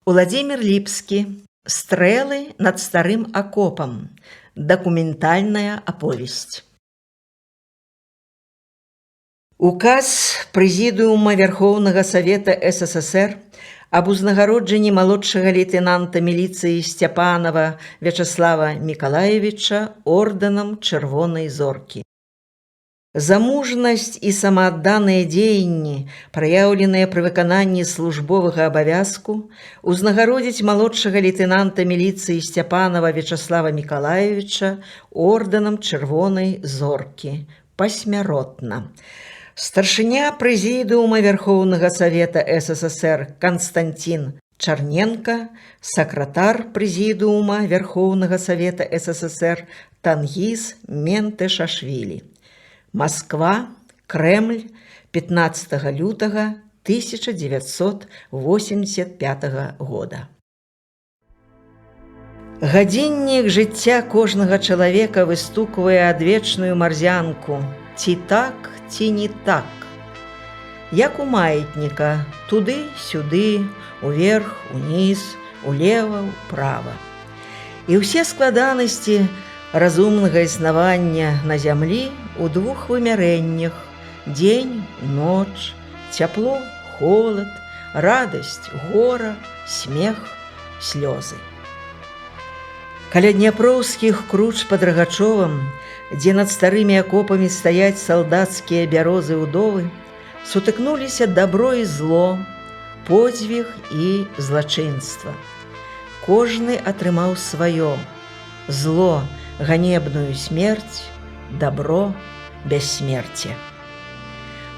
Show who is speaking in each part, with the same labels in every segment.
Speaker 1: Уладзімір Ліпскі. Стрэлы над старым акопам. Дакументальная аповесць. Указ Прэзідыума Верхоўнага Савета СССР аб узнагароджанні малодшага лейтэнанта міліцыі Сцяпанова Вячаслава Мікалаевіча ордэнам Чырвонай зоркі. За мужнасць і самаадданыя дзеянні, праяўленыя пры выкананні службовага абавязку, узнагародзіць малодшага лейтэнанта міліцыі Сцяпанова Вячаслава Мікалаевіча ордэнам Чырвонай зоркі пасмяротна. Старшыня Прэзідыума Верхоўнага Савета СССР Константин Чарненко, сакратар Прэзідыума Верхоўнага Савета СССР Тангиз Ментешашвілі. Москва, Кремль, 15 лютага 1985 года. Гадзіннік жыцця кожнага чалавека выстуквае адвечную марзянку. Ці так, ці не так. Як у маятніка, туды-сюды, уверх, уніз, улева, ўправа. І ўсе складанасці разумнага існавання на зямлі у двух вымярэннях: дзень, ноч, цяпло, холад, радасць, гора, смех, слёзы. Каля дняпроўскіх круч пад Рагачовам, дзе над старымі акопамі стаяць салдацкія бярозы ўдовы, сутыкнуліся дабро і зло, подзвіг і злачынства. Кожны атрымаў сваё: зло ганебную смерць, дабро бяссмерце.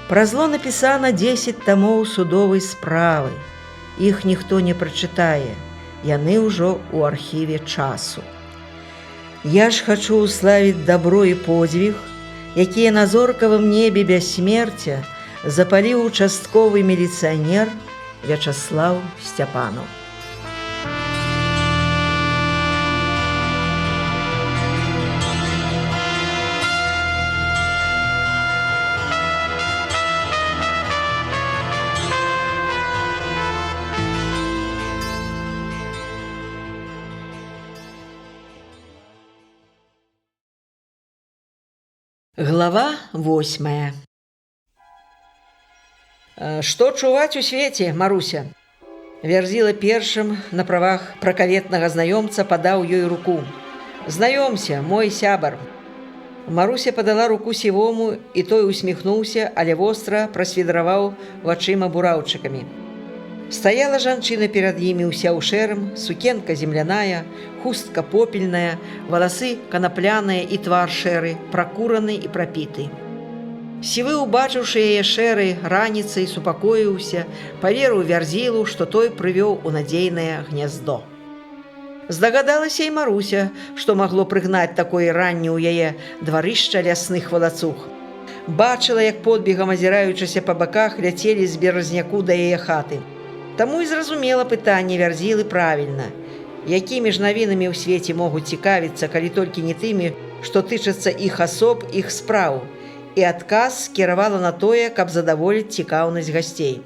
Speaker 1: Пра зло напісана 10 тамоў судовай справы. Іх ніхто не прачытае, яны ўжо ў архіве часу. Я ж хачу ўславіць дабро і подзвіг, якія на зоркавым небе бяссмерця запаліў участковы міліцыянер Вячаслав Сцяпанов. Глава 8. Што чуваць у свеце, Маруся? Вярзіла першым на правах пракаветнага знаёмца падаў ёй руку. Знаёмся, мой сябар. Маруся падала руку сівому, і той усміхнуўся, але востра прасвідраваў вачыма бураўчыкамі. Стаяла жанчына перад імі ўся ў шэрым, сукенка земляная, хустка попельная, валасы канапляныя і твар шэры, пракураны і прапіты. Сівы, убачыўшы яе шэры раніцай, супакоіўся, паверыў Вярзілу, што той прывёў у надзейнае гняздо. Здагадалася і Маруся, што магло прыгнаць такое ранне ў яе дварышча лясных валацуг. Бачыла, як подбегам азіраючыся па баках ляцелі з беразняку да яе хаты. Таму і зразумела пытанне Вярзілы правільна. Якімі ж навінамі ў свеце могуць цікавіцца, калі толькі не тымі, што тычацца іх асоб, іх спраў. І адказ скіравала на тое, каб задаволіць цікаўнасць гасцей.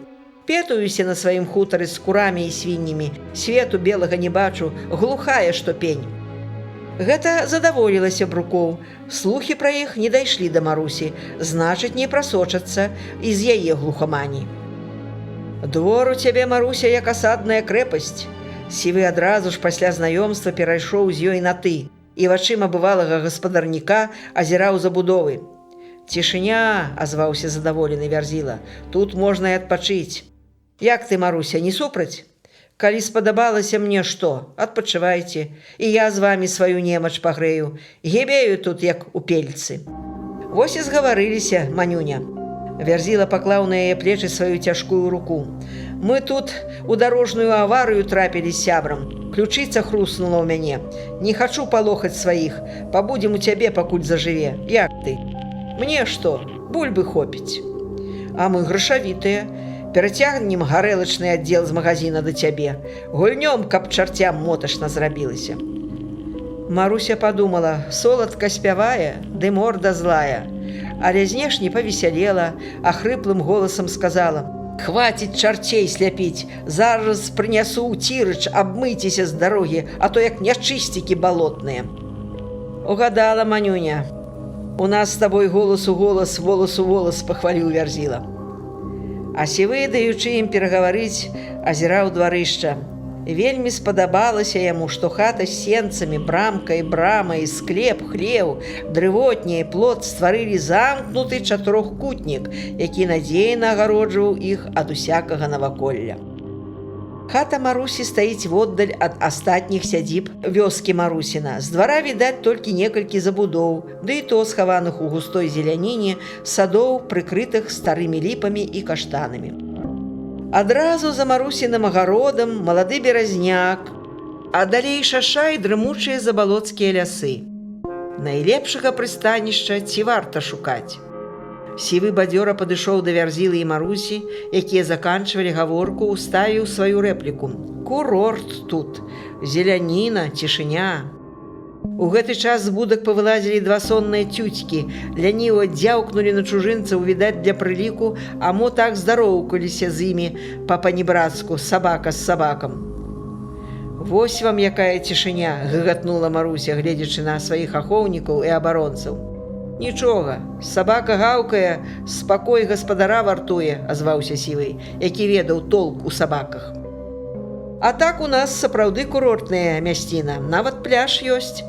Speaker 1: Петуюся на сваім хутары з курамі і свіннямі, свету белага не бачу, глухая, што пень. Гэта задаволіла сябрукоў. Слухі пра іх не дайшлі да Марусі, значыць, не прасочацца і з яе глухамані. Двор у цябе, Маруся, як асадная крэпасць. Сівы адразу ж пасля знаёмства перайшоў з ёй на ты і вачыма бывалага гаспадарніка азіраў забудовы. Цішыня, азваўся задаволены Вярзіла, тут можна і адпачыць. Як ты, Маруся, не супраць? Калі спадабалася мне што, адпачывайце, і я з вамі сваю немач пагрэю, гебею тут, як у пельцы. Вось і згаварыліся, манюня. Вярзіла паклаў на яе плечы сваю цяжкую руку. Мы тут у дарожную аварыю трапілі з сябрам. Ключыца хруснула ў мяне. Не хачу палохаць сваіх. Пабудзем у цябе, пакуль зажыве. Як ты? Мне што? Бульбы хопіць. А мы грашавітыя. Перацягнем гарэлачны аддзел з магазіна да цябе. Гульнём, каб чарцям моташна зрабілася. Маруся падумала, соладка спявае, ды морда злая. Але знешне павесялела, а хрыплым голасам сказала: Хватит чарцей сляпіць, зараз прынясу ў цірыч, абмыйцеся з дарогі, а то як нячысцікі балотныя. Угадала, Манюня. У нас з табой голас у голас, волас у волас, пахваліў Вярзіла. А сівы, даючы ім перагаварыць, азіраў дварышча. Вельмі спадабалася яму, што хата з сенцамі, брамкай, брамай, склеп, хлеў, дрывотня і плот стварылі замкнуты чатырохкутнік, які надзейна агароджваў іх ад усякага наваколля. Хата Марусі стаіць воддаль ад астатніх сядзіб вёскі Марусіна. З двара відаць толькі некалькі забудоў, ды і то схаваных у густой зеляніне садоў, прыкрытых старымі ліпамі і каштанамі. Адразу за Марусіным агародам малады беразняк, а далей шаша і дрымучыя забалоцкія лясы. Найлепшага прыстанішча ці варта шукаць? Сівы бадзёра падышоў да Вярзілы і Марусі, якія заканчвалі гаворку, уставіў сваю рэпліку. Курорт тут, зеляніна, цішыня. У гэты час з будак павылазілі два сонныя цюцькі, ляніва дзяўкнулі на чужынцаў, відаць, для прыліку, а мо так здароўкаліся з імі па-панібрацку, сабака з сабакам. Вось вам якая цішыня, гыгатнула Маруся, гледзячы на сваіх ахоўнікаў і абаронцаў. Нічога, сабака гаўкае, спакой гаспадара вартуе, азваўся Сівы, які ведаў толк у сабаках. А так у нас сапраўды курортная мясціна, нават пляж ёсць.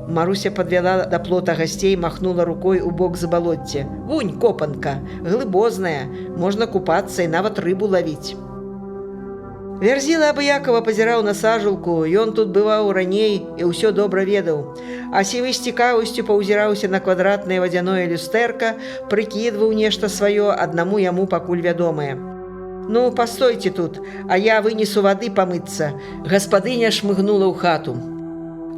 Speaker 1: Маруся падвяла да плота гасцей, махнула рукой у бок забалоцця. Вунь, копанка, глыбозная, можна купацца і нават рыбу лавіць. Вярзіла абыякова пазіраў на сажалку, ён тут бываў раней і ўсё добра ведаў. А Сівы з цікавасцю паўзіраўся на квадратнае вадзяное люстэрка, прыкідваў нешта сваё, аднаму яму пакуль вядомае. Ну, пастойце тут, а я вынесу вады памыцца. Гаспадыня шмыгнула ў хату.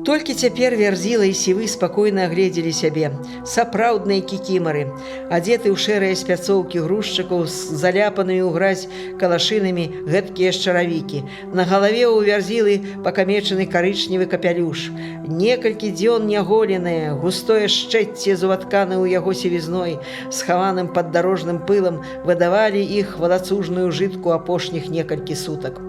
Speaker 1: Толькі цяпер Вярзіла і Сівы спакойна агледзелі сябе. Сапраўдныя кікімары, адзеты ў шэрыя спяцоўкі грузчыкаў з заляпанымі ў гразь калашынамі гэткія шчаравікі. На галаве ў Вярзілы пакамечаны карычневы капялюш. Некалькі дзён няголеныя, густое шчэцце зуватканы ў яго сівізной, схаваным пад дарожным пылам, выдавалі іх валацужную жытку апошніх некалькі сутак.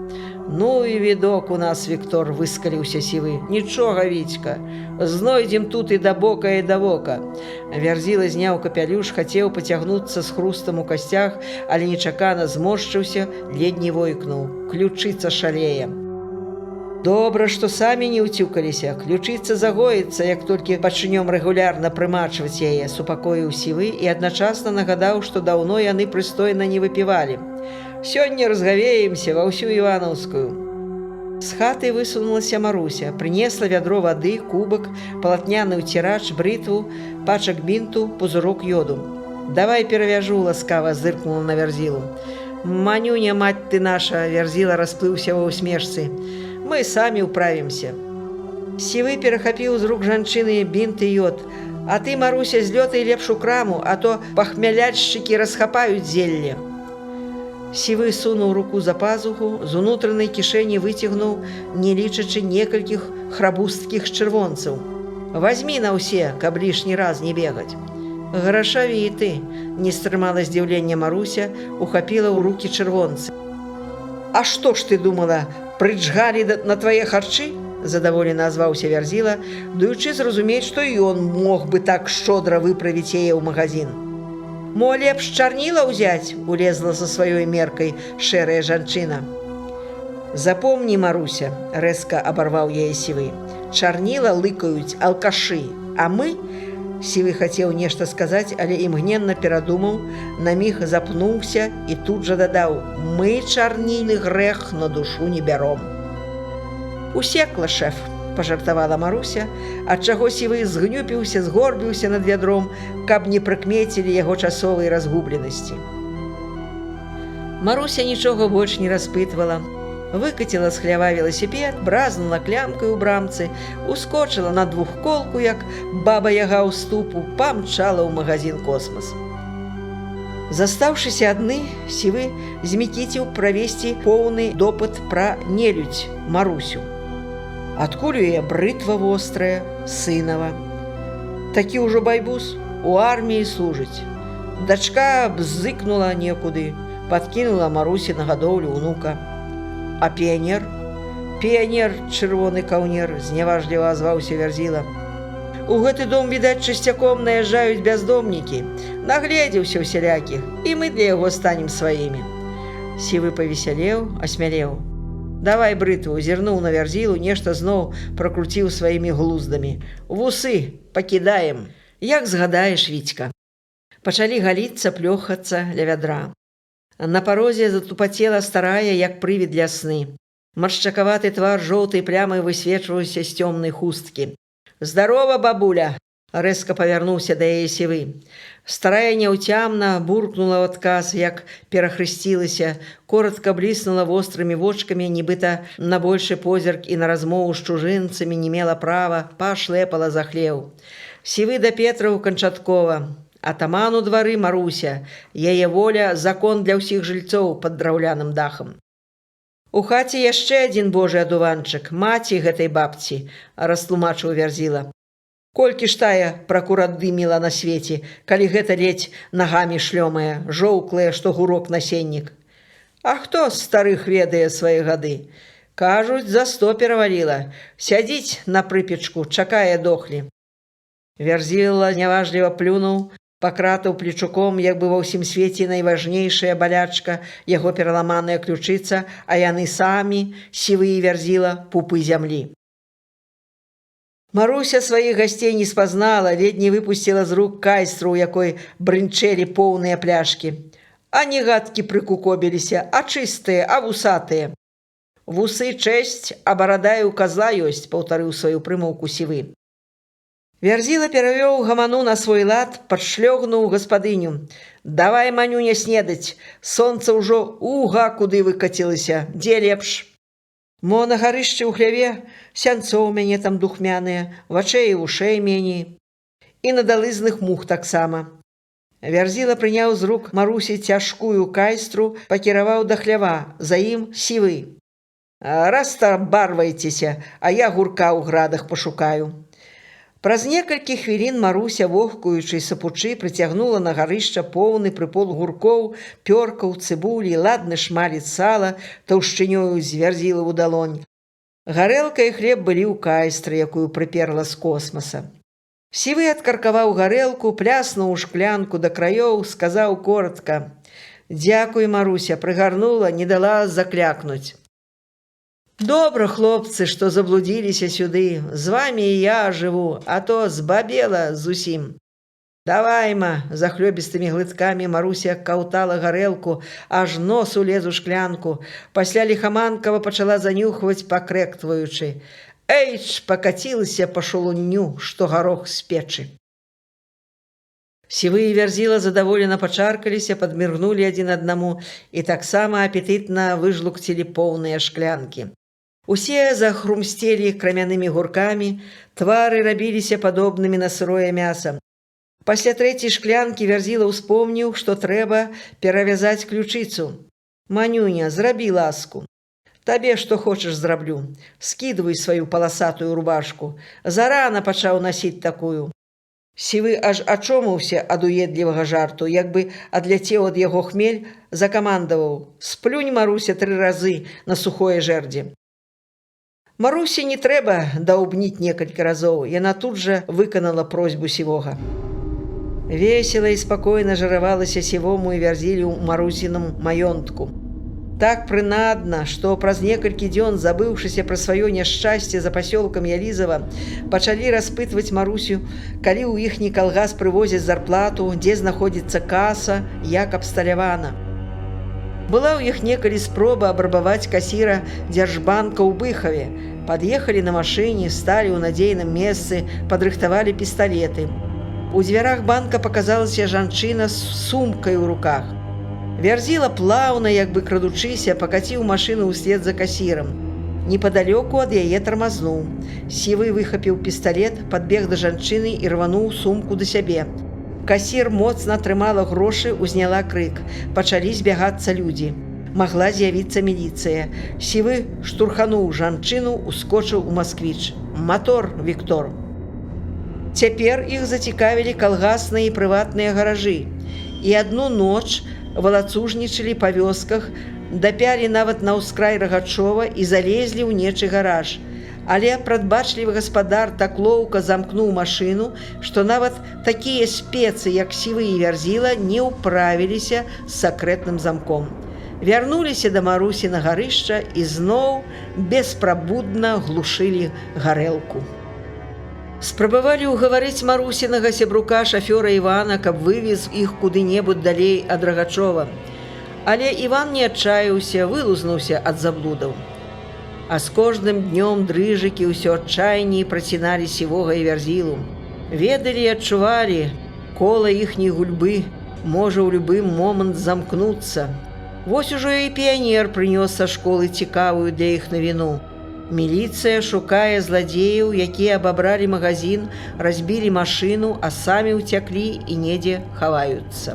Speaker 1: Ну і відок у нас, Віктор, выскаліўся Сівы. Нічога, Вітька, знойдзем тут і да бока, і да вока. Вярзіла зняў капялюш, хацеў пацягнуцца з хрустам у касцях, але нечакана зморшчыўся, ледзь не войкнуў. Ключыца шалее. Добра, што самі не ўцюкаліся. Ключыца загоіцца, як толькі пачнём рэгулярна прымачваць яе, супакоіў Сівы і адначасна нагадаў, што даўно яны прыстойна не выпівалі. Сёння разгавеемся ва ўсю Іванаўскую. З хаты высунулася Маруся, прынесла вядро вады, кубак, палатняны ўцірач, брытву, пачак бінту, пузырок йоду. Давай перавяжу, ласкава зыркнула на Вярзілу. Манюня, мать ты наша, Вярзіла расплыўся ва ўсмешцы. Мы самі ўправімся. Сівы перахапіў з рук жанчыны бінт і йод. А ты, Маруся, злётай лепш у краму, а то пахмялячшчыкі расхапаюць зелле. Сівы сунуў руку за пазуху, з унутранай кішэні выцягнуў, не лічачы некалькіх храбусткіх чырвонцаў. Вазьмі на ўсе, каб лішні раз не бегаць. Грашавіты, не стрымала здзіўлення Маруся, ухапіла ў рукі чырвонцы. А што ж ты думала, прыджгалі на твае харчы? Задаволена азваўся Вярзіла, даючы зразумець, што ён мог бы так шчодра выправіць яе ў магазин. Мо лепш чарніла ўзяць, улезла за сваёй меркай шэрая жанчына. Запомні, Маруся, рэзка абарваў яе Сівы, чарніла лыкаюць алкашы, а мы... Сівы хацеў нешта сказаць, але імгненна перадумаў, на міг запнуўся і тут жа дадаў: мы чарнільны грэх на душу не бяром. Усекла, шэф, пажартавала Маруся, ад чаго Сівы згнюпіўся, згорбіўся над вядром, каб не прыкмецілі яго часовай разгубленасці. Маруся нічога больш не распытвала. Выкаціла з хлява веласіпед, бразнула клямкай у брамцы, ускочыла на двухколку, як баба-яга ў ступу, памчала ў магазин «Космас». Застаўшыся адны, Сівы змікіціў правесці поўны допыт пра нелюдзь Марусю. Адкуль у яе брытва вострая, сынава. Такі ўжо байбус, у арміі служыць. Дачка бзыкнула некуды, Падкінула Марусі на гадоўлю ўнука. А піянер? Піянер, чырвоны каўнер, зняважліва азваўся Вярзіла. У гэты дом, відаць, часцяком наязджаюць бяздомнікі. Нагледзеўся ўсялякіх, і мы для яго станем сваімі. Сівы павесялеў, асмялеў. Давай брытву, зірнуў на Вярзілу, нешта зноў пракруціў сваімі глуздамі. Вусы пакідаем. Як згадаеш, Віцька. Пачалі галіцца, плёхацца ля вядра. На парозе затупацела старая, як прывід лясны. Маршчакаваты твар жоўтай плямай высвечваўся з цёмнай хусткі. «Здарова, бабуля!» – рэзка павярнуўся да яе Сівы. Старая няўцямна буркнула ў адказ, як перахрысцілася, коратка бліснула вострымі вочкамі, нібыта на большы позірк і на размову з чужынцамі не мела права, пашлепала за хлеў. Сівы дапетраў канчаткова. Атаман у двары Маруся, яе воля – закон для ўсіх жыльцоў пад драўляным дахам. У хаце яшчэ адзін божы адуванчык, маці гэтай бабці, растлумачыў Вярзіла. Колькі ж тая пракураддыміла на свеце, калі гэта ледзь нагамі шлёмае, жоўклае, што гурок насеннік. А хто з старых ведае свае гады? Кажуць, за 100 пераваліла. Сядзіць на прыпечку, чакае дохлі. Вярзіла няважліва плюнуў, пакратаў плечуком, як бы ва ўсім свеце найважнейшая балячка, яго пераламаная ключыца, а яны самі, Сівы і Вярзіла, пупы зямлі. Маруся сваіх гасцей не спазнала, ледзь не выпусціла з рук кайстру, у якой брынчэлі поўныя пляшкі. А не гадкі прыкукобіліся, а чыстыя, а вусатыя. Вусы чэсць, а барада і ў казла ёсць, паўтарыў сваю прымаўку Сівы. Вярзіла перавёў гаману на свой лад, падшлёгнуў гаспадыню. «Давай, манюня, снедаць, сонца ўжо уга куды выкацілася, дзе лепш?» Мо на гарышчы ў хляве сянцоў мяне там духмяныя, вачэй і вушэй меней. І на далызных мух таксама. Вярзіла прыняў з рук Марусі цяжкую кайстру, пакіраваў да хлява, за ім Сівы. «Растабарвайцеся, а я гурка ў градах пашукаю». Праз некалькі хвілін Маруся, вохкаючы і сапучы, прыцягнула на гарышча поўны прыпол гуркоў, пёркаў, цыбулі, ладны шмалец сала, таўшчынёю з Вярзілаву далонь. Гарэлка і хлеб былі ў кайстры, якую прыперла з космаса. Сівы адкаркаваў гарэлку, пляснуў у шклянку да краёў, сказаў коратка. «Дзякуй, Маруся, прыгарнула, не дала заклякнуць». «Добра, хлопцы, што заблудзіліся сюды. З вамі і я жыву, а то збабела зусім». «Давай-ма!» – захлёбістымі глыткамі Маруся каўтала гарэлку, аж нос улез у шклянку. Пасля ліхаманкава пачала занюхваць, пакрэктваючы. «Эйч!» – пакацілася па шалунню, што гарох з печы. Сівы і Вярзіла задаволена пачаркаліся, падміргнулі адзін аднаму і таксама апетытна выжлукцілі поўныя шклянкі. Усе захрумсцелі крамянымі гуркамі, твары рабіліся падобнымі на сырое мяса. Пасля трэцяй шклянкі Вярзіла ўспомніў, што трэба перавязаць ключыцу. «Манюня, зрабі ласку. Табе што хочаш зраблю. Скідвай сваю паласатую рубашку. Зарана пачаў насіць такую». Сівы аж ачомаўся ад уедлівага жарту, як бы адляцеў ад яго хмель, закамандаваў. «Сплюнь, Маруся, 3 разы на сухое жэрдзе». Марусі не трэба даўбніць некалькі разоў, яна тут жа выканала просьбу Сівога. Весела і спакойна жаравалася Сівому і Вярзілі ў Марусінам маёнтку. Так прынадна, што праз некалькі дзён, забыўшыся пра сваё няшчасце за пасёлкам Ялізава, пачалі распытваць Марусю, калі ў іхні калгас прывозяць зарплату, дзе знаходзіцца каса, як абсталявана. Была ў іх некалі спроба абрабаваць касіра дзяржбанка ў Быхаве. Пад'ехалі на машыне, сталі ў надзейным месцы, падрыхтавалі пісталеты. У дзвярах банка паказалася жанчына з сумкай у руках. Вярзіла плаўна, як бы крадучыся, пакаціў машыну ўслед за касірам. Непадалёку ад яе тармазнуў. Сівы выхапіў пісталет, падбег да жанчыны і рвануў сумку да сябе. Касір моцна трымала грошы, узняла крык. Пачалі збягацца людзі. Магла з'явіцца міліцыя. Сівы штурхануў жанчыну, ускочыў у масквіч. «Матор, Віктор!» Цяпер іх зацікавілі калгасныя і прыватныя гаражы. І адну ноч валацужнічалі па вёсках, дапялі нават на ўскрай Рагачова і залезлі ў нечы гараж. Але прадбачлівы гаспадар так лоўка замкнуў машыну, што нават такія спецы, як Сівы і Вярзіла, не ўправіліся з сакрэтным замком. Вярнуліся да Марусі на гарышча і зноў беспрабудна глушылі гарэлку. Спрабавалі ўгаварыць Марусінага сябрука шафёра Івана, каб вывез іх куды-небудзь далей ад Рагачова. Але Іван не адчаяўся, вылузнуўся ад заблудаў. А з кожным днём дрыжыкі ўсё адчайней праціналі Сівога і Вярзілу. Ведалі і адчувалі, кола іхняй гульбы можа ў любы момант замкнуцца. Вось ужо і піянер прынёс са школы цікавую для іх навіну. Міліцыя шукае зладзеяў, якія абабралі магазін, разбілі машыну, а самі ўцяклі і недзе хаваюцца.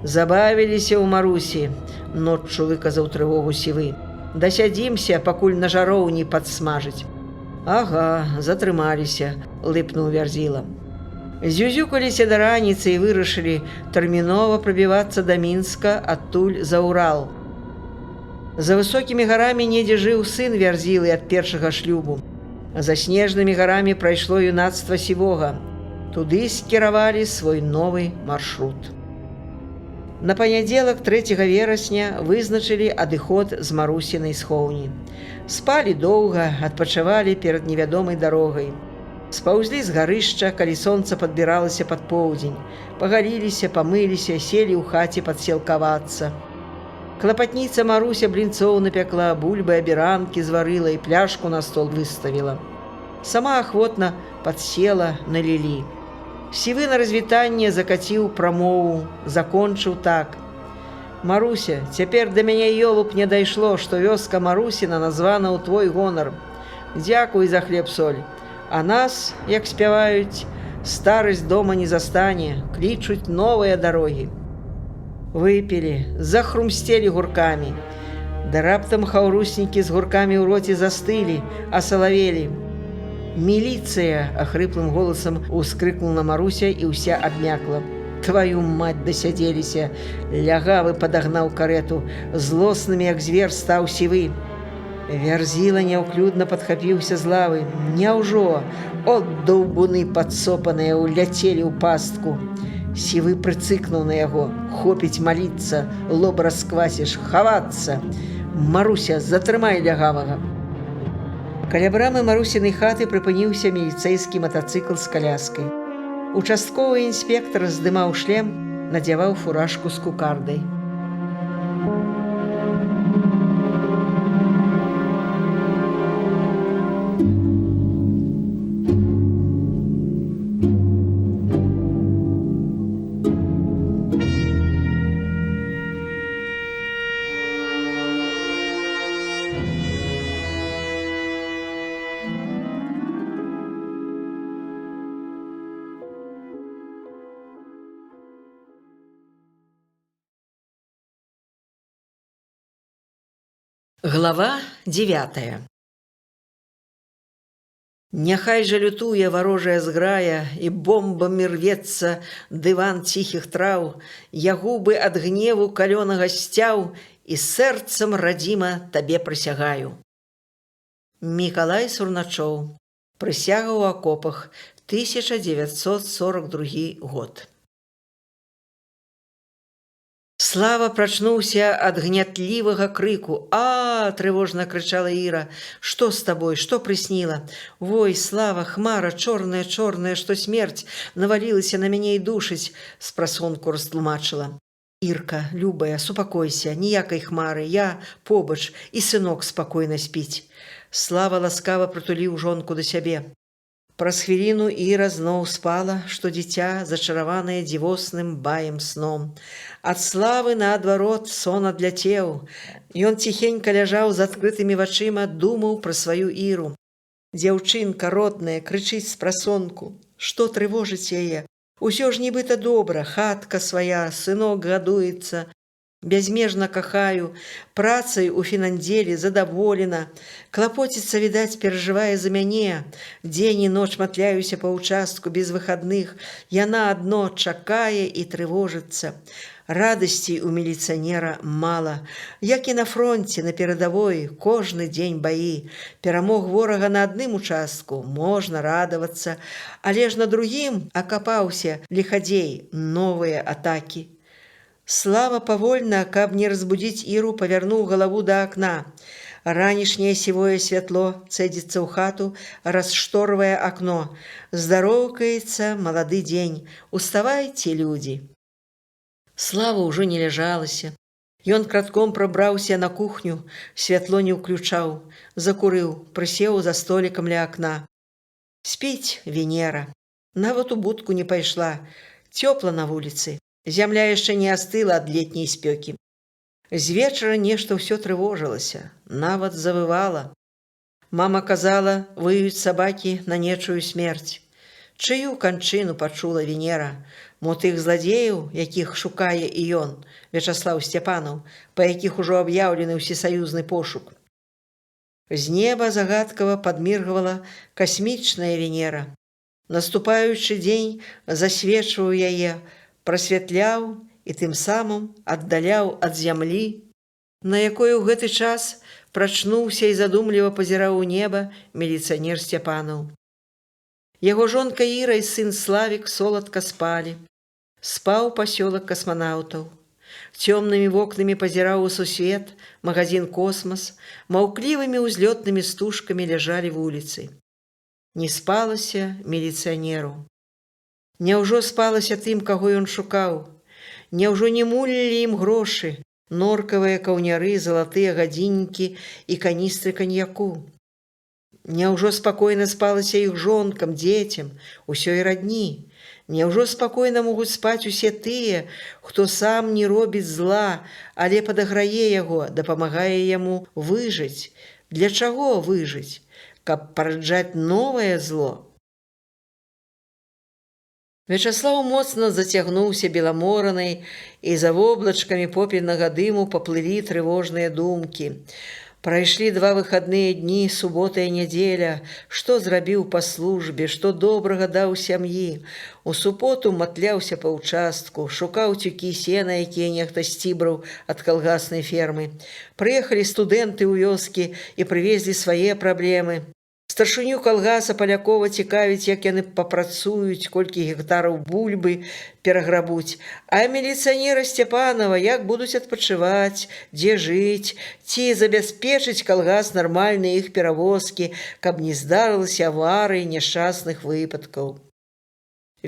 Speaker 1: Забавіліся ў Марусі, ноччу выказаў трывогу Сівы. Дасядзімся, пакуль на жароўні падсмажыць. Ага, затрымаліся, лыпнуў Вярзіла. Зюзюкаліся да раніцы і вырашылі тэрмінова прабівацца да Мінска, адтуль за Урал. За высокімі гарамі недзе жыў сын Вярзілы ад першага шлюбу. За снежнымі гарамі прайшло юнацтва Сівога. Туды скіравалі свой новы маршрут. На панядзелак 3 верасня вызначылі адыход з Марусінай схоўні. Спалі доўга, адпачывалі перад невядомай дарогай. Спаўзлі з гарышча, калі сонца падбіралася пад поўдзень. Пагаліліся, памыліся, селі ў хаце падсілкавацца. Клапатніца Маруся блінцоў напякла, бульбы, аберанкі зварыла і пляшку на стол выставіла. Сама ахвотна падсела на лілі. Сівы на развітанне закаціў прамову, закончыў так. «Маруся, цяпер да мяне ёлуп не дайшло, што вёска Марусіна названа ў твой гонар. Дзякуй за хлеб-соль. А нас, як спяваюць, старасць дома не застане, клічуць новыя дарогі». Выпілі, захрумсцелі гуркамі. Да раптам хаўруснікі з гуркамі ў роце застылі, асалавелі. «Міліцыя!» – ахрыплым голасам ускрыкнула Маруся і ўся абмякла. «Тваю мать, дасядзеліся!» – лягавы падагнаў карету. Злосным, як звер, стаў Сівы. Вярзіла няўклюдна падхапіўся з лавы. «Няўжо? От даўбуны падсопаныя уляцелі ў пастку!» Сівы прыцыкнуў на яго. «Хопіць маліцца, лоб расквасіш, хавацца! Маруся, затрымай лягавага!» Каля брамы Марусінай хаты прыпыніўся міліцэйскі матацыкл з каляскай. Участковы інспектар здымаў шлем, надзяваў фуражку з кукардай. Глава 9. Няхай жа лютуе варожая зграя, і бомбамі рвецца дыван ціхіх траў, я губы ад гневу калёнага сцяў і сэрцам радзіма табе прысягаю. Мікалай Сурначоў. Прысяга ў акопах. 1942 год. Слава прачнуўся ад гнятлівага крыку. «А!» – трывожна крычала Іра. «Што з табой? Што прысніла? Вой, Слава, хмара, чорная, чорная, што смерць навалілася на мяне і душыць!» – спрасонку растлумачыла. «Ірка, любая, супакойся, ніякай хмары, я побач, і сынок спакойна спіць». Слава ласкава прытуліў жонку да сябе. Праз хвіліну Іра зноў спала, што дзіця, зачараванае дзівосным баем сном. Ад Славы, наадварот, сон адляцеў. Ён ціхенька ляжаў з адкрытымі вачыма, думаў пра сваю Іру. Дзяўчынка родная крычыць з прасонку. Што трывожыць яе? Усё ж нібыта добра, хатка свая, сынок гадуецца. Бязмежна кахаю, працай у фінандзелі задаволена. Клапоціцца, відаць, перажывае за мяне. Дзень і ноч матляюся па ўчастку без выхадных. Яна адно чакае і трывожыцца. Радасці ў міліцыянера мала. Як і на фронте, на перадавой, кожны дзень баі. Перамог ворага на адным участку, можна радавацца, але ж на другім акапаўся ліхадзей, новыя атакі. Слава павольна, каб не разбудзіць Іру, павярнуў галаву да акна. Ранішняе сівое святло цэдзіцца ў хату, расшторвае акно. Здароўкаецца малады дзень. Уставайце, людзі. Слава ўжо не ляжалася. Ён кратком прабраўся на кухню, святло не ўключаў, закурыў, прысеў за столікам ля акна. Спіць Венера. Нават у будку не пайшла. Цёпла на вуліцы. Зямля яшчэ не астыла ад летняй спёкі. З вечара нешта ўсё трывожылася, нават завывала. Мама казала, выюць сабакі на нечую смерць. Чыю канчыну пачула Венера? Мо тых зладзеяў, якіх шукае і ён, Вячаслаў Сцяпанаў, па якіх ужо аб'яўлены ўсесаюзны пошук. З неба загадкава падміргвала касмічная Венера. Наступаючы дзень засвечваў яе, прасвятляў і тым самым аддаляў ад зямлі, на якой у гэты час прачнуўся і задумліва пазіраў у неба міліцыянер Сцяпанаў. Яго жонка Іра і сын Славік соладка спалі. Спаў пасёлак касманаўтаў. Цёмнымі вокнамі пазіраў у сусвет, магазин «Космас», маўклівымі ўзлётнымі стужкамі ляжалі вуліцы. Не спалася міліцыянеру. Няўжо спалася тым, каго ён шукаў? Няўжо не мулілі ім грошы, норкавыя каўняры, залатыя гадзіннікі і каністры каньяку? Няўжо спакойна спалася іх жонкам, дзецям, усёй радні? Няўжо спакойна могуць спаць усе тыя, хто сам не робіць зла, але падаграе яго, дапамагае яму выжыць? Для чаго выжыць? Каб параджаць новае зло? Вячаслаў моцна зацягнуўся беламоранай, і за воблачкамі попельнага дыму паплылі трывожныя думкі. Прайшлі 2 выхадныя дні, субота і нядзеля. Што зрабіў па службе, што добрага даў сям'і. У суботу матляўся па ўчастку, шукаў цюкі сена, якія нехта сцібраў ад калгаснай фермы. Прыехалі студэнты ў вёскі і прывезлі свае праблемы. Старшыню калгаса Палякова цікавіць, як яны папрацуюць, колькі гектараў бульбы пераграбуць. А міліцыянера Сцяпанава як будуць адпачываць, дзе жыць, ці забяспечыць калгас нармальныя іх перавозкі, каб не здарылася аварый, няшчасных выпадкаў.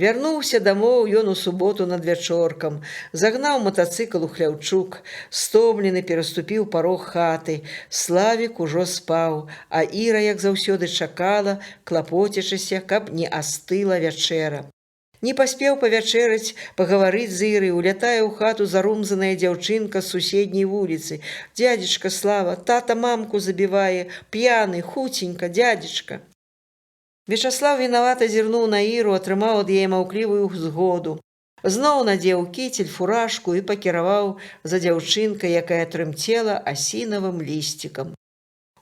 Speaker 1: Вярнуўся дамоў ён у суботу надвячоркам, загнаў матацыкл у хляўчук, стомлены пераступіў парог хаты. Славік ужо спаў, а Іра, як заўсёды, чакала, клапоцячыся, каб не астыла вячэра. Не паспеў павячэраць, пагаварыць з Ірай, улятае ў хату зарумзаная дзяўчынка з суседняй вуліцы. «Дядзечка Слава, тата мамку забівае, п'яны, хуценька, дядзечка». Вячаслаў вінавата зірнуў на Іру, атрымаў ад яе маўклівую згоду. Зноў надзеў кіцель, фуражку і пакіраваў за дзяўчынкай, якая трымцела асінавым лісцікам.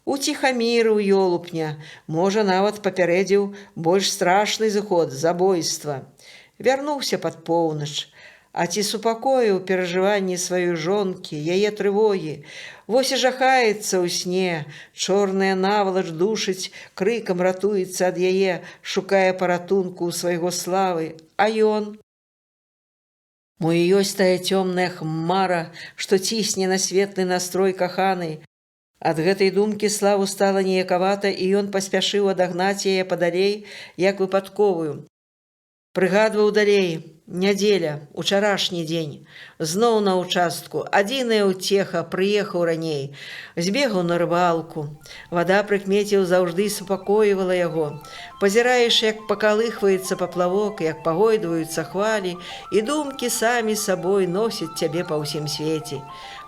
Speaker 1: Уціхамірыў ёлупня, можа, нават папярэдзіў больш страшны зыход, забойства. Вярнуўся пад поўнач. А ці супакоіў перажыванні сваёй жонкі, яе трывогі? Вось і жахаецца ў сне, чорная навалач душыць, крыкам ратуецца ад яе, шукае паратунку ў свайго Славы. А ён? Мо і ёсць тая цёмная хмара, што цісне на светлы настрой каханай. Ад гэтай думкі Славу стала неякавата, і ён паспяшыў адагнаць яе падалей, як выпадковую. Прыгадваў далей. Нядзеля, учарашні дзень. Зноў на ўчастку. Адзіная ўцеха, прыехаў раней. Збегаў на рыбалку. Вада, прыкмеціў, заўжды супакойвала яго. Пазіраеш, як пакалыхваецца паплавок, як пагойдваюцца хвалі, і думкі самі сабой носяць цябе па ўсім свеце.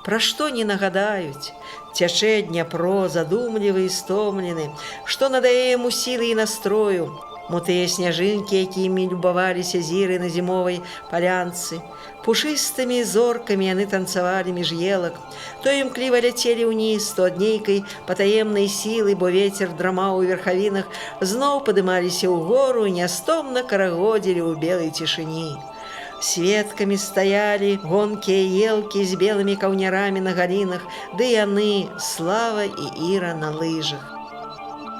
Speaker 1: Пра што не нагадаюць? Цячэ Дняпро, задумлівы і стомлены. Што надае яму сілы і настрою? Мо тыя сняжынкі, якімі любаваліся зіры на зімовай палянцы. Пушыстымі зоркамі яны танцавалі між елак. То імкліва ляцелі ўніз, то ад нейкай патаемнай сілы, бо вецер драмаў у верхавінах, зноў падымаліся ўгору і нястомна карагодзілі ў белай цішыні. Светкамі стаялі гонкія елкі з белымі каўнярами на галінах, ды яны, Слава і Іра на лыжах.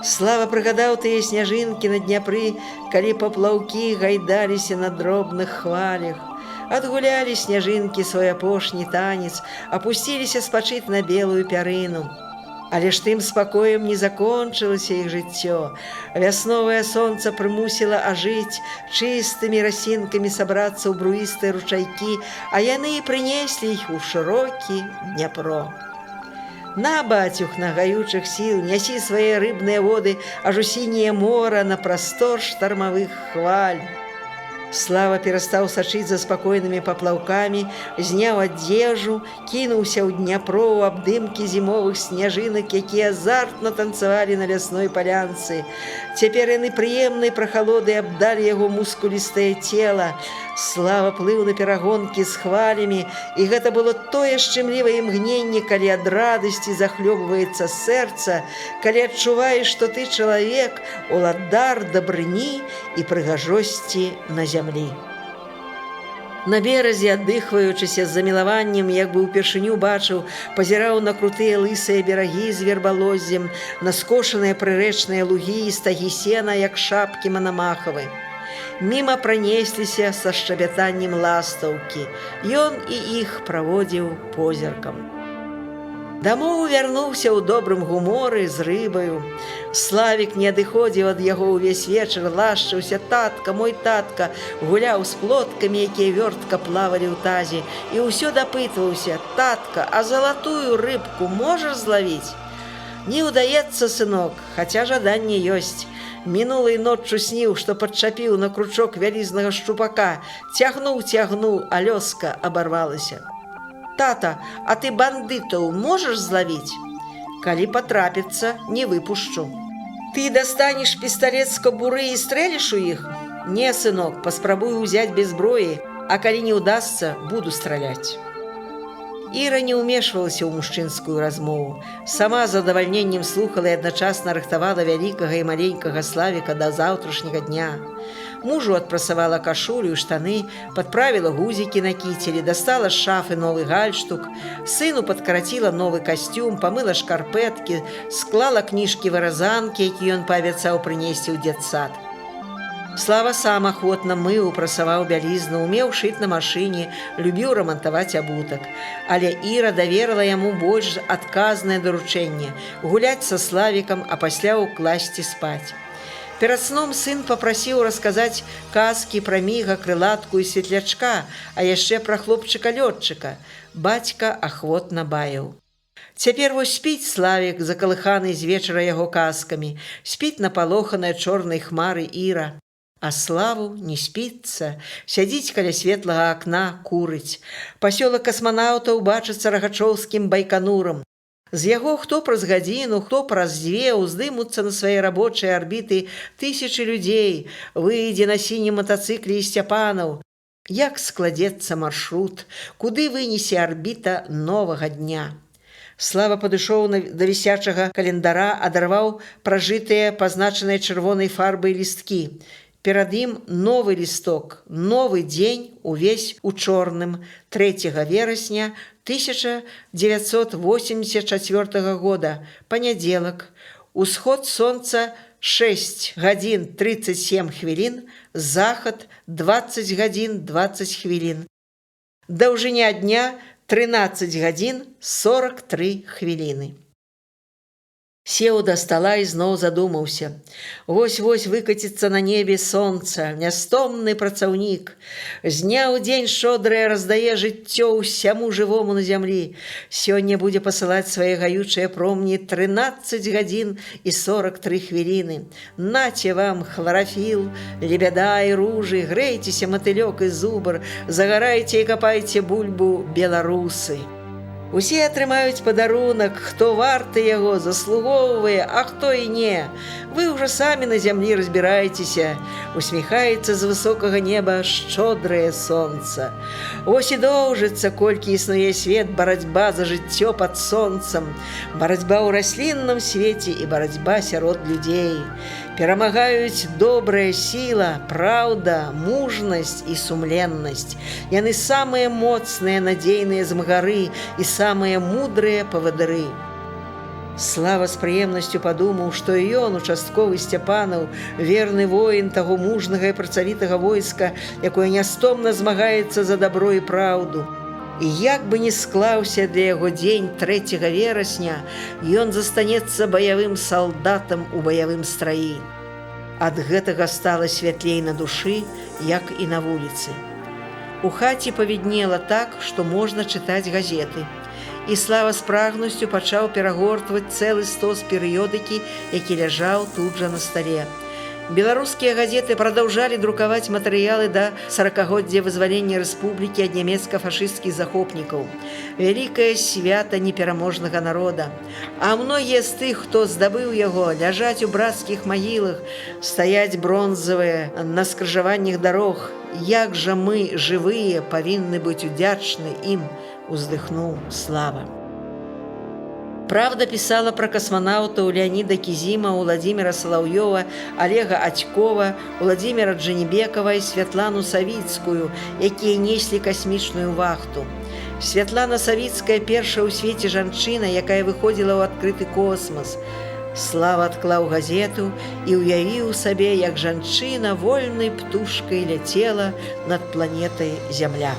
Speaker 1: Слава прыгадаў тыя сняжынкі на Дняпры, калі паплаўкі гайдаліся на дробных хвалях. Адгулялі сняжынкі свой апошні танец, апусціліся спачыць на белую пярыну. Але ж тым спакоем не закончылася іх жыццё. Вясновае сонца прымусіла ажыць, чыстымі расінкамі сабрацца ў бруістыя ручайкі, а яны і прынеслі іх у шырокі Дняпро. На, бацюх, на гаючых сіл, нясі свае рыбныя воды аж у сіняе мора на прастор штармавых хваль. Слава перастаў сачыць за спакойнымі паплаўкамі, зняў адзежу, кінуўся ў Дняпро ў абдымкі зімовых сняжынак, якія азартна танцавалі на лясной палянцы. Цяпер яны прыемнай прахалодай абдалі яго мускулістае цела. Слава плыў на перагонкі з хвалямі, і гэта было тое шчымлівае імгненне, калі ад радасці захлёбваецца сэрца, калі адчуваеш, што ты чалавек, уладар дабрыні і прыгажосці на зямлі. На беразе, аддыхваючыся з замілаваннем, як бы ўпершыню бачыў, пазіраў на крутыя лысыя берагі з вербалоззем, на скошаныя прырэчныя лугі і стагі сена, як шапкі манамахавы. Міма пранесліся са шчабятаннем ластаўкі. Ён і іх праводзіў позіркам. Дамоў вярнуўся ў добрым гуморы з рыбаю. Славік не адыходзіў ад яго ўвесь вечар, лашчыўся: «Татка, мой татка», гуляў з плоткамі, якія вёртка плавалі ў тазе, і ўсё дапытваўся: «Татка, а залатую рыбку можаш злавіць?» «Не ўдаецца, сынок, хаця жаданне ёсць. Мінулай ноччу сніў, што падчапіў на кручок вялізнага шчупака, цягнуў, а лёска абарвалася». «Тата, а ты бандытаў можаш злавіць?» «Калі патрапіцца, не выпушчу». «Ты дастанеш пісталет з кабуры і стрэліш у іх?» «Не, сынок, паспрабую ўзяць без зброі, а калі не ўдасца, буду страляць». Іра не ўмешвалася ў мужчынскую размову. Сама з задавальненнем слухала і адначасна рыхтавала вялікага і маленькага Славіка да заўтрашняга дня. Мужу адпрасавала кашулю і штаны, падправіла гузікі на кіцелі, дастала з шафы новы гальштук, сыну падкараціла новы касцюм, памыла шкарпэткі, склала кніжкі-выразанкі, які ён паабяцаў прынесці ў дзетсад. Слава сам ахвотна мыў, прасаваў бялізну, умеў шыць на машыне, любіў рамантаваць абутак. Але Іра даверыла яму больш адказнае даручэнне – гуляць са Славікам, а пасля ўкласці спаць. Перад сном сын папрасіў расказаць казкі пра міга, крылатку і светлячка, а яшчэ пра хлопчыка-лётчыка. Бацька ахвотна баяў. Цяпер вось спіць Славік, закалыханы з вечара яго казкамі, спіць напалоханая чорнай хмары Іра. А Славу не спіцца, сядзіць каля светлага акна, курыць. Пасёлак касманаўтаў бачыцца рагачоўскім байканурам. З яго хто праз гадзіну, хто праз дзве ўздымуцца на свае рабочыя арбіты тысячы людзей, выйдзе на сінім матацыкле і Сцяпанаў. Як складзецца маршрут, куды вынесе арбіта новага дня? Слава падышоў да вісячага календара, адарваў пражытыя, пазначаныя чырвонай фарбай лісткі. Перад ім новы лісток, новы дзень, увесь у чорным, 3 верасня 1984 года, панядзелак, усход сонца 6 гадзін 37 хвілін, захад 20 гадзін 20 хвілін. Даўжыня дня 13 гадзін 43 хвіліны. Сеў да стала і зноў задумаўся. Вось-вось выкаціцца на небе сонца, нястомны працаўнік. З дня ў дзень шодрае раздае жыццё ўсяму жывому на зямлі. Сёння будзе пасылаць свае гаючыя промні 13 гадзін і 43 хвіліны. Наце вам хларафіл, лебяда і ружы, грэйцеся матылёк і зубр, загарайце і капайце бульбу, беларусы. Усе атрымаюць падарунак, хто варты яго, заслугоўвае, а хто і не. Вы ўжо самі на зямлі разбіраецеся, усміхаецца з высокага неба шчодрае сонца. Вось і доўжыцца, колькі існуе свет, барацьба за жыццё пад сонцам, барацьба ў раслінным свеце і барацьба сярод людзей. Перамагаюць добрая сіла, праўда, мужнасць і сумленнасць. Яны самыя моцныя, надзейныя змагары і самыя мудрыя павадыры. Слава з прыемнасцю падумаў, што і ён, участковы Сцяпанаў, верны воін таго мужнага і працавітага войска, якое нястомна змагаецца за дабро і праўду. І як бы ні склаўся для яго дзень 3 верасня, ён застанецца баявым салдатам у баявым страі. Ад гэтага стала святлей на душы, як і на вуліцы. У хаце павіднела так, што можна чытаць газеты. І Слава з прагнасцю пачаў перагортваць цэлы стос перыёдыкі, які ляжаў тут жа на стале. Беларускія газеты прадаўжалі друкаваць матэрыялы да 40-годдзя вызвалення рэспублікі ад нямецка-фашысцкіх захопнікаў. Вялікае свята непераможнага народа. А многія з тых, хто здабыў яго, ляжаць у брацкіх магілах, стаяць бронзавыя на скрыжаваннях дарог. Як жа мы, жывыя, павінны быць удзячны ім, уздыхнуў Слава. Правда пісала пра касманаўтаў Леаніда Кізіма, Уладзіміра Салаўёва, Олега Атькова, Уладзіміра Джанібекава і Святлану Савіцкую, якія неслі касмічную вахту. Святлана Савіцкая першая ў свеце жанчына, якая выходзіла ў адкрыты космас. Слава адклаў газету і ўявіў сабе, як жанчына вольнай птушкай ляцела над планетай Зямля.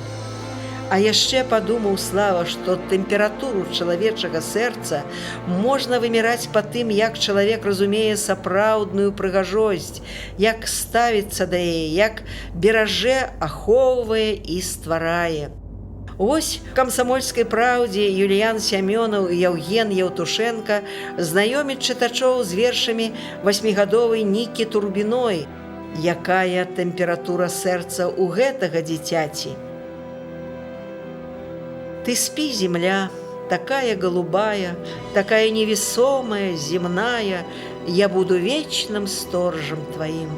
Speaker 1: А яшчэ падумаў Слава, што тэмпературу чалавечага сэрца можна вымераць па тым, як чалавек разумее сапраўдную прыгажосць, як ставіцца да яе, як беражэ, ахоўвае і стварае. Вось в «Камсамольскай праўдзе» Юліян Сямёнаў і Яўген Яўтушенка знаёміць чытачоў з вершамі 8гадовай Нікі Турбіной. Якая тэмпература сэрца ў гэтага дзіцяці? Ты спі, земля, такая голубая, такая невесомая, земная, я буду вечным сторожем твоим.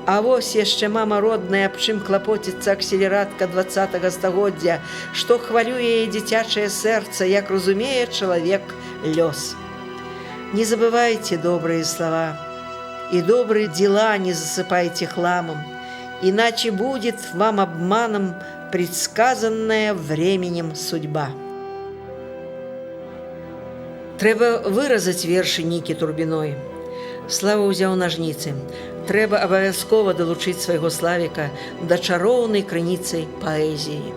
Speaker 1: А вось яшчэ мама родная, аб чым клапоціцца акселератка 20-го стагоддзя, што хвалюе яе дзіцячае сэрца, як разумее чалавек лёс. Не забывайте добрые слова, и добрые дела не засыпайте хламом, иначе будет вам обманом предсказанная временем судьба. Трэба выразаць вершы Нікі Турбіной. Слава ўзяў нажніцы. Трэба абавязкова далучыць свайго Славіка да чароўнай крыніцы паэзіі.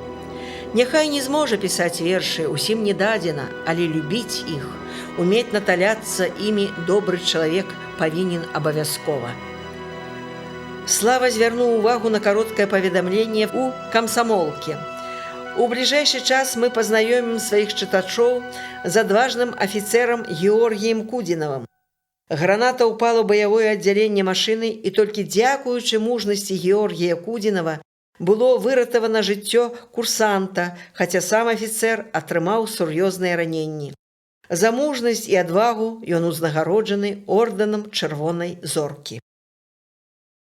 Speaker 1: Няхай не зможа пісаць вершы, усім не дадзена, але любіць іх, умець наталяцца імі добры чалавек павінен абавязкова. Слава звярнуў увагу на кароткае паведамленне ў «Камсамолке». У бліжэйшы час мы пазнаёмім сваіх чытачоў з адважным афіцэрам Георгіем Кудзінавым. Граната ўпала ў баявое аддзяленне машыны, і толькі дзякуючы мужнасці Георгія Кудзінава было выратавана жыццё курсанта, хаця сам афіцэр атрымаў сур'ёзныя раненні. За мужнасць і адвагу ён узнагароджаны ордэнам Чырвонай зоркі.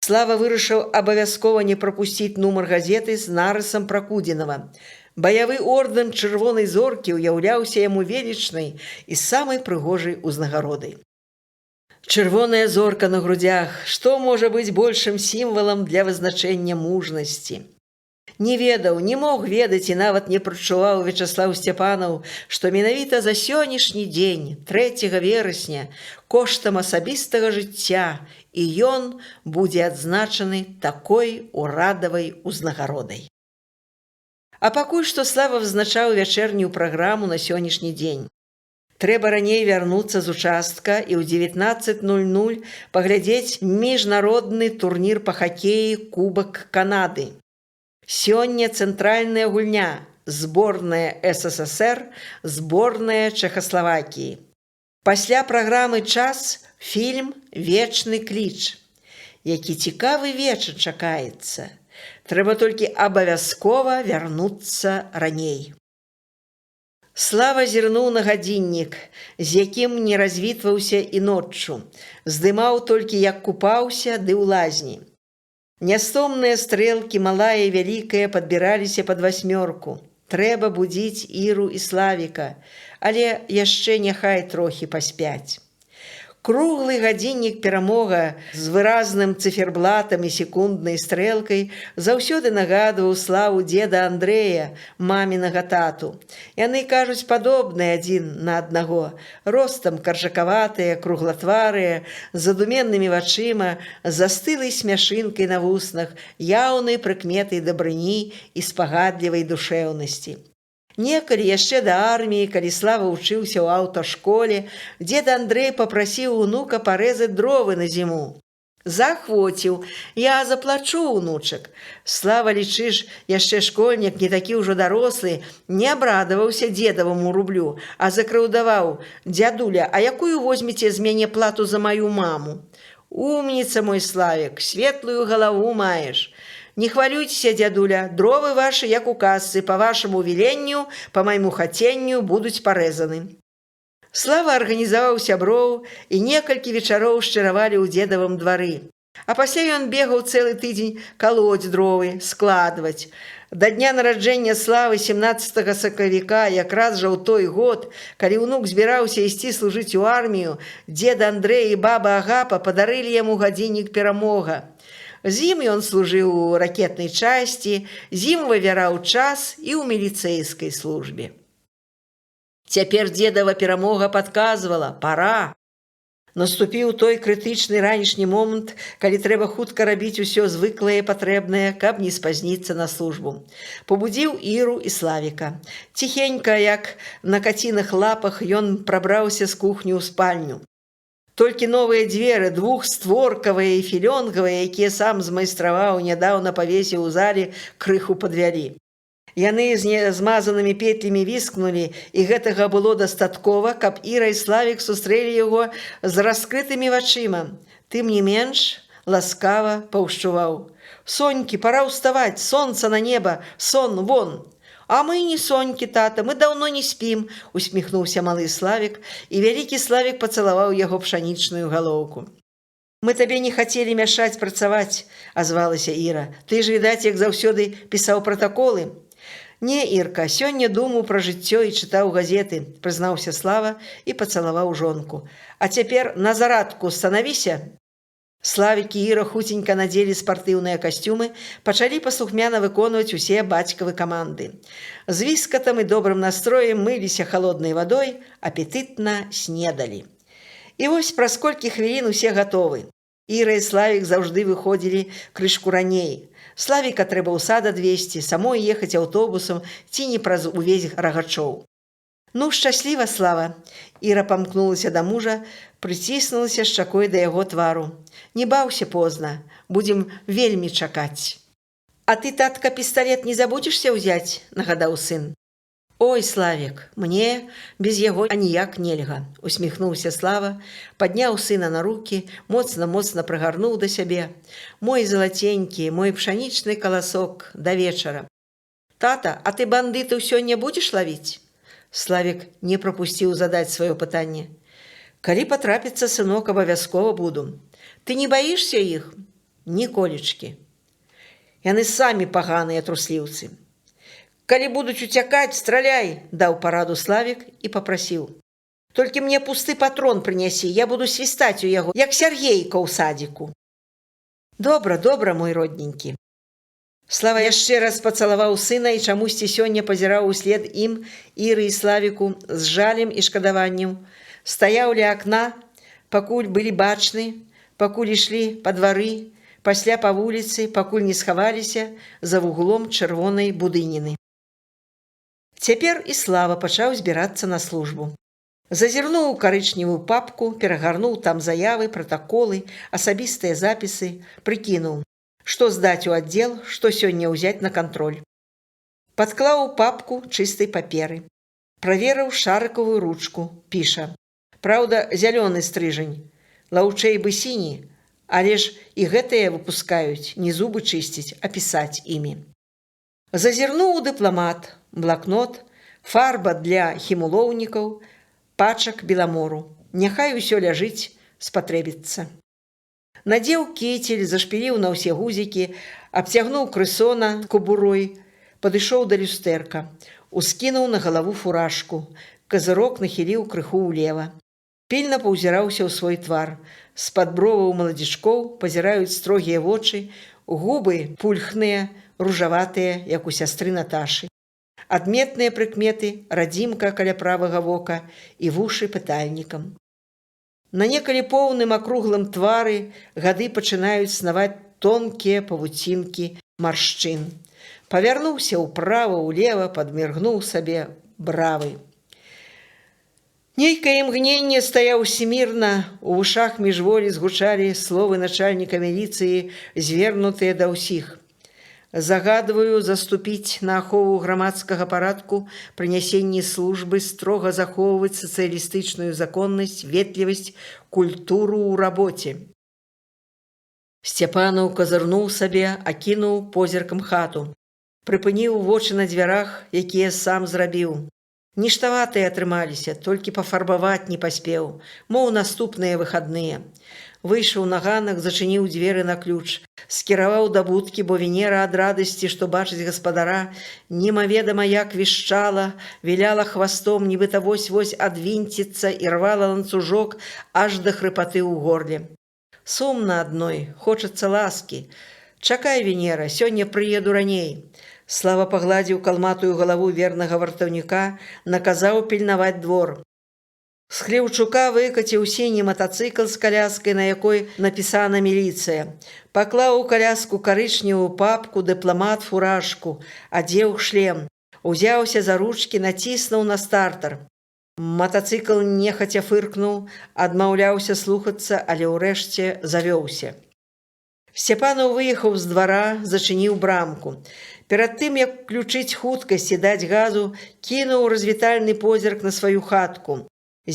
Speaker 1: Слава вырашыў абавязкова не прапусціць нумар газеты з нарысам пра Кудзінава. Баявы ордэн Чырвонай зоркі ўяўляўся яму велічнай і самай прыгожай узнагародай. Чырвоная зорка на грудзях, што можа быць большым сімвалам для вызначэння мужнасці? Не ведаў, не мог ведаць і нават не прачуваў Вячаслаў Сцяпанаў, што менавіта за сённяшні дзень, 3 верасня, коштам асабістага жыцця і ён будзе адзначаны такой урадавай узнагародай. А пакуль што Слава вызначаў вячэрнюю праграму на сённяшні дзень. Трэба раней вярнуцца з участка і ў 19:00 паглядзець міжнародны турнір па хакеі Кубак Канады. Сёння цэнтральная гульня – зборная СССР, зборная Чэхаславакіі. Пасля праграмы «Час» фільм «Вечны кліч». Які цікавы вечар чакаецца. Трэба толькі абавязкова вярнуцца раней. Слава зірнуў на гадзіннік, з якім не развітваўся і ноччу, здымаў толькі, як купаўся, ды ў лазні. Нястомныя стрэлкі, малая і вялікая, падбіраліся пад 8. Трэба будзіць Іру і Славіка, але яшчэ няхай трохі паспяць. Круглы гадзіннік «Перамога» з выразным цыферблатам і секунднай стрэлкай заўсёды нагадваў славу дзеда Андрэя, мамінага тату. Яны, кажуць, падобныя адзін на аднаго, ростам каржакаватыя, круглатварыя, з задуменнымі вачыма, з застылай смяшынкай на вуснах, яўнай прыкметай дабрыні і спагадлівай душэўнасці. Некалі яшчэ да арміі, калі Слава вучыўся ў аўташколе, дзед Андрэй папрасіў унука парэзаць дровы на зіму. Захвоціў: «Я заплачу, унучак». Слава, лічыш, яшчэ школьнік, не такі ўжо дарослы, не абрадаваўся дзедаваму рублю, а закрыўдаваў: «Дзядуля, а якую возьмеце з мяне плату за маю маму?» «Умніца, мой Славік, светлую галаву маеш. Не хвалюйцеся, дзядуля, дровы вашы, як у казцы, па вашаму веленню, па майму хаценню, будуць парэзаны». Слава арганізаваў сяброў, і некалькі вечароў шчыравалі ў дзедавым двары. А пасля ён бегаў цэлы тыдзень калоць дровы, складваць. Да дня нараджэння Славы 17 сакавіка, якраз жа ў той год, калі ўнук збіраўся ісці служыць у армію, дзед Андрэй і баба Агапа падарылі яму гадзіннік «Перамога». З ім ён служыў у ракетнай часці, з ім вывяраў час і ў міліцэйскай службе. Цяпер дзедава «Перамога» падказвала: пара. Наступіў той крытычны ранішні момант, калі трэба хутка рабіць усё звыклае і патрэбнае, каб не спазніцца на службу. Пабудзіў Іру і Славіка. Ціхенька, як на каціных лапах, ён прабраўся з кухні ў спальню. Толькі новыя дзверы, двухстворкавыя і філёнгавыя, якія сам змайстраваў, нядаўна павесіў у зале, крыху падвялі. Яны з змазанымі петлямі віскнулі, і гэтага было дастаткова, каб Іра і Славік сустрэлі яго з раскрытымі вачыма. Тым не менш, ласкава паўшчуваў: «Сонькі, пара ўставаць, сонца на неба, сон вон». «А мы не сонькі, тата, мы даўно не спім», – усміхнуўся малы Славік, і вялікі Славік пацалаваў яго пшанічную галоўку. «Мы табе не хацелі мяшаць працаваць», – азвалася Іра. «Ты ж, відаць, як заўсёды пісаў пратаколы». «Не, Ірка, сёння думаў пра жыццё і чытаў газеты», – прызнаўся Слава і пацалаваў жонку. «А цяпер на зарадку станавіся». Славік і Іра хуценька надзелі спартыўныя касцюмы, пачалі паслухмяна выконваць усе бацькавы каманды. З віскатам і добрым настроем мыліся халоднай вадой, апетытна снедалі. І вось праз колькі хвілін усе гатовы. Іра і Славік заўжды выходзілі крышку раней. Славіка трэба ў сад адвезці, самой ехаць аўтобусам ці не праз увесь Рагачоў. «Ну, шчасліва, Слава!» Іра памкнулася да мужа, прыціснулася шчакой да яго твару. «Не баўся позна, будзем вельмі чакаць». «А ты, татка, пісталет не забудзешся ўзяць?» – нагадаў сын. «Ой, Славік, мне без яго аніяк нельга», – усміхнуўся Слава, падняў сына на рукі, моцна-моцна прыгарнуў да сябе. «Мой залаценькі, мой пшанічны каласок, да вечара». «Тата, а ты бандытаў сёння будзеш лавіць?» Славік не прапусціў задаць сваё пытанне. «Калі патрапіцца, сынок, абавязкова буду. Ты не баішся іх?» «Ніколечкі. Яны самі паганыя трусліўцы». «Калі будуць уцякаць, страляй!» – даў параду Славік і папрасіў. «Толькі мне пусты патрон прынясі, я буду свістаць у яго, як Сяргейка ў садзіку». «Добра, добра, мой родненькі». Слава яшчэ раз пацалаваў сына і чамусьці сёння пазіраў услед ім, Іры і Славіку, з жалем і шкадаваннем. Стаяў ля акна, пакуль былі бачны, пакуль ішлі па двары, пасля па вуліцы, пакуль не схаваліся за вуглом чырвонай будыніны. Цяпер і Слава пачаў збірацца на службу. Зазірнуў у карычневую папку, перагарнуў там заявы, пратаколы, асабістыя запісы, прыкінуў, што здаць у аддзел, што сёння ўзяць на кантроль. Падклаў у папку чыстай паперы. Праверыў шарыкавую ручку, піша. Праўда, зялёны стрыжань, лаўчэй бы сіні, але ж і гэтыя выпускаюць, не зубы чысціць, а пісаць імі. Зазірнуў у дыпламат, блакнот, фарба для хімулоўнікаў, пачак беламору. Няхай усё ляжыць, спатрэбіцца. Надзеў кіцель, зашпіліў на ўсе гузікі, абцягнуў крысона кобурой, падышоў да люстэрка, ускінуў на галаву фуражку, казырок нахіліў крыху ўлева. Пільна паўзіраўся ў свой твар. З-пад броваў маладзічкоў пазіраюць строгія вочы, губы пульхныя, ружаватыя, як у сястры Наташы. Адметныя прыкметы, радзімка каля правага вока і вушы пытальнікам. На некалі поўным акруглым твары гады пачынаюць снаваць тонкія павуцінкі маршчын. Павярнуўся ўправа-ўлева, падміргнуў сабе бравы. Нейкае імгненне стаяў смірна, у вушах міжволі згучалі словы начальніка міліцыі, звернутыя да ўсіх. Загадваю заступіць на ахову грамадскага парадку, прынясенні службы, строга захоўваць сацыялістычную законнасць, ветлівасць, культуру ў рабоце. Сцяпанаў казырнуў сабе, акінуў позіркам хату. Прыпыніў вочы на дзвярах, якія сам зрабіў. Ніштаватыя атрымаліся, толькі пафарбаваць не паспеў, моў наступныя выхадныя. Выйшаў на ганак, зачыніў дзверы на ключ, скіраваў да будкі, бо Венера ад радасці, што бачыць гаспадара, немаведама як вішчала, віляла хвастом, нібыта вось-вось адвінціцца і рвала ланцужок аж да хрыпаты ў горле. Сумна адной, хочацца ласкі. Чакай, Венера, сёння прыеду раней. Слава пагладзіў калматую галаву вернага вартаўніка, наказаў пільнаваць двор. З хлеўчука выкаціў сіні матацыкл з каляскай, на якой напісана «Міліцыя». Паклаў у каляску карычневую папку, дыпламат, фуражку, адзеў шлем. Узяўся за ручкі, націснуў на стартар. Матацыкл нехаця фыркнуў, адмаўляўся слухацца, але ўрэшце завёўся. Сцяпанаў выехаў з двара, зачыніў брамку. Перад тым, як включыць хуткасць і даць газу, кінуў развітальны позірк на сваю хатку.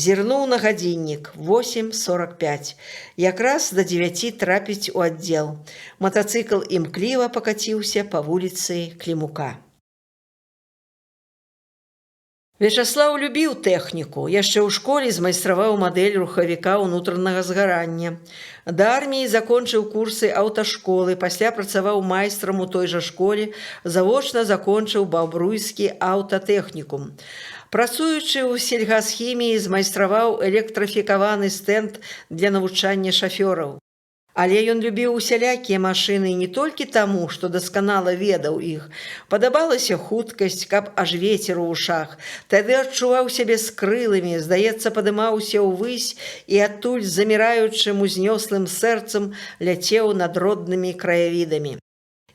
Speaker 1: Зірнуў на гадзіннік 8:45. Якраз да 9 трапіць у аддзел. Матацыкл імкліва пакаціўся па вуліцы Клімука. Вячаслаў любіў тэхніку. Яшчэ ў школе змайстраваў мадэль рухавіка ўнутранага згарання. Да арміі закончыў курсы аўташколы, пасля працаваў майстрам у той жа школе, завочна закончыў баўбруйскі аўтатэхнікум. Працуючы ў сельгасхіміі, змайстраваў электрафікаваны стэнд для навучання шафёраў. Але ён любіў усялякія машыны не толькі таму, што дасканала ведаў іх. Падабалася хуткасць, каб аж вецер у вушах. Тады адчуваў сябе скрыламі, здаецца, падымаўся ўвысь і адтуль з заміраючым узнёслым сэрцам ляцеў над роднымі краявідамі.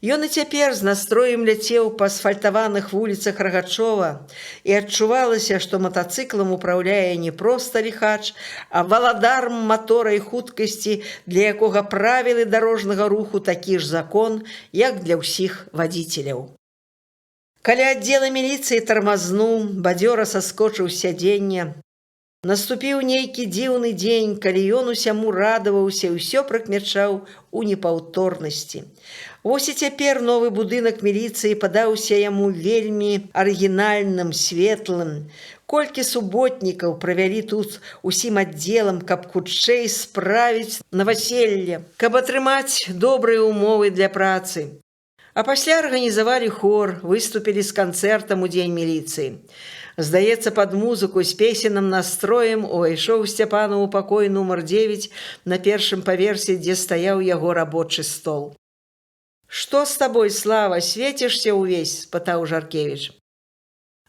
Speaker 1: Ён і цяпер з настроем ляцеў па асфальтаваных вуліцах Рагачова, і адчувалася, што матацыклам управляе не проста ліхач, а валадар матора і хуткасці, для якога правілы дарожнага руху такі ж закон, як для ўсіх вадзіцеляў. Каля аддзела міліцыі тармазнуў, бадзёра саскочыў з сядзення. Наступіў нейкі дзіўны дзень, калі ён усяму радаваўся і ўсё прыкмячаў у непаўторнасці. Вось і цяпер новы будынак міліцыі падаўся яму вельмі арыгінальным, светлым. Колькі суботнікаў правялі тут усім аддзелам, каб хутчэй справіць наваселле, каб атрымаць добрыя ўмовы для працы. А пасля арганізавалі хор, выступілі з канцэртам у дзень міліцыі. Здаецца, пад музыку з песенным настроем увайшоў Сцяпанаў у пакой нумар 9 на першым паверсе, дзе стаяў яго рабочы стол. «Што з табой, Слава, свецішся ўвесь?» – спытаў Жаркевіч.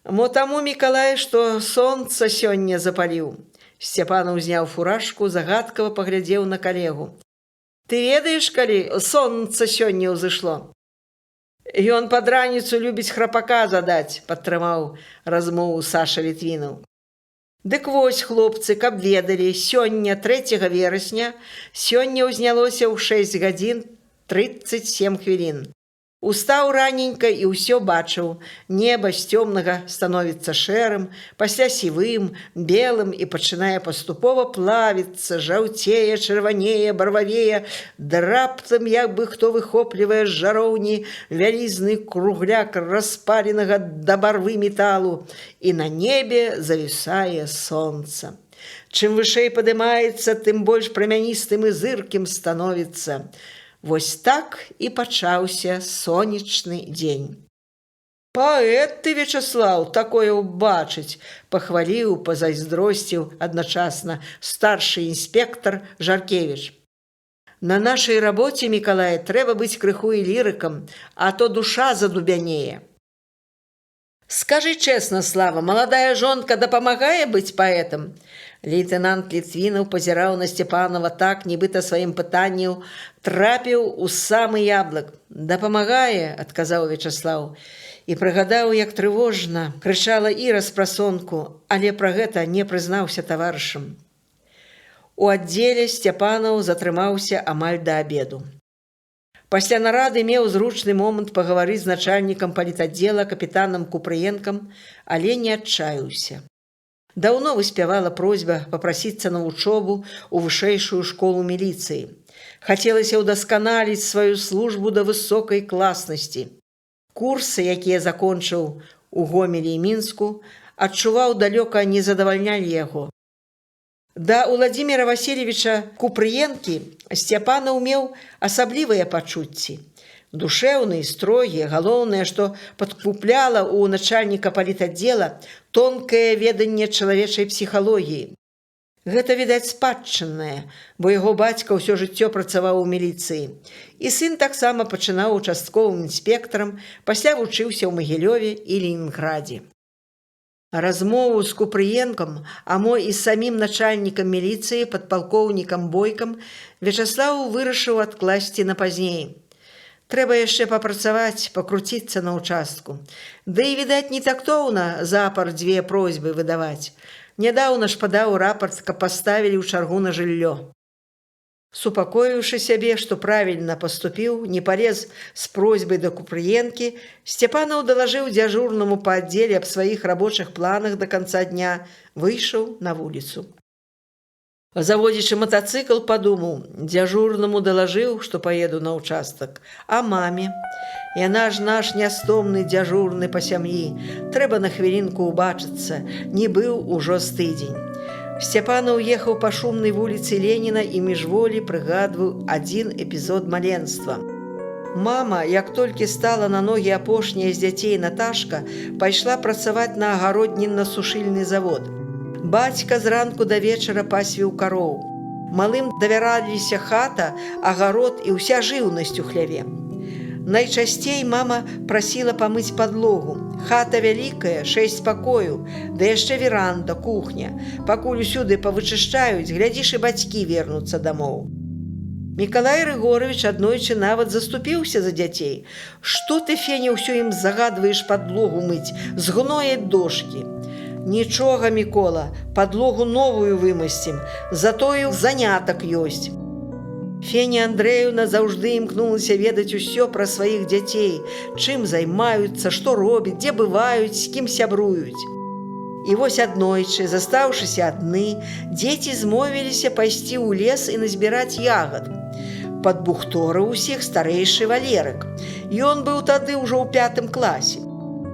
Speaker 1: «Мо таму, Мікалай, што сонца сёння запаліў». Сцяпанаў зняў фуражку, загадкава паглядзеў на калегу. «Ты ведаеш, калі сонца сёння ўзышло?» «Ён пад раніцу любіць храпака задаць», – падтрымаў размову Саша Літвінаў. «Дык вось, хлопцы, каб ведалі, сёння 3 верасня, сёння ўзнялося ў 6 гадзін 37 хвілін. Устаў раненька і ўсё бачыў. Неба з цёмнага становіцца шэрым, пасля сівым, белым і пачынае паступова плавіцца, жаўцее, чырванее, барвавее, да раптам, як бы хто выхоплівае з жароўні вялізны кругляк распаленага да барвы металу, і на небе завісае сонца. Чым вышэй падымаецца, тым больш прамяністым і зыркім становіцца. Вось так і пачаўся сонечны дзень. «Паэт ты, Вячаслаў, такое ўбачыць!» – пахваліў, пазайздросціў адначасна старшы інспектар Жаркевіч. «На нашай рабоце, Мікалай, трэба быць крыху і лірыкам, а то душа задубянее». «Скажы чэсна, Слава, маладая жонка дапамагае быць паэтам?» Лейтенант Літвінаў пазіраў на Сцяпанова так, нібыта сваім пытаннем трапіў у самы яблык. «Дапамагае», – адказаў Вячаслаў. І прыгадаў, як трывожна крычала Іра з прасонку, але пра гэта не прызнаўся таварышам. У аддзеле Сцяпанаў затрымаўся амаль да абеду. Пасля нарады меў зручны момант пагаварыць з начальнікам палітаддзела капітанам Купрыенкам, але не адчаяўся. Даўно выспявала просьба папрасіцца на вучобу ў вышэйшую школу міліцыі. Хацелася ўдасканаліць сваю службу да высокай класнасці. Курсы, якія закончыў у Гомелі і Мінску, адчуваў далёка не задавальнялі яго. Да Уладзіміра Васильевича Купрыенкі Сцяпанаў меў асаблівыя пачуцці. Душэўны і строгі, галоўнае, што падкупляла ў начальніка палітаддзела тонкае веданне чалавечай псіхалогіі. Гэта, відаць, спадчыннае, бо яго бацька ўсё жыццё працаваў у міліцыі. І сын таксама пачынаў участковым інспектарам, пасля вучыўся ў Магілёве і Ленінградзе. Размову з Купрыенкам, а мо і з самім начальнікам міліцыі, падпалкоўнікам Бойкам, Вячаслаў вырашыў адкласці на пазней. Трэба яшчэ папрацаваць, пакруціцца на ўчастку. Ды і, відаць, не тактоўна запар дзве просьбы выдаваць. Нядаўна ж падаў рапарт, каб паставілі ў чаргу на жыллё. Супакоіўшы сябе, што правільна паступіў, не палез з просьбай да Купрыенкі, Сцяпанаў далажыў дзяжурнаму па аддзеле аб сваіх рабочых планах да канца дня, выйшаў на вуліцу. Заводзячы матацыкл, падумаў, дзяжурнаму далажыў, што паеду на ўчастак, а маме? Яна ж наш нястомны дзяжурны па сям'і, трэба на хвілінку ўбачыцца, не быў ужо з тыдзень. Сцяпанаў ехаў па шумнай вуліцы Леніна і міжволі прыгадваў адзін эпізод маленства. Мама, як толькі стала на ногі апошняя з дзяцей Наташка, пайшла працаваць на агароднінна-сушыльны завод. Бацька зранку да вечара пасвіў кароў. Малым давяраліся хата, агарод і ўся жыўнасць у хляве. Найчасцей мама прасіла памыць падлогу. Хата вялікая, 6 пакояў, да яшчэ веранда, кухня. Пакуль усюды павычышчаюць, глядзіш, і бацькі вернуцца дамоў. Мікалай Рыгорович аднойчы нават заступіўся за дзяцей. «Што ты, Феня, ўсё ім загадваеш падлогу мыць, згнояць дошкі?» «Нічога, Мікола, падлогу новую вымасцім, затое занятак ёсць». Феня Андрэевна заўжды імкнулася ведаць усё пра сваіх дзяцей, чым займаюцца, што робяць, дзе бываюць, з кім сябруюць. І вось аднойчы, застаўшыся адны, дзеці змовіліся пайсці ў лес і назбіраць ягад. Падбухторыў усіх старэйшы Валерык. Ён быў тады ўжо ў 5 класе.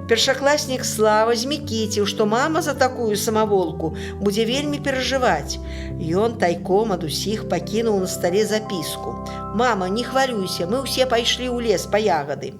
Speaker 1: Першакласнік Слава змікіціў, што мама за такую самаволку будзе вельмі перажываць. Ён тайком ад усіх пакінуў на стале запіску. «Мама, не хвалюйся, мы ўсе пайшлі ў лес па ягады».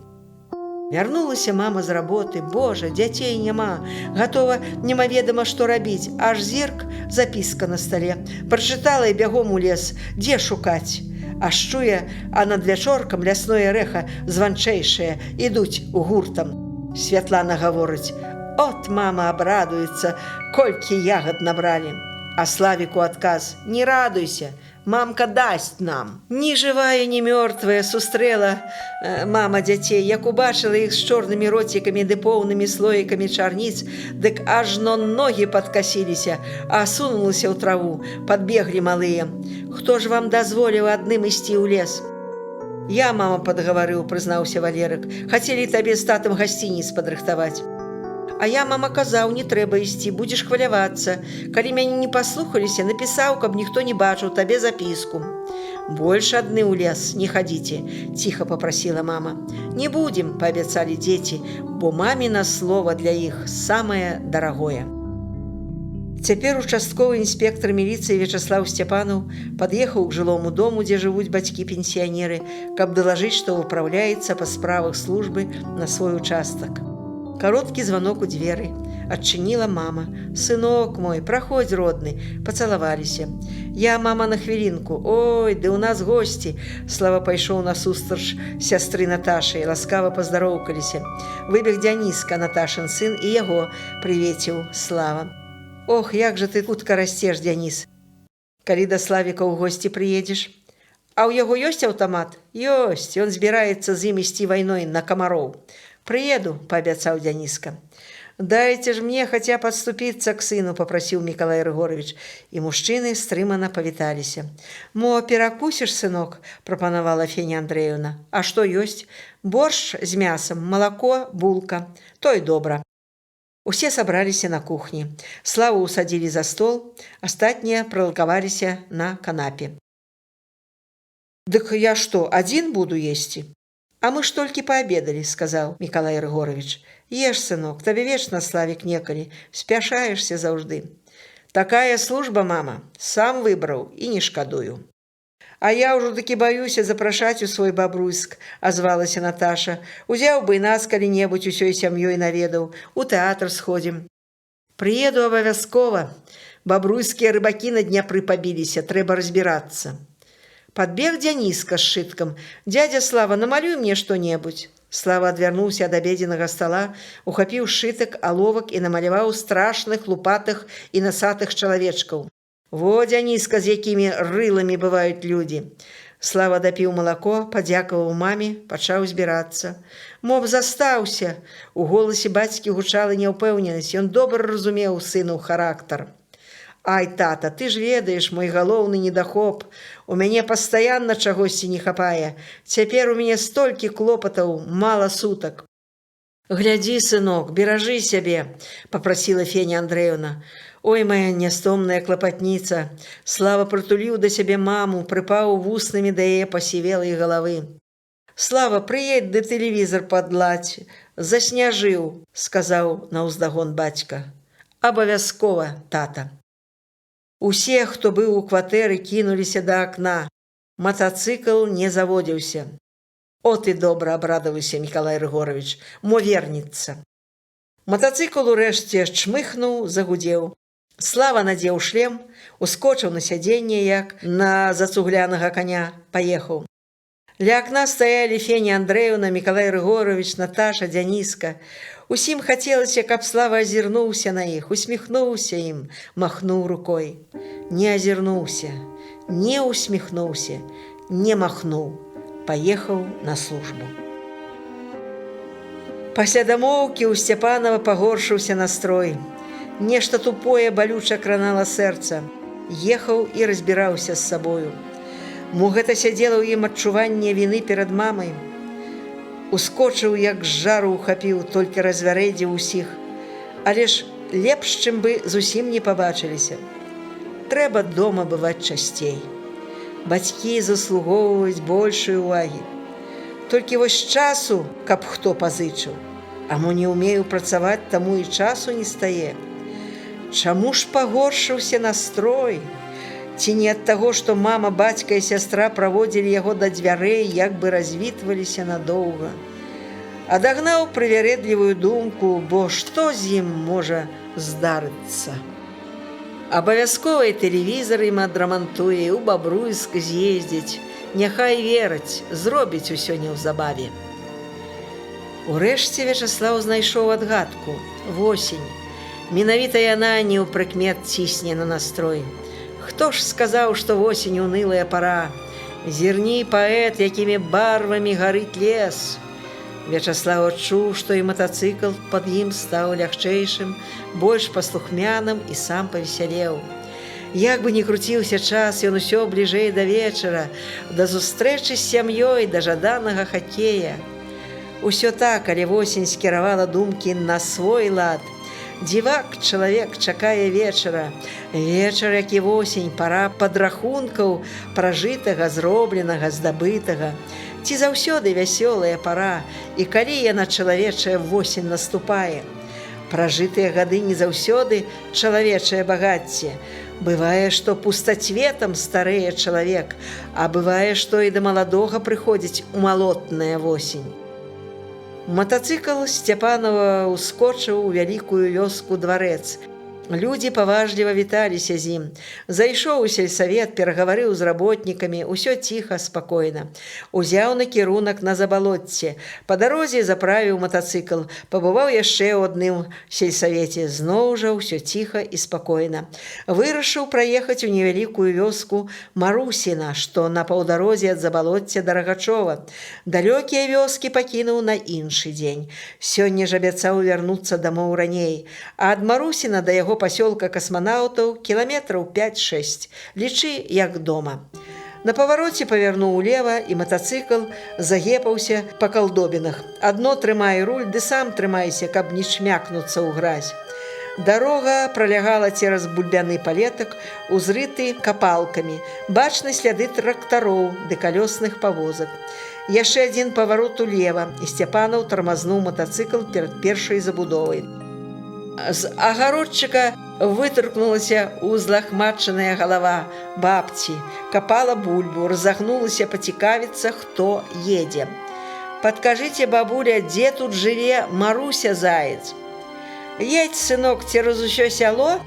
Speaker 1: Вярнулася мама з работы. Божа, дзяцей няма. Гатова немаведама, што рабіць. Аж зірк, запіска на стале. Прачытала і бягом у лес. Дзе шукаць? Аж чуе, а над вячоркам лясное рэха званчэйшае ідуць у гуртам. Святлана гаворыць: «От мама абрадуецца, колькі ягад набралі». А Славіку адказ: «Не радуйся, мамка дасць нам». Ні жывая, ні мёртвая сустрэла мама дзяцей, як убачыла іх з чорнымі роцікамі ды поўнымі слоікамі чарніц, дык ажно ногі падкасіліся, а сунулася ў траву, падбеглі малыя. «Хто ж вам дазволіў адным ісці ў лес?» Я, мама, падгаварыў, прызнаўся Валерык. Хацелі табе з татам гасцініц падрыхтаваць. А я, мама, казаў, не трэба ісці, будзеш хвалявацца. Калі мяне не паслухаліся, напісаў, каб ніхто не бачыў табе запіску. Больш адны ў лес не хадзіце, ціха папрасіла мама. Не будзем, паабяцалі дзеці, бо маміна слова для іх самае дарагое. Цяпер участковы інспектор міліцыі Вячаслаў Сцяпанаў пад'ехаў к жылому дому, дзе жывуць бацькі-пенсіянеры, каб далажыць, што ўпраўляецца па справах службы на свой участак. Кароткі званок у дзверы. Адчыніла мама. «Сынок мой, праходзь, родны». Пацалаваліся. «Я, мама, на хвілінку». «Ой, ды ў нас госці». Слава пайшоў насустрач сястры Наташы і ласкава паздароўкаліся. Выбег Дзяніска, Наташын сын, і яго прывеціў Слава. «Ох, як жа ты хутка расцеш, Дзянис. Калі да Славіка ў госці прыедзеш? А ў яго ёсць аўтамат?» «Ёсць, ён збіраецца з ім ісці вайной на камароў». «Прыеду», – паабяцаў Дзяніска. «Дайце ж мне хаця падступіцца к сыну», – папрасіў Мікалай Рыгорович. І мужчыны стрымана павіталіся. «Мо перакусіш, сынок?» – прапанавала Феня Андрэевна. «А што ёсць?» «Боршч з мясам, малако, булка. То і добра». Усе сабраліся на кухні. Славу ўсадзілі за стол, астатнія прылакаваліся на канапе. «Дык я што, адзін буду есці?» «А мы ж толькі паабедалі», – сказаў Мікалай Рыгорович. «Еш, сынок, табе вечна, Славік, некалі, спяшаешся заўжды». «Такая служба, мама, сам выбраў і не шкадую». «А я ўжо такі баюся запрашаць у свой Бабруйск», – азвалася Наташа. «Узяў бы і нас калі-небудзь усёй сям'ёй наведаў, у тэатр сходзім». «Прыеду абавязкова. Бабруйскія рыбакі на Дняпры пабіліся, трэба разбірацца». Подбег Дзяніска з шыткам. «Дядя Слава, намалюй мне што-небудзь». Слава адвярнуўся ад абедзенага стала, ухапіў шытак, аловак і намаляваў страшных, лупатых і насатых чалавечкаў. «Во, Дзяніска, з якімі рыламі бываюць людзі». Слава дапіў малако, падзякаваў маме, пачаў збірацца. «Мо б застаўся». У голасе бацькі гучала няўпэўненасць, ён добра разумеў сыну характар. «Ай, тата, ты ж ведаеш, мой галоўны недахоп. У мяне пастаянна чагосьці не хапае. Цяпер у мяне столькі клопатаў, мала сутак». «Глядзі, сынок, беражы сябе», – папрасіла Феня Андрэевна. «Ой, моя нястомная клапатніца». Слава прытуліў да сябе маму, прыпаў вуснамі да яе пасівелай галавы. «Слава, прыедь ды тэлевізар падладзь. Засняжыў», – сказаў наўздагон бацька. «Абавязкова, тата». Усе, хто быў у кватэры, кінуліся да акна. Матацыкл не заводзіўся. «От і добра», – абрадаваўся Мікалай Рыгорович, – «мо вернецца». Матацыкл урэшце чмыхнуў, загудзеў. Слава надзеў шлем, ускочыў на сядзенне, як на зацуглянага коня, паехаў. Ля акна стаялі Феня Андрэевна, Мікалай Рыгорович, Наташа, Дзяніска. Усім хацелася, каб Слава азірнуўся на іх, усміхнуўся ім, махнуў рукой. Не азірнуўся, не усміхнуўся, не махнуў, паехаў на службу. Пасля дамоўкі ў Сцяпанава пагоршыўся настрой. Нешта тупое балюча кранала сэрца. Ехаў і разбіраўся з сабою. Мо гэта сядзела ў ім адчуванне віны перад мамай. Ускочыў, як з жару ухапіў, толькі развярэдзіў усіх. Але ж лепш, чым бы зусім не пабачыліся. Трэба дома бываць часцей. Бацькі заслугоўваюць большай увагі. Толькі вось часу, каб хто пазычыў. А мо не ўмею працаваць, таму і часу не стае. Чаму ж пагоршыўся настрой? Ці не ад таго, што мама, бацька і сястра праводзілі яго да дзвярэй, як бы развітваліся надоўга. Адагнаў прывярэдлівую думку, бо што з ім можа здарыцца? Абавязкова і тэлевізар ім адрамантуе, у Бабруйск з'ездзіць. Няхай вераць, зробіць усё неўзабаве. Урэшце Вячаслаў знайшоў адгадку. Восень. Менавіта яна не ў прыкмет цісне на настрой. Хто ж сказаў, што восень унылая пара? Зірні, паэт, якімі барвамі гарыць лес. Вячаслаў адчуў, што і матацыкл пад ім стаў лягчэйшым, больш паслухмяным і сам павесялеў. Як бы ні круціўся час, ён усё бліжэй да вечара, да сустрэчы з сям'ёй, да жаданага хакея. Усё так, але восень скіравала думкі на свой лад. Дзівак чалавек чакае вечара. Вечар, як і восень, пара падрахункаў пражытага, зробленага, здабытага. Ці заўсёды вясёлая пара, і калі яна чалавечая восень наступае. Пражытыя гады не заўсёды чалавечае багацце. Бывае, што пустацветам старэе чалавек, а бывае, што і да маладога прыходзіць умалотная восень. Матацыкл Сцяпанова ускочыў у вялікую вёску Дварэц. Людзі паважліва віталіся з ім. Зайшоў у сельсавет, перагаварыў з работнікамі, усё ціха, спакойна. Узяў накірунак на Забалоцце. Па дарозе заправіў матацыкл. Пабываў яшчэ ў адным сельсавеце. Зноў жа ўсё ціха і спакойна. Вырашыў праехаць у невялікую вёску Марусіна, што на паўдарозе ад Забалоцця да Рагачова. Далёкія вёскі пакінуў на іншы дзень. Сёння ж абяцаў вярнуцца дамоў раней. А ад Марусіна да яго пасёлка касманаўтаў кіламетраў 5-6. Лічы, як дома. На павароце павярнуў улева, і матацыкл загепаўся па калдобінах. Адно трымай руль, ды сам трымайся, каб не шмякнуцца ў гразь. Дарога пролягала цераз бульбяны палетак, узрыты капалкамі. Бачны сляды трактароў ды калёсных павозак. Яшчэ адзін паварот улева, і Сцяпанаў тармазнуў матацыкл перад першай забудовай. З агародчыка вытыркнулася ўзлахмачаная галава бабці, капала бульбу, разагнулася пацікавіцца, хто едзе. «Падкажыце, бабуля, дзе тут жыве Маруся Заяц?» «Едь, сынок, цераз усё сяло,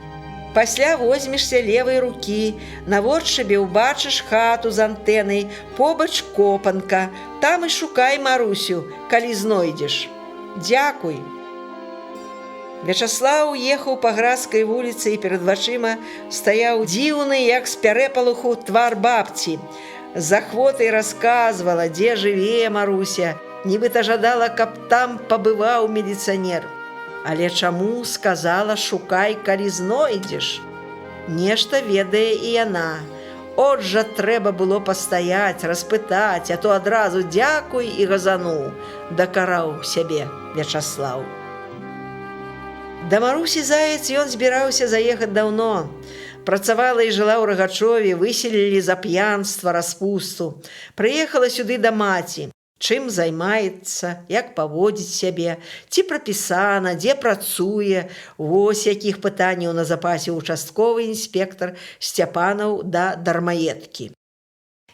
Speaker 1: пасля возьмешся левай рукі, на водшыбе ўбачыш хату з антэнай, побач копанка, там і шукай Марусю, калі знойдзеш. Дзякуй!» Вячаслаў ехаў па Градскай вуліцы, і перад вачыма стаяў дзіўны, як з пярэпалуху, твар бабці. З ахвотай расказвала, дзе жыве Маруся, нібыта жадала, каб там пабываў міліцыянер. Але чаму сказала «шукай, калі знойдзеш»? Нешта ведае і яна. От жа трэба было пастаяць, распытаць, а то адразу «дзякуй» і газануў, дакараў сябе Вячаслаў. Да Марусі Заяц ён збіраўся заехаць даўно. Працавала і жыла ў Рагачове, выселілі за п'янства, распусту. Прыехала сюды да маці. Чым займаецца, як паводзіць сябе, ці прапісана, дзе працуе. Вось якіх пытанняў на запасе участковы інспектар Сцяпанаў да дармаедкі.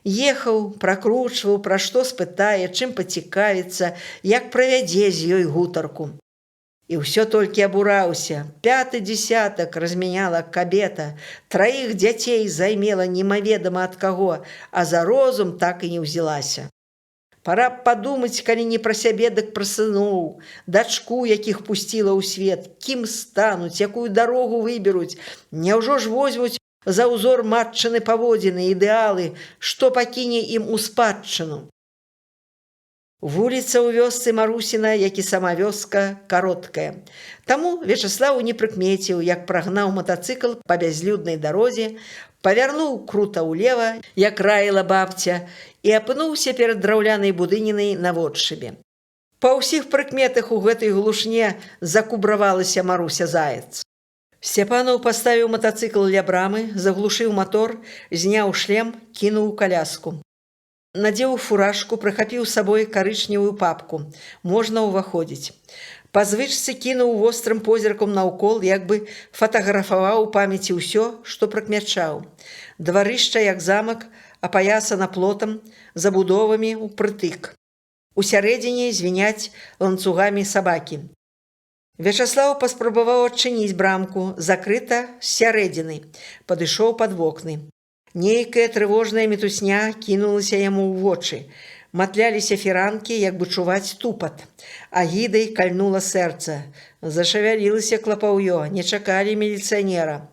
Speaker 1: Ехаў, пракручваў, пра што спытае, чым пацікавіцца, як правядзе з ёй гутарку. І ўсё толькі абураўся. 5-ы дзесятак размяняла кабета, 3 дзяцей займела немаведама ад каго, а за розум так і не ўзялася. Пара падумаць, калі не пра сябе, дык пра сыноў, дачку, якіх пусціла ў свет, кім стануць, якую дарогу выберуць, няўжо ж возьмуць за ўзор матчыны паводзіны, ідэалы, што пакіне ім у спадчыну. Вуліца ў вёсцы Марусіна, як і сама вёска, кароткая. Таму Вячаслаў не прыкмеціў, як прагнаў матацыкл па бязлюднай дарозе, павярнуў крута ўлева, як раіла бабця, і апынуўся перад драўлянай будынінай на водшыбе. Па ўсіх прыкметах у гэтай глушне закубравалася Маруся Заяц. Сцяпанаў паставіў матацыкл ля брамы, заглушыў матор, зняў шлем, кінуў каляску. Надзеў фуражку, прыхапіў з сабой карычневую папку. Можна ўваходзіць. Па звычцы кінуў вострым позіркам наўкол, як бы фатаграфаваў у памяці ўсё, што прыкмячаў. Дварышча, як замак, апаясана плотам, забудовамі ўпрытык. Усярэдзіне звіняць ланцугамі сабакі. Вячаслаў паспрабаваў адчыніць брамку, закрыта з сярэдзіны. Падышоў пад вокны. Нейкая трывожная мітусня кінулася яму ў вочы. Матляліся фіранкі, як бы чуваць тупат. Агідай кальнула сэрца. Зашавялілася клапаўё, не чакалі міліцыянера.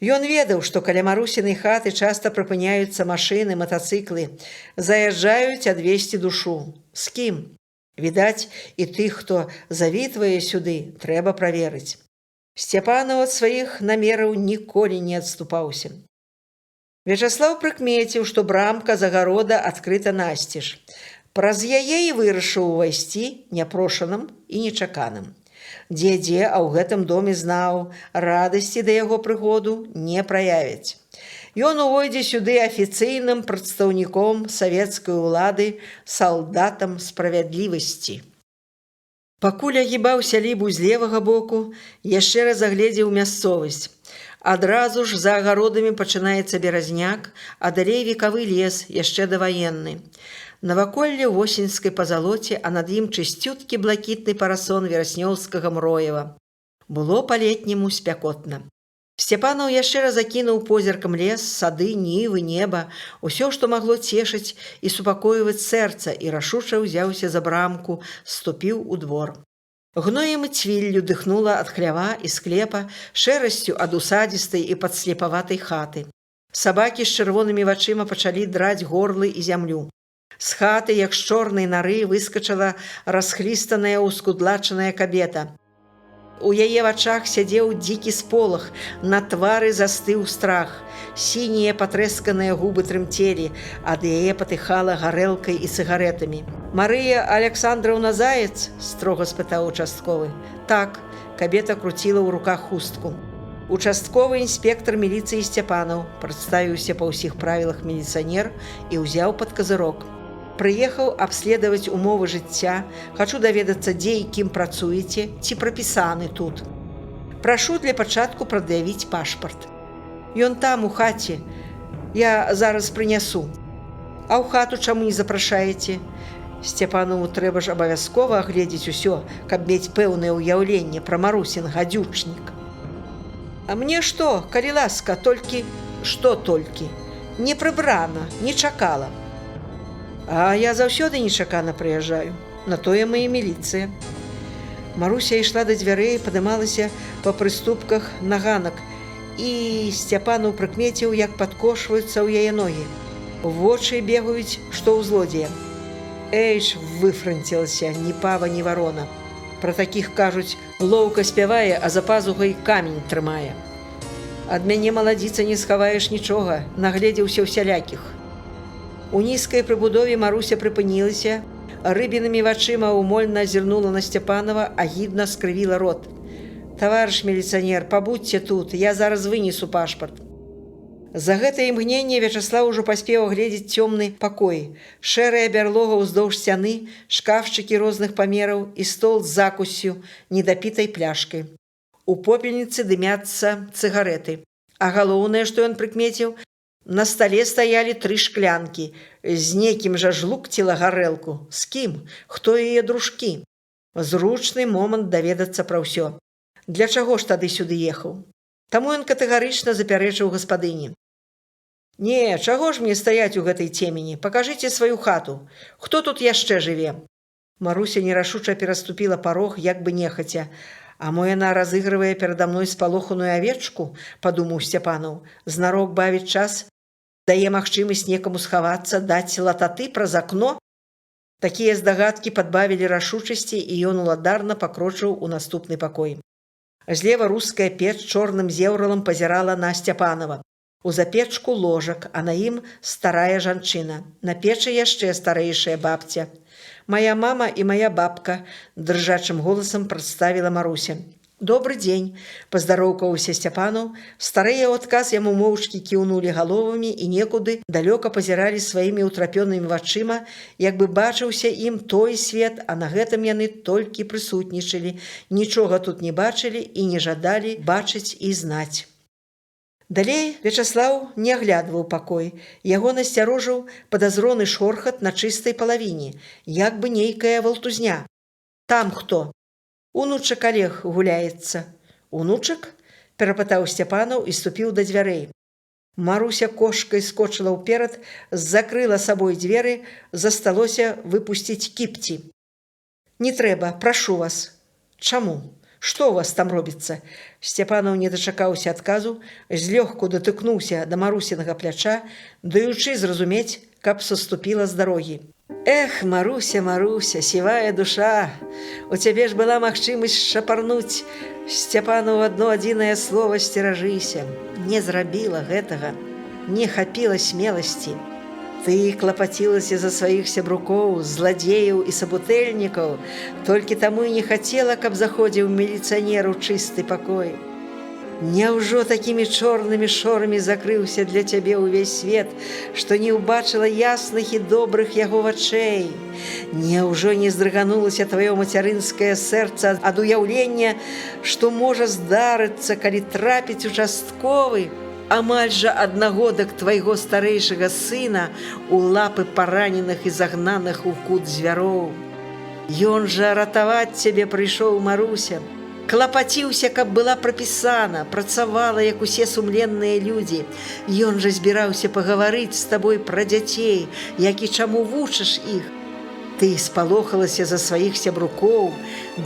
Speaker 1: Ён ведаў, што каля Марусінай хаты часта прыпыняюцца машыны, матацыклы. Заязджаюць адвесці душу. З кім? Відаць, і тых, хто завітвае сюды, трэба праверыць. Сцяпанаў ад сваіх намераў ніколі не адступаўся. Вячаслаў прыкмеціў, што брамка загарода адкрыта насцеж. Праз яе і вырашыў увайсці няпрошаным і нечаканым. Дзе-дзе, а ў гэтым доме знаў, радасці да яго прыходу не праявяць. Ён увойдзе сюды афіцыйным прадстаўніком савецкай улады, салдатам справядлівасці. Пакуль агібаў сялібу з левага боку, яшчэ раз агледзеў мясцовасць. Адразу ж за агародамі пачынаецца беразняк, а далей векавы лес, яшчэ даваенны. Наваколле восеньскай пазалоце, а над ім чысцюткі блакітны парасон вераснёўскага мроева. Было па-летняму спякотна. Сцяпанаў яшчэ раз акінуў позіркам лес, сады, нівы, неба, усё, што магло цешыць і супакойваць сэрца, і рашуча ўзяўся за брамку, ступіў у двор. Гноем і цвіллю дыхнула ад хлява і склепа, шэрасцю ад усадзістай і падслепаватай хаты. Сабакі з чырвонымі вачыма пачалі драць горлы і зямлю. З хаты, як з чорнай нары, выскачала расхлістаная ускудлачаная кабета. У яе вачах сядзеў дзікі сполах, на твары застыў страх. Сінія патрэсканыя губы трымцелі, ад яе патыхала гарэлкай і цыгарэтамі. «Марыя Александраўна Заяц?» – строга спытаў участковы. «Так», – кабета круціла ў руках хустку. Участковы інспектор міліцыі Сцяпанаў, прадставіўся па ўсіх правілах міліцыянер і ўзяў пад казырок. Прыехаў абследаваць умовы жыцця, хачу даведацца, дзе і кім працуеце, ці прапісаны тут. Прашу для пачатку прад'явіць пашпарт. Ён там, у хаце, я зараз прынясу. А ў хату чаму не запрашаеце? Сцяпанову трэба ж абавязкова агледзець усё, каб мець пэўнае ўяўленне пра Марусін гадзючнік. А мне што, калі ласка, толькі… Што толькі? Не прыбрана, не чакала. А я заўсёды нечакана прыязджаю. На тое мы і міліцыя. Маруся ішла да дзвярэй, падымалася па прыступках на ганак, і Сцяпанаў прыкмеціў, як падкошваюцца ў яе ногі. Вочы бегаюць, што ў злодзея. Эйш, выфранцілася, ні пава, ні варона. Пра такіх кажуць, лоўка спявае, а за пазухай камень трымае. Ад мяне, маладзіца, не схаваеш нічога, нагледзеўся ўсялякіх. У нізкай прыбудове Маруся прыпынілася, рыбінымі вачыма умольна азірнула на Сцяпанова, агідна скрывіла рот. «Таварыш міліцыянер, пабудзьце тут, я зараз вынесу пашпарт». За гэтае імгненне Вячаслаў ужо паспеў агледзець цёмны пакой. Шэрая бярлога ўздоўж сцяны, шкафчыкі розных памераў і стол з закуссю, недапітай пляшкай. У попельніцы дымяцца цыгарэты. А галоўнае, што ён прыкмеціў, на стале стаялі 3 шклянкі. З некім жа жлукціла гарэлку. З кім? Хто яе дружкі? Зручны момант даведацца пра ўсё. Для чаго ж тады сюды ехаў? Таму ён катэгарычна запярэчыў гаспадыні. «Не, чаго ж мне стаяць у гэтай цемені? Пакажыце сваю хату. Хто тут яшчэ жыве?» Маруся нерашуча пераступіла парог, як бы нехаця. «А мо яна разыгрывае перада мной спалоханую авечку?» – падумаў Сцяпанаў. «Знарок бавіць час? Дае магчымасць некаму схавацца, даць лататы праз акно?» Такія здагадкі падбавілі рашучасці, і ён уладарна пакрочыў у наступны пакой. Злева руская печ чорным зеўралам пазірала на Сцяпанова. У запечку ложак, а на ім старая жанчына. На печы яшчэ старэйшая бабця. «Мая мама і мая бабка», – дрыжачым голасам прадставіла Маруся. «Добры дзень», – паздароўкаўся Сцяпанаў. Старыя ў адказ яму моўчкі кіўнулі галовамі і некуды далёка пазіралі сваімі ўтрапёнымі вачыма, як бы бачыўся ім той свет, а на гэтым яны толькі прысутнічалі, нічога тут не бачылі і не жадалі бачыць і знаць. Далей Вячаслаў не аглядваў пакой. Яго насцярожыў падазроны шорхат на чыстай палавіне, як бы нейкая валтузня. «Там хто?» «Унучак Алег гуляецца». «Унучак?» – перапытаў Сцяпанаў і ступіў да дзвярэй. Маруся кошкай скочыла ўперад, закрыла сабой дзверы, засталося выпусціць кіпці. «Не трэба, прашу вас». «Чаму? Што ў вас там робіцца?» Сцяпанаў не дачакаўся адказу, злёгку датыкнуўся да Марусінага пляча, даючы зразумець, каб саступіла з дарогі. «Эх, Маруся, Маруся, сівая душа, у цябе ж была магчымасць шапарнуць Сцяпану адно адзінае слова сцеражыся, не зрабіла гэтага, не хапіла смеласці. Ты клапацілася за сваіх сябрукоў, зладзеяў і сабутэльнікаў, толькі таму і не хацела, каб заходзіў міліцыянер у чысты пакой. Няўжо такімі чорнымі шорамі закрыўся для цябе ўвесь свет, што не ўбачыла ясных і добрых яго вачэй? Няўжо не здрыганулася тваё мацярынскае сэрца ад уяўлення, што можа здарыцца, калі трапіць участковы, амаль жа аднагодак твайго старэйшага сына у лапы параненых і загнаных у кут звяроў? Ён жа ратаваць цябе прыйшоў, Маруся. Клапаціўся, каб была прапісана, працавала, як усе сумленныя людзі. Ён жа збіраўся пагаварыць з табой пра дзяцей, як і чаму вучыш іх. Ты спалохалася за сваіх сябрукоў,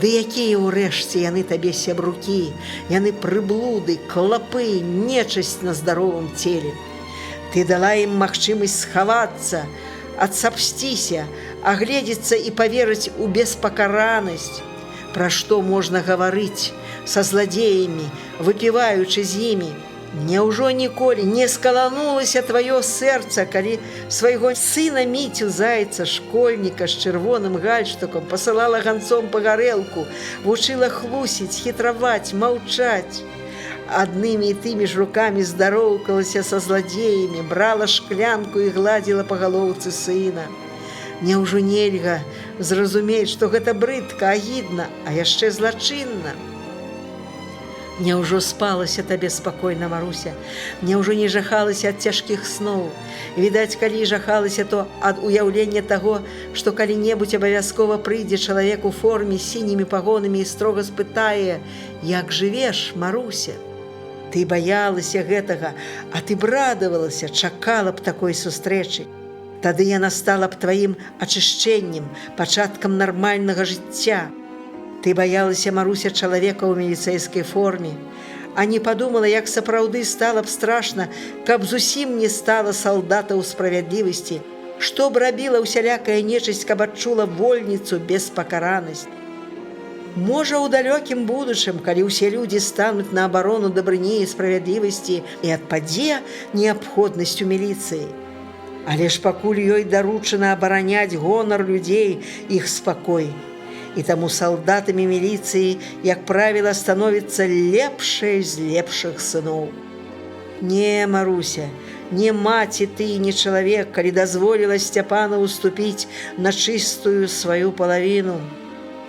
Speaker 1: ды якія ўрэшце яны табе сябрукі, яны прыблуды, клапы, нечасць на здаровым целе. Ты дала ім магчымасць схавацца, адсапсціся, агледзецца і паверыць у беспакаранасць. Пра што можна гаварыць са зладзеямі, выпіваючы з імі? Няўжо ніколі не скаланулася тваё сэрца, калі свайго сына Міцю Зайца, школьніка з чырвоным гальштукам, пасылала ганцом па гарэлку, вучыла хлусіць, хітраваць, маўчаць? Аднымі і тымі ж рукамі здароўкалася са зладзеямі, брала шклянку і гладзіла па галоўцы сына. Няўжо нельга зразумець, што гэта брыдка, агідна, а яшчэ злачынна? Няўжо спалася табе спакойна, Маруся? Няўжо не жахалася ад цяжкіх сноў? Відаць, калі жахалася, то ад уяўлення таго, што калі-небудзь абавязкова прыйдзе чалавек у форме з сінімі пагонамі і строга спытае: «Як жывеш, Маруся?» Ты баялася гэтага, а ты б радавалася, чакала б такой сустрэчы. Тады яна стала б тваім ачышчэннем, пачаткам нармальнага жыцця. Ты баялася, Маруся, чалавека ў міліцэйскай форме, а не падумала, як сапраўды стала б страшна, каб зусім не стала салдатаў справядлівасці, што б рабіла ўсялякая нечысць, каб адчула вольніцу, беспакаранасць. Можа, у далёкім будучым, калі ўсе людзі стануць на абарону дабрыні і справядлівасці, і адпадзе неабходнасць у міліцыі. Але ж пакуль ёй даручана абараняць гонар людзей, іх спакой. І таму салдатамі міліцыі, як правіла, становіцца лепшыя з лепшых сыноў. Не, Маруся, не маці ты, не чалавек, калі дазволіла Сцяпану уступіць на чыстую сваю палавіну.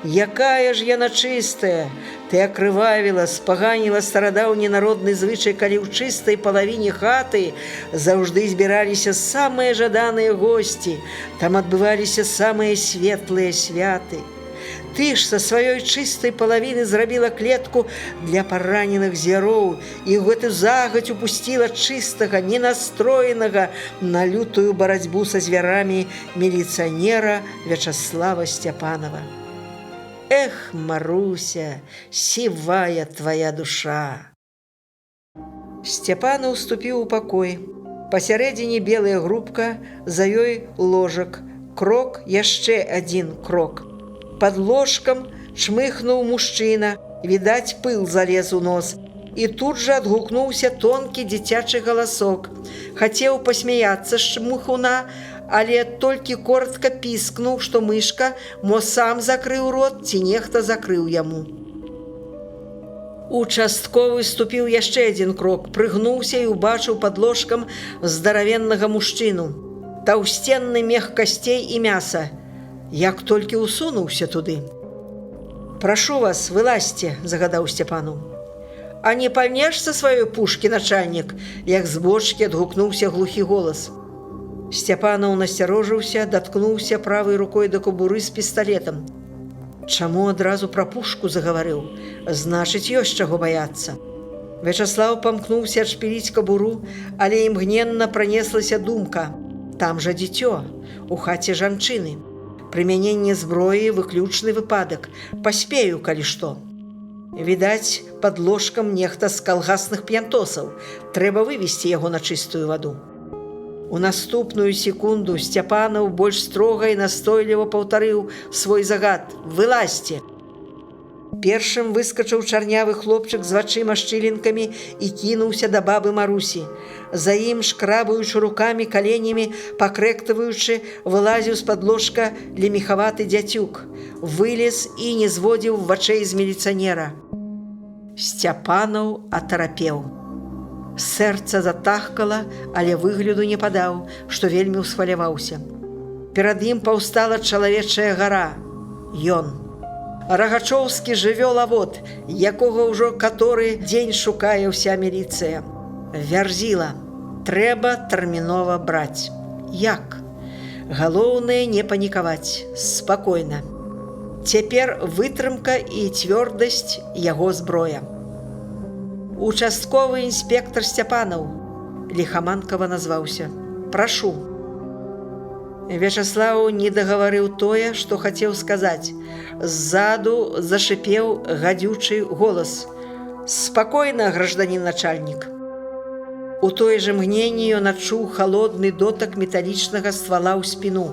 Speaker 1: Якая ж яна чыстая? Ты акрывавіла, спаганіла старадаўні народны звычай, калі ў чыстай палавіне хаты заўжды збіраліся самыя жаданыя госці, там адбываліся самыя светлыя святы. Ты ж са сваёй чыстай палавіны зрабіла клетку для параненых звяроў і ў гэту загадзь упусціла чыстага, ненастроенага на лютую барацьбу са звярамі міліцыянера Вячаслава Сцяпанова. Эх, Маруся, сівая твоя душа! Сцяпан уступіў у пакой. Пасярэдзіне белая грубка, за ёй ложак. Крок, яшчэ адзін крок. Пад ложкам чмыхнуў мужчына, відаць, пыл залез у нос. І тут жа адгукнуўся тонкі дзіцячы галасок. Хацеў пасмяяцца з чмыхуна, але толькі коротка піскнуў, што мышка мо сам закрыў рот, ці нехта закрыў яму. Участковы ступіў яшчэ адзін крок, прыгнуўся і ўбачыў пад ложкам здаравеннага мужчыну. Таўсценны мех касцей і мяса. Як толькі ўсунуўся туды. «Прашу вас, вылазьце», – загадаў Сцяпану. «А не пальнеш са сваёй пушкі, начальнік?» – як з бочкі адгукнуўся глухі голас. Сцяпанаў насцярожыўся, даткнуўся правай рукой да кабуры з пісталетам. Чаму адразу пра пушку загаварыў? Значыць, ёсць чаго баяцца. Вячаслаў памкнуўся адшпіліць кабуру, але імгненна пранеслася думка. Там жа дзіцё, у хаце жанчыны. Прымяненне зброі – выключны выпадак. Паспею, калі што. Відаць, пад ложкам нехта з калгасных п'янтосаў. Трэба вывесці яго на чыстую ваду. У наступную секунду Сцяпанаў больш строга і настойліва паўтарыў свой загад: «Вылазьце!» Першым выскачыў чарнявы хлопчык з вачыма шчылінкамі і кінуўся да бабы Марусі. За ім, шкрабаючы рукамі, каленямі, пакрэктаваючы, вылазіў з-пад ложка лемехаваты дзяцюк. Вылез і не зводзіў вачэй з міліцыянера. Сцяпанаў атарапеў. Сэрца затахкала, але выгляду не падаў, што вельмі ўсхваляваўся. Перад ім паўстала чалавечая гара. Ён. Рагачоўскі жывёлавод, якога ўжо каторы дзень шукае ўся міліцыя. Вярзіла. Трэба тэрмінова браць. Як? Галоўнае не панікаваць. Спакойна. Цяпер вытрымка і цвёрдасць яго зброя. Участковы інспектар Сцяпанаў, ліхаманкава назваўся. Прашу. Вячаслаў не дагаварыў тое, што хацеў сказаць. Ззаду зашипеў гадючы голас. «Спакойна, гражданин начальнік». У тое же мгненне ён адчуў халодны дотак металічнага ствала ў спіну.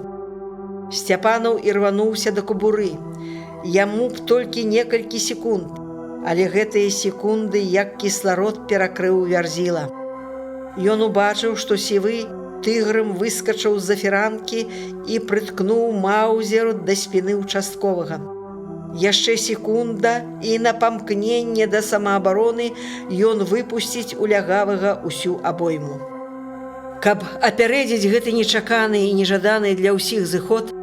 Speaker 1: Сцяпанаў ірвануўся да кабуры. Яму б толькі некалькі секунд, але гэтыя секунды, як кісларод, перакрыў Вярзіла. Ён убачыў, што сівы тыграм выскачыў з-за фіранкі і прыткнуў маузер да спіны участковага. Яшчэ секунда, і на памкненне да самаабароны ён выпусціць у лягавага ўсю абойму. Каб апярэдзіць гэты нечаканы і нежаданы для ўсіх зыход,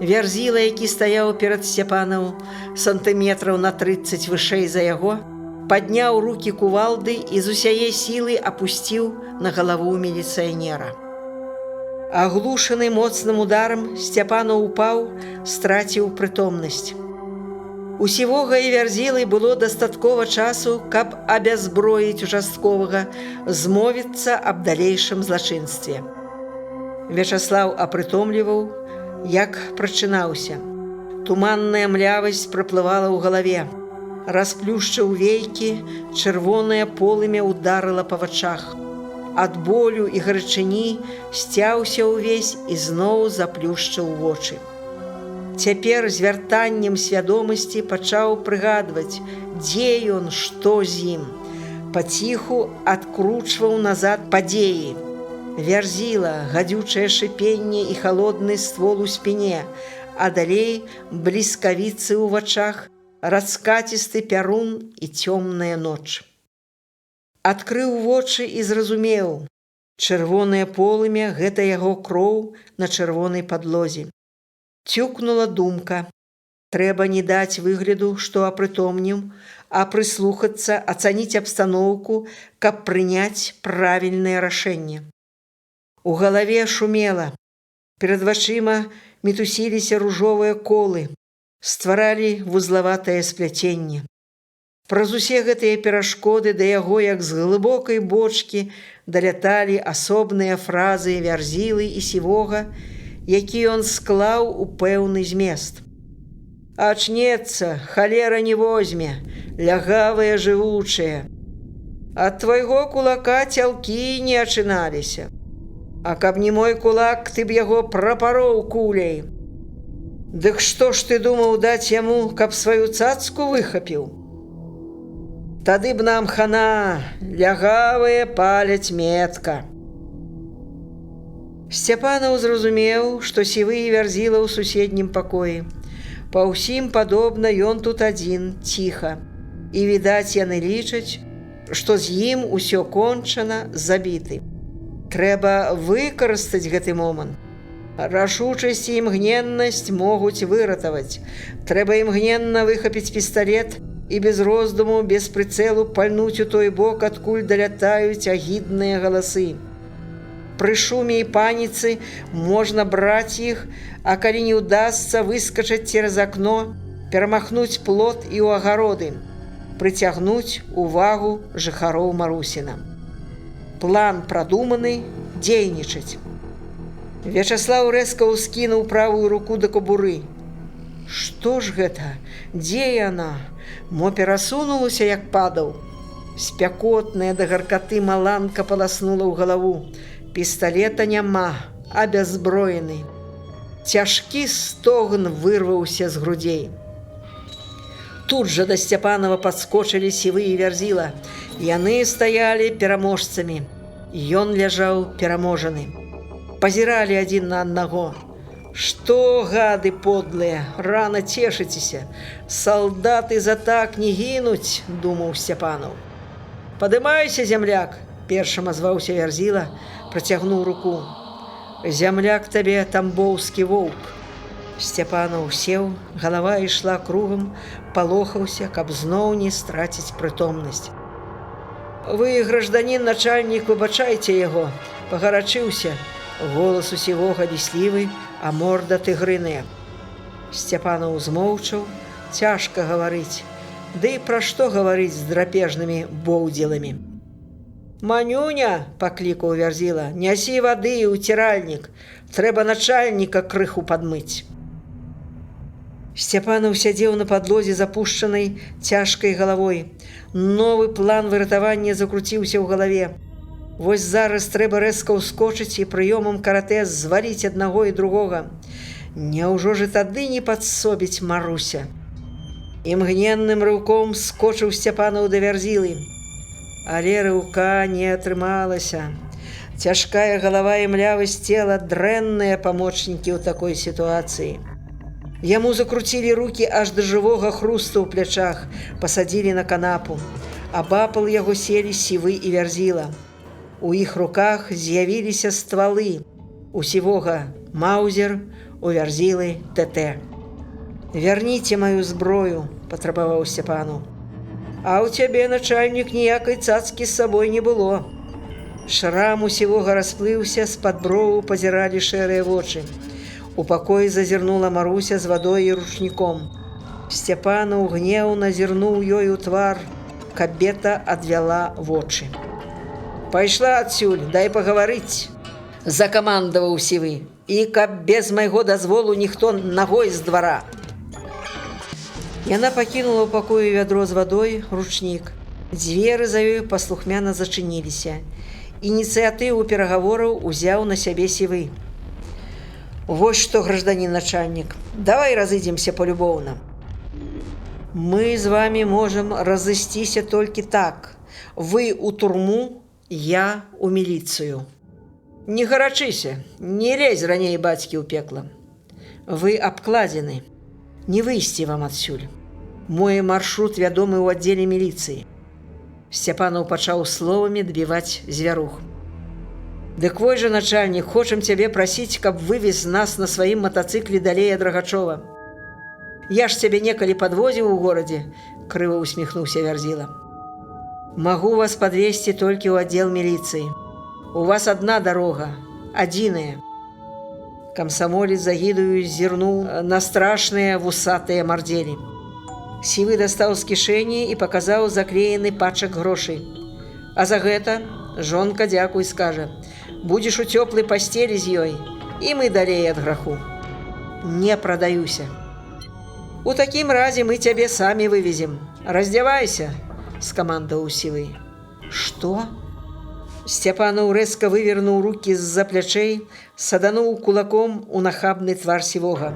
Speaker 1: Вярзіла, які стаяў перад Сцяпанаў сантыметраў на 30 вышэй за яго, падняў рукі кувалды і з усяе сілы апусціў на галаву міліцыянера. Аглушаны моцным ударам, Сцяпанаў упаў, страціў прытомнасць. У сівога і Вярзілы было дастаткова часу, каб абязброіць участковага, змовіцца аб далейшым злачынстве. Вячаслаў апрытомліваў, як прачынаўся. Туманная млявасць праплывала ў галаве. Расплюшчыў вейкі, чырвонае полымя ударыла па вачах. Ад болю і гарачыні сцяўся ўвесь і зноў заплюшчыў вочы. Цяпер з вяртаннем свядомасці пачаў прыгадваць, дзе ён, што з ім. Паціху адкручваў назад падзеі. Вярзіла, гадючае шыпенне і халодны ствол у спіне, а далей бліскавіцы ў вачах, раскацісты пярун і цёмная ноч. Адкрыў вочы і зразумеў. Чырвонае полымя – гэта яго кроў на чырвонай падлозе. Цюкнула думка. Трэба не даць выгляду, што апрытомнім, а прыслухацца, ацаніць абстаноўку, каб прыняць правільнае рашэнне. У галаве шумела. Перад вачыма мітусіліся ружовыя колы, стваралі вузлаватае спляценне. Праз усе гэтыя перашкоды да яго, як з глыбокай бочкі, даляталі асобныя фразы Вярзілы і сівога, які ён склаў у пэўны змест. «Ачнецца, халера не возьме, лягавыя жывучыя. Ад твайго кулака цялкі не ачыналіся. А каб не мой кулак, ты б яго прапароў куляй. Дык што ж ты думаў даць яму, каб сваю цацку выхапіў? Тады б нам хана, лягавыя паляць метка». Сцяпанаў зразумеў, што сівы і Вярзіла ў суседнім пакоі. Па ўсім падобна, ён тут адзін, ціха. І, відаць, яны лічаць, што з ім усё кончана, забіты. Трэба выкарыстаць гэты момант. Рашучасць і імгненнасць могуць выратаваць. Трэба імгненна выхапіць пісталет і без роздуму, без прыцэлу пальнуць у той бок, адкуль далятаюць агідныя галасы. Пры шуме і паніцы можна браць іх, а калі не ўдасца, выскачаць цераз акно, перамахнуць плот і ў агароды, прыцягнуць увагу жыхароў Марусіна. План прадуманы, дзейнічаць. Вячаслаў рэзка ўскінуў правую руку да кабуры. Што ж гэта? Дзе яна? Мо перасунулася, як падаў? Спякотная да гаркаты маланка паласнула ў галаву. Пісталета няма, абязброены. Цяжкі стогн вырваўся з грудзей. Тут жа да Сцяпанова падскочылі Сівы і Вярзіла. Яны стаялі пераможцамі. Ён ляжаў пераможаны. Пазіралі адзін на аднаго. «Што, гады подлыя, рана цешыцеся, салдаты за так не гінуць», – думаў Сцяпанаў. «Падымайся, зямляк», – першым азваўся Вярзіла, працягнуў руку. «Зямляк табе тамбоўскі воўк». Сцяпанаў сеў, галава ішла кругам, палохаўся, каб зноў не страціць прытомнасць. «Вы, гражданін начальнік, выбачайце яго», – пагарачыўся. Голас у Сівога віслівы, а морда тыгрыная. Сцяпанаў змоўчаў, цяжка гаварыць. Ды пра што гаварыць з драпежнымі боўдзеламі? «Манюня!» – паклікаў Вярзіла. «Нясі вады і ўціральнік. Трэба начальніка крыху падмыць». Сцяпанаў сядзеў на падлозе запушчанай цяжкай галавой. Новы план выратавання закруціўся ў галаве. Вось зараз трэба рэзка ўскочыць і прыёмам каратэ зваліць аднаго і другога. Няўжо ж тады не падсобіць Маруся? Імгненным рыўком скочыў Сцяпанаў да Вярзілы. Але рыўка не атрымалася. Цяжкая галава і млявасць цела – дрэнныя памочнікі ў такой сітуацыі. Яму закруцілі рукі аж да жывога хрусту ў плячах, пасадзілі на канапу. Абапал яго селі Сівы і Вярзіла. У іх руках з'явіліся ствалы. У Сівога маузер, у Вярзілы ТТ. «Вярніце маю зброю», – патрабаваў Сцяпанаў. «А ў цябе, начальнік, ніякай цацкі з сабой не было». Шрам у Сівога расплыўся, з-пад брову пазіралі шэрыя вочы. У пакоі зазірнула Маруся з вадой і ручніком. Сцяпанаў гнеўна зірнуў ёй у твар. Кабета адвяла вочы. «Пайшла адсюль, дай пагаварыць», – закамандаваў Сівы. «І каб без майго дазволу ніхто нагой з двара». Яна пакінула ў пакоі вядро з вадой, ручнік. Дзверы за ёй паслухмяна зачыніліся. Ініцыятыву перагавораў узяў на сябе Сівы. «Вось што, гражданін начальнік, давай разыдземся полюбоўна. Мы з вамі можам разысціся толькі так. Вы ў турму, я ў міліцыю. Не гарачыся, не лезь раней бацькі ў пекла. Вы абкладзены, не выйсці вам адсюль. Мой маршрут вядомы ў аддзеле міліцыі». Сцяпанаў пачаў словамі дабіваць звярух. «Дык вой жа, начальнік, хочам цябе прасіць, каб вывез нас на сваім матацыкле далей ад Рагачова. Я ж цябе некалі падвозіў у горадзе», – крыва усміхнуўся Вярзіла. «Магу вас падвезці толькі ў аддзел міліцыі. У вас адна дарога, адзіная». Камсамолец загідаю зірнуў на страшныя вусатыя мардзелі. Сівы дастаў з кішэні і паказаў заклеены пачак грошай. «А за гэта жонка дзякуй скажа. Будзеш у цёплай пасцелі з ёй, і мы далей ад граху». «Не прадаюся». «У такім разе мы цябе самі вывезем. Раздзявайся», – скамандаваў Сівы. «Што?» Сцяпанаў рэзка вывернуў рукі з-за плячэй, садануў кулаком у нахабны твар Сівога.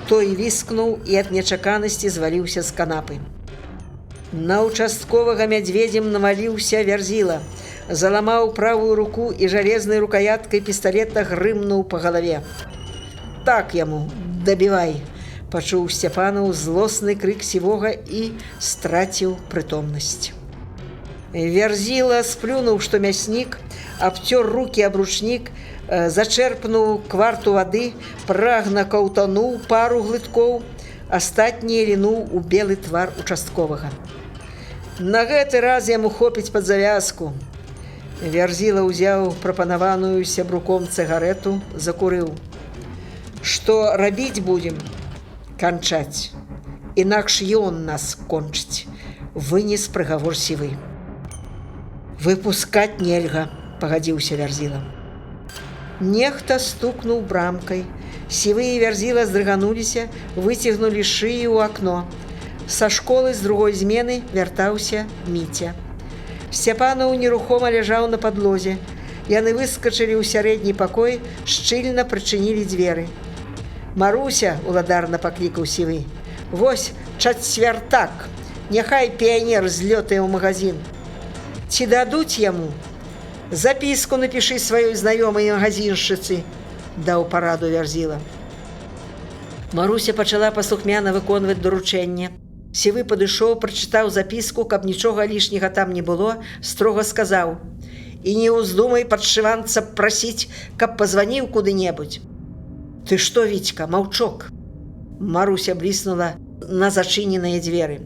Speaker 1: Той віскнуў і ад нечаканасці зваліўся з канапы. На участковага мядзведзем наваліўся Вярзіла, заламаў правую руку і жалезнай рукаяткай пісталета грымнуў па галаве. «Так яму, дабівай», – пачуў Сцяпанаў злосны крык Сівога і страціў прытомнасць. Вярзіла сплюнуў, што мяснік, абцёр рукі аб ручнік, зачэрпнуў кварту вады, прагна каўтануў пару глыткоў, астатніе лінуў у белы твар участковага. На гэты раз яму хопіць пад завязку. Вярзіла ўзяў прапанаваную сябруком цыгарэту, закурыў. «Што рабіць будзем? Канчаць. Інакш ён нас кончыць», – вынес прыгавор Сівы. «Выпускаць нельга», – пагадзіўся Вярзіла. Нехта стукнуў брамкай. Сівы і Вярзіла здрыгануліся, выцягнулі шыі ў акно. Са школы з другой змены вяртаўся Міця. Сцяпанаў нерухома ляжаў на падлозе. Яны выскачылі ў сярэдні пакой, шчыльна прычынілі дзверы. «Маруся», – уладарна паклікаў Сівы, Вось чацвяртак, няхай піянер злётае ў магазин. Ці дадуць яму? Запіску напішы сваёй знаёмай магазиншчыцы, даў параду Вярзіла. Маруся пачала паслухмяна выконваць даручэнне. Сівы падышоў, прачытаў запіску, каб нічога лішняга там не было, строга сказаў: «І не ўздумай падшыванца прасіць, каб пазваніў куды-небудзь». «Ты што, Вітька, маўчок?» Маруся бліснула на зачыненыя дзверы.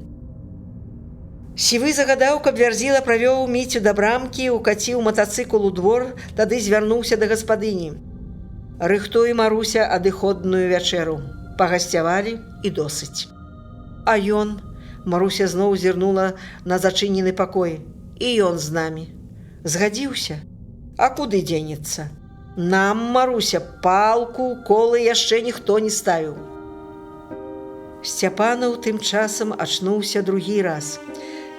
Speaker 1: Сівы загадаў, каб Вярзіла правёў Міцю да брамкі, укаціў матацыкл у двор, тады звярнуўся да гаспадыні. «Рыхтуй, Маруся, адыходную вячэру. Пагасцявалі і досыць». «А ён?» Маруся зноў зірнула на зачынены пакой. «І ён з намі». «Згадзіўся? А куды дзенецца? Нам, Маруся, палку, колы яшчэ ніхто не ставіў». Сцяпанаў тым часам ачнуўся другі раз.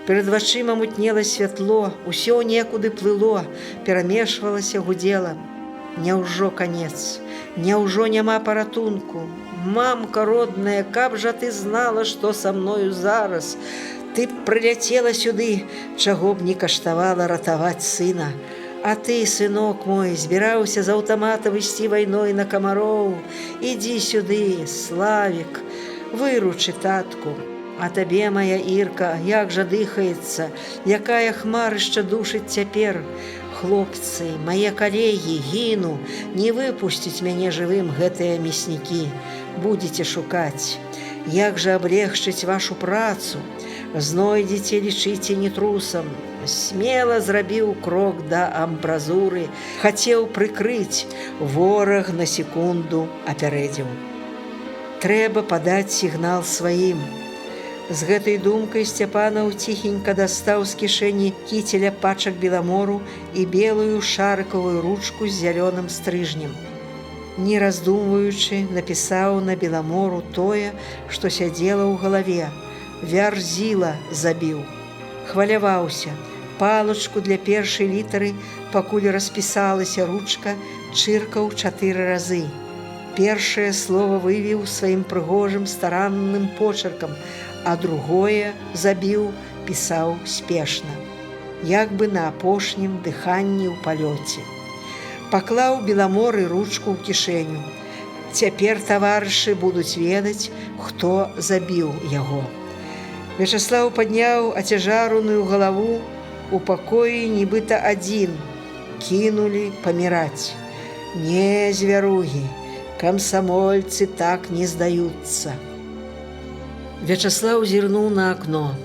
Speaker 1: Перад вачыма мутнела святло, усё некуды плыло, перамешвалася, гудзела. Няўжо канец? Няўжо няма паратунку? Мамка родная, каб жа ты знала, што са мною зараз. Ты б прыляцела сюды, чаго б не каштавала ратаваць сына. А ты, сынок мой, збіраўся з аўтаматам ісці вайной на камароў. Ідзі сюды, Славік, выручы татку. А табе, моя Ірка, як жа дыхаецца, якая хмарышча душыць цяпер. Хлопцы, мае калегі, гіну, не выпусціць мяне жывым гэтыя мяснікі. Будзеце шукаць. Як жа аблегчыць вашу працу? Знойдзеце, лічыце не трусам». Смела зрабіў крок да амбразуры, хацеў прыкрыць, вораг на секунду апярэдзіў. Трэба падаць сігнал сваім. З гэтай думкай Сцяпанаў ціхенька дастаў з кішэні кіцеля пачак беламору і белую шарыкавую ручку з зялёным стрыжнем. Не раздумваючы, напісаў на беламору тое, што сядзела ў галаве. Вярзіла забіў. Хваляваўся. Палачку для першай літары, пакуль распісалася ручка, чыркаў 4 разы. Першае слова вывеў сваім прыгожым старанным почеркам, а другое забіў, пісаў спешна, як бы на апошнім дыханні ў палёце. Паклаў беламоры ручку ў кішэню. Цяпер таварышы будуць ведаць, хто забіў яго. Вячаслаў падняў ацяжараную галаву. У пакоі нібыта адзін. Кінулі паміраць. Не, звяругі, камсамольцы так не здаюцца. Вячаслаў зірнуў на акно.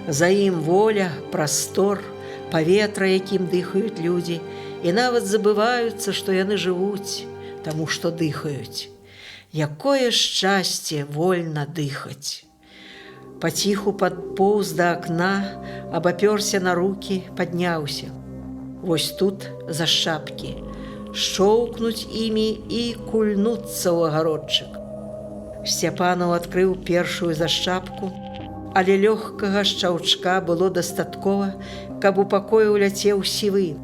Speaker 1: За ім воля, прастор, паветра, якім дыхаюць людзі, і нават забываюцца, што яны жывуць, таму што дыхаюць. Якое шчасце вольна дыхаць. Паціху падпоўз да акна, абапёрся на рукі, падняўся. Вось тут за шапкі. Шчоўкнуць імі і кульнуцца ў агародчык. Сцяпанаў адкрыў першую зашчапку, але лёгкага шчаўчка было дастаткова, каб у пакоі ўляцеў Сівы.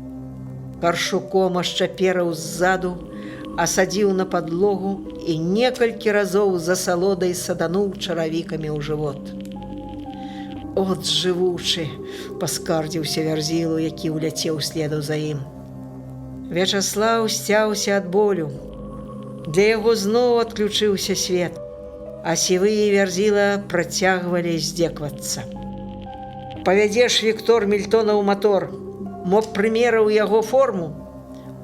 Speaker 1: Каршуком ашчапераў ззаду, асадзіў на падлогу і некалькі разоў за салодай садануў чаравікамі ў жывот. «От жывучы!» – паскардзіўся Вярзілу, які ўляцеў следу за ім. Вячаслаў сцяўся ад болю. Для яго зноў адключыўся свет, а Сівы і Вярзіла працягвалі здзеквацца. «Павядзеш, Віктор, Мільтонаў матор, мо б прымерыў яго форму?»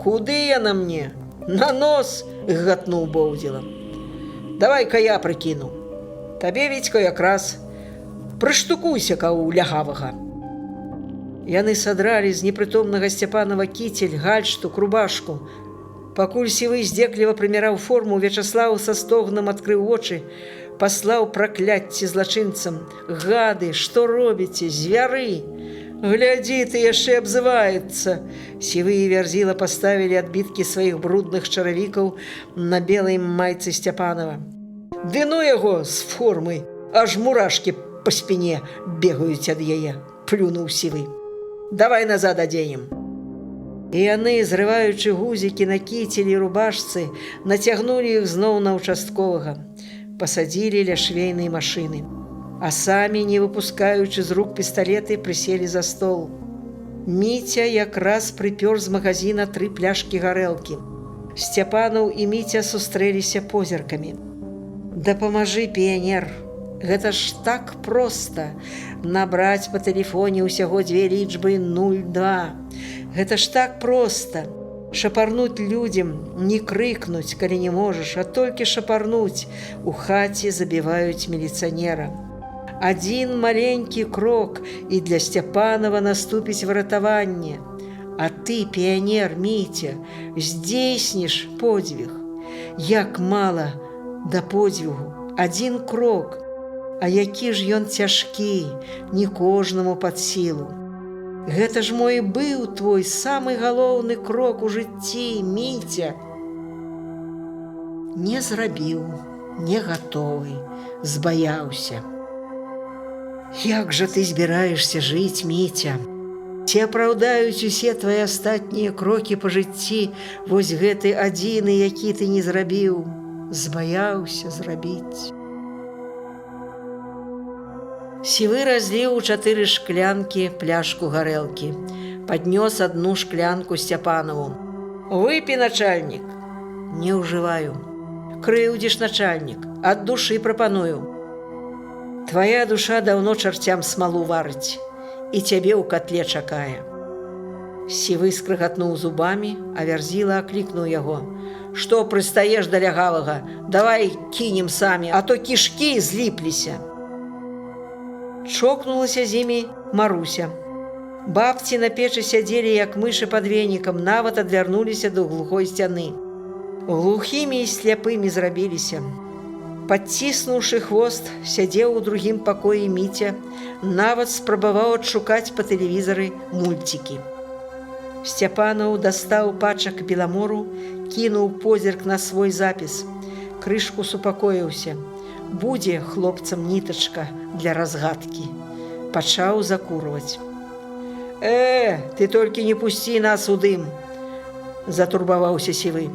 Speaker 1: «Куды яна мне? На нос!» – гатнуў Боўдзіла. «Давай-ка я прыкіну. Табе, Вітька, якраз. Прыштукуйся-ка ў лягавага». Яны садралі з непрытомнага Сцяпанава кіцель, гальштук, рубашку. Пакуль Сівы здзекліва прымяраў форму, Вячаслаў са стогнам адкрыў вочы, паслаў пракляцце злачынцам. «Гады, што робіце, звяры? Глядзі, ты яшчэ абзываецца!» Сівы і Вярзіла паставілі адбіткі сваіх брудных чаравікаў на белай майцы Сцяпанава. «Ды ну яго з формы, аж мурашкі па спіне бегаюць ад яе!» – плюнуў Сівы. «Давай назад адзенем». І яны, зрываючы гузікі на кіцелі і рубашцы, нацягнулі іх зноў на ўчастковага. пасадзілі ля швейнай машыны, а самі, не выпускаючы з рук пісталеты, прыселі за стол. Міця якраз прыпёр з магазина 3 пляшкі гарэлкі. Сцяпанаў і Міця сустрэліся позіркамі. «Дапамажы, піянер, гэта ж так проста набраць па тэлефоне ўсяго 2 лічбы 02. Гэта ж так проста шапарнуць людзям, не крыкнуць, калі не можаш, а толькі шапарнуць. У хаце забіваюць міліцыянера. Адзін маленькі крок, і для Сцяпанава наступіць выратаванне. А ты, піянер Міця, здзейсніш подзвіг. Як мала да подзвігу, 1 крок, а які ж ён цяжкі, не кожнаму пад сілу. Гэта ж мой быў твой самы галоўны крок у жыцці, Міця. Не зрабіў, не гатовы, збаяўся. Як жа ты збіраешся жыць, Міця? Ці апраўдаюць усе твае астатнія крокі па жыцці вось гэты адзіны, які ты не зрабіў, збаяўся зрабіць? Сівы разліў у 4 шклянкі пляшку гарэлкі. Паднёс 1 шклянку Сцяпанаву. «Выпі, начальнік!» «Не ўжываю». «Крыўдзіш, начальнік, ад душы прапаную». «Твая душа даўно чарцям смалу варыць, і цябе ў катле чакае». Сівы скрыгатнуў зубамі, а Вярзіла аклікнуў яго. «Што прыстаеш да лягавага? Давай кінем самі, а то кішкі зліпліся». Чокнулася з імі Маруся. Бабці на печы сядзелі, як мышы пад венікам, нават адвярнуліся да глухой сцяны. Глухімі і сляпымі зрабіліся. Падціснуўшы хвост, сядзеў у другім пакоі Міця, нават спрабаваў адшукаць па тэлевізары мульцікі. Сцяпанаў дастаў пачак беламору, кінуў позірк на свой запіс. Крышку супакоіўся. Будзе хлопцам нітачка для разгадкі. Пачаў закурваць. Ты толькі не пусці нас у дым, затурбаваўся Сівы.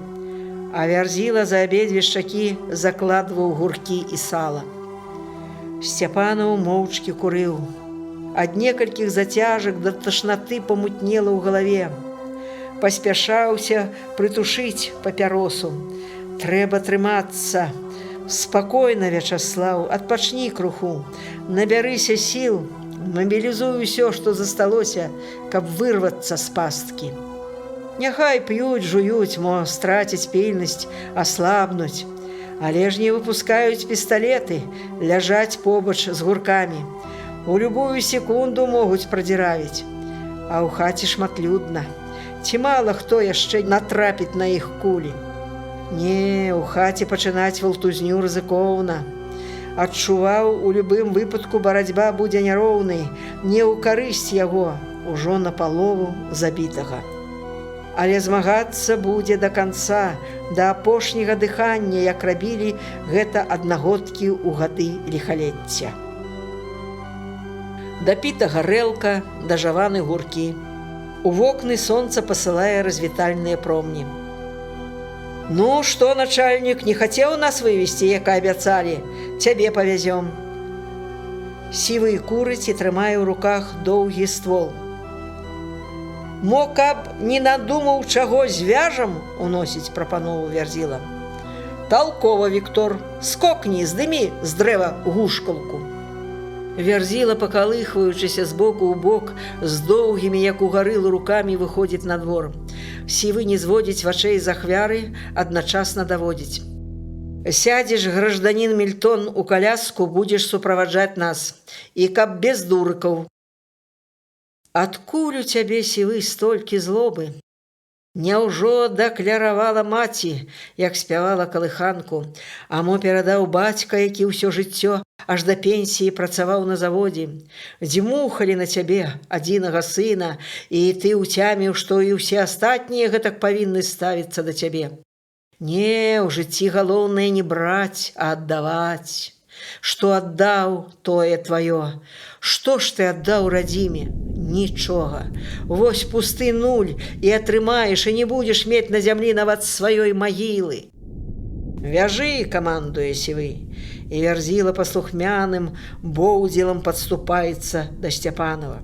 Speaker 1: А Вярзіла за абедзве шчакі закладваў гуркі і сала. Сцяпанаў моўчкі курыў. Ад некалькіх зацяжак да ташнаты памутнела ў галаве. Паспяшаўся прытушыць папяросу. Трэба трымацца. Спакойна, Вячаслаў, адпачні круху. Набярыся сіл, мабілізуй усё, што засталося, каб вырвацца з пасткі. Няхай п'юць, жуюць, мо страціць пільнасць, аслабнуць. Але ж не выпускаюць пісталеты, ляжаць побач з гуркамі. У любую секунду могуць прадзіравіць. А ў хаце шматлюдна. Ці мала хто яшчэ натрапіць на іх кулі. Не, у хаце пачынаць валтузню рызыкоўна. Адчуваў, у любым выпадку барацьба будзе няроўнай, не ў карысць яго, ужо напалову забітага. Але змагацца будзе да канца, да апошняга дыхання, як рабілі гэта аднагодкі ў гады ліхалецця. Дапіта гарэлка, дажаваны гуркі. У вокны сонца пасылае развітальныя промні. «Ну, што, начальнік, не хацеў нас вывезці, як абяцалі? Цябе павязём». Сівы курыць і трымае ў руках доўгі ствол. «Мо каб не надумаў, чаго звяжам?» — уносіць прапанову Вярзіла. «Талкова, Віктор, скокні, здымі з дрэва гушкалку». Вярзіла, пакалыхваючыся з боку ў бок, з доўгімі, як у гарылы, рукамі выходзіць на двор. Сівы не зводзіць вачэй з ахвяры, адначасна даводзіць. «Сядзеш, гражданін Мільтон, у каляску, будзеш суправаджаць нас. І каб без дурыкаў». «Адкуль у цябе, Сівы, столькі злобы? Няўжо дакляравала маці, як спявала калыханку, а мо перадаў бацька, які ўсё жыццё аж да пенсіі працаваў на заводзе. Дзьмухалі на цябе адзінага сына, і ты ўцяміў, што і ўсе астатнія гэтак павінны ставіцца да цябе. Не, у жыцці галоўнае не браць, а аддаваць. Што аддаў, тое тваё. Што ж ты аддаў радзіме? Нічога. Вось пусты нуль, і атрымаеш, і не будзеш мець на зямлі нават сваёй магілы. «Вяжи!» – камандуе Сівы. И Верзила послухмяным боўдзелам подступается до Сцяпанова.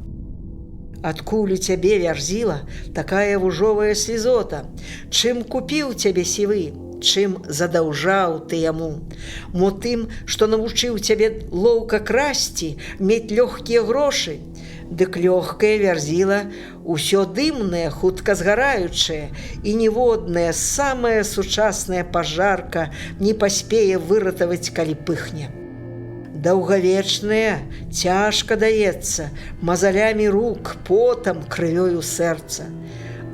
Speaker 1: «Адкуль у цябе, Верзила, такая вужовая слезота? Чым купіў цябе Сівы? Чым задаўжаў ты яму? Мо тым, што навучыў цябе лоўка красці, мець лёгкія грошы? Дык лёгкая, Верзила, усё дымнае, хутка згараючае, і ніводная самая сучасная пажарка не паспее выратаваць, калі пыхне. Даўгавечнае цяжка даецца, мазалямі рук, потам, крывёю сэрца.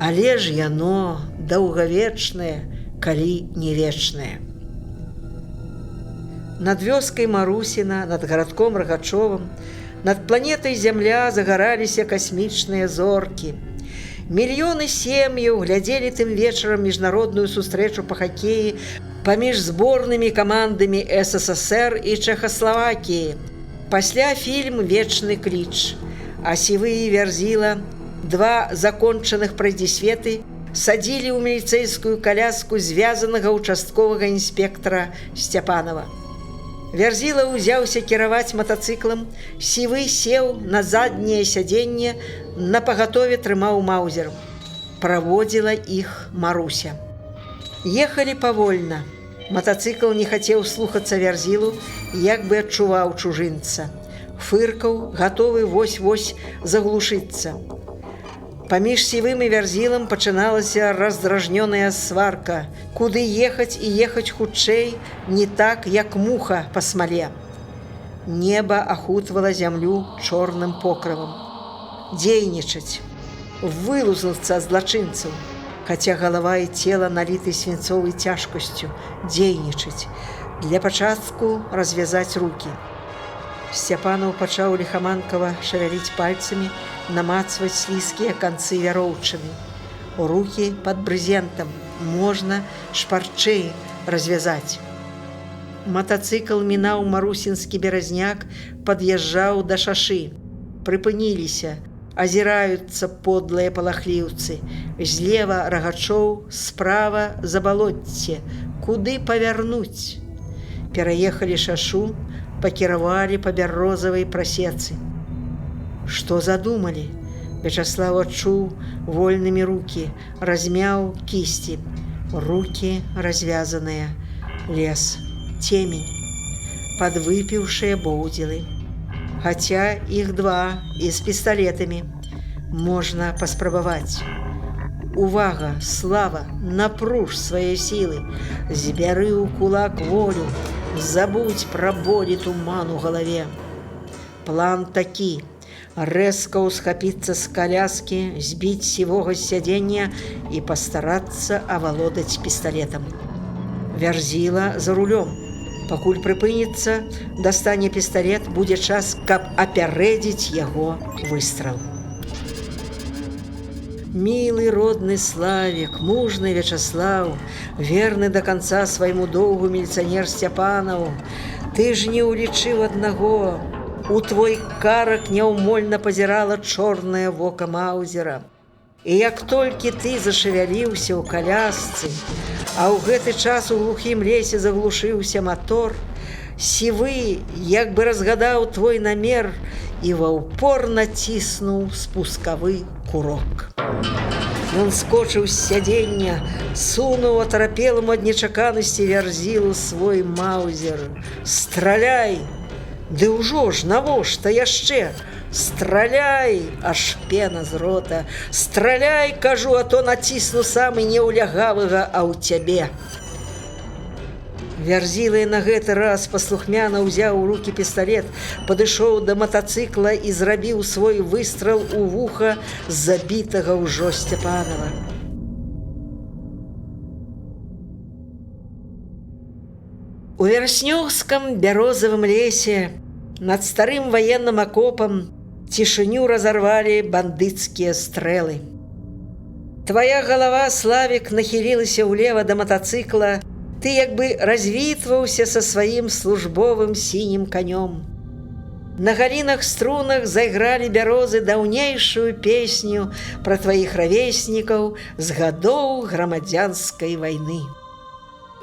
Speaker 1: Але ж яно даўгавечнае, калі не вечнае». Над вёскай Марусіна, над гарадком Рагачовым, над планетай Зямля загараліся касмічныя зоркі. Мільёны сем'яў глядзелі тым вечарам міжнародную сустрэчу па хакеі паміж зборнымі камандамі СССР і Чэхаславакіі. Пасля фільм «Вечны кліч». А Сівы і Верзіла, два закончаных прайдзісветы, садзілі ў міліцэйскую каляску звязанага участковага інспектара Сцяпанова. Верзила ўзяўся кіраваць матацыклам, Сівы сеў на задняе сядзенне, напагатове трымаў маузер. Праводзіла іх Маруся. Ехалі павольна. Матацыкл не хацеў слухацца Верзілу, як бы адчуваў чужынца. Фыркаў, гатовы вось-вось заглушыцца. Паміж Сівым і Верзілам пачыналася раздражнёная сварка. Куды ехаць і ехаць хутчэй, не так, як муха па смале. Неба ахутвала зямлю чорным покрывам. Дзейнічаць, вылузнуцца ад злачынцаў, хаця галава і цела наліты свінцовай цяжкасцю. Дзейнічаць. Для пачатку развязаць рукі. Сцяпанаў пачаў ліхаманкава шавяліць пальцамі, намацваць слізкія канцы вяроўчыны. Рукі пад брызентам, можна шпарчэй развязаць. Матацыкл мінаў марусінскі беразняк, пад'язджаў да шашы. Прыпыніліся, азіраюцца подлыя палахліўцы. Злева Рагачоў, справа забалоцце. Куды павярнуць? Пераехалі шашу, пакіравалі па бярозавай прасецы. Што задумалі? Вячаслаў адчуў вольнымі рукі, размяў кісці. Рукі развязаныя. Лес, цемень, падвыпіўшыя боўдзелы. Хаця іх два і з пісталетамі. Можна паспрабаваць. Увага, Слава, напруж свае сілы, збяры ў кулак волю, забудь пра боль і туман у галаве. План такі: рэзка ўсхапіцца з каляскі, збіць Сівога з сядзення і пастарацца авалодаць пісталетам. Верзіла за рулём. Пакуль прыпыніцца, дастане пісталет, будзе час, каб апярэдзіць яго выстрал. Мілы родны Славік, мужны Вячаслаў, верны да канца свайму доўгу міліцыянер Сцяпанаў, ты ж не ўлічыў аднаго. У твой карак няўмольна пазірала чорнае вока маузера. І як толькі ты зашавяліўся ў калясцы, а ў гэты час у глухім лесе заглушыўся матор, Сівы як бы разгадаў твой намер і ва ўпор націснуў спускавы курок. Ён скочыў з сядзення, сунуў атарапелым ад нечаканасці Верзілу свой маузер. «Страляй!» «Ды ўжо ж, навошта яшчэ? Страляй!» Аж пена з рота. «Страляй, кажу, а то націсну самы неўлягавага, а ў цябе!» Верзіла на гэты раз паслухмяна ўзяў у рукі пісталет, падышоў да матацыкла і зрабіў свой выстрал у вуха забітага ўжо Сцяпанова. У вераснёўскам бярозавым лесе над старым ваенным акопам цішыню разарвалі бандыцкія стрэлы. Твая галава, Славік, нахілілася ўлева да матацыкла, ты як бы развітваўся са сваім службовым сінім канём. На галінах струнах зайгралі бярозы даўнейшую песню пра тваіх равеснікаў з гадоў грамадзянскай вайны.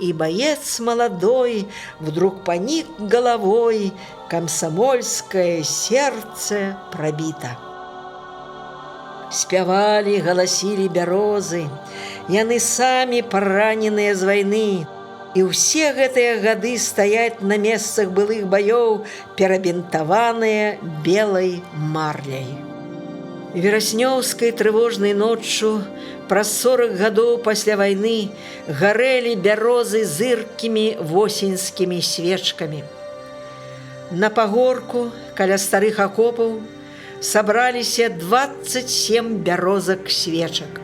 Speaker 1: и боец молодой вдруг поник головой, комсомольское сердце пробито. Спявалі, галасілі бярозы, яны самі параненыя з вайны, і ўсе гэтыя гады стаяць на месцах былых баёў, перабінтаваныя белай марляй. Вераснёўскай трывожнай ноччу праз 40 гадоў пасля вайны гарэлі бярозы зыркімі восеньскімі свечкамі. На пагорку каля старых акопаў сабраліся 27 бярозак свечак.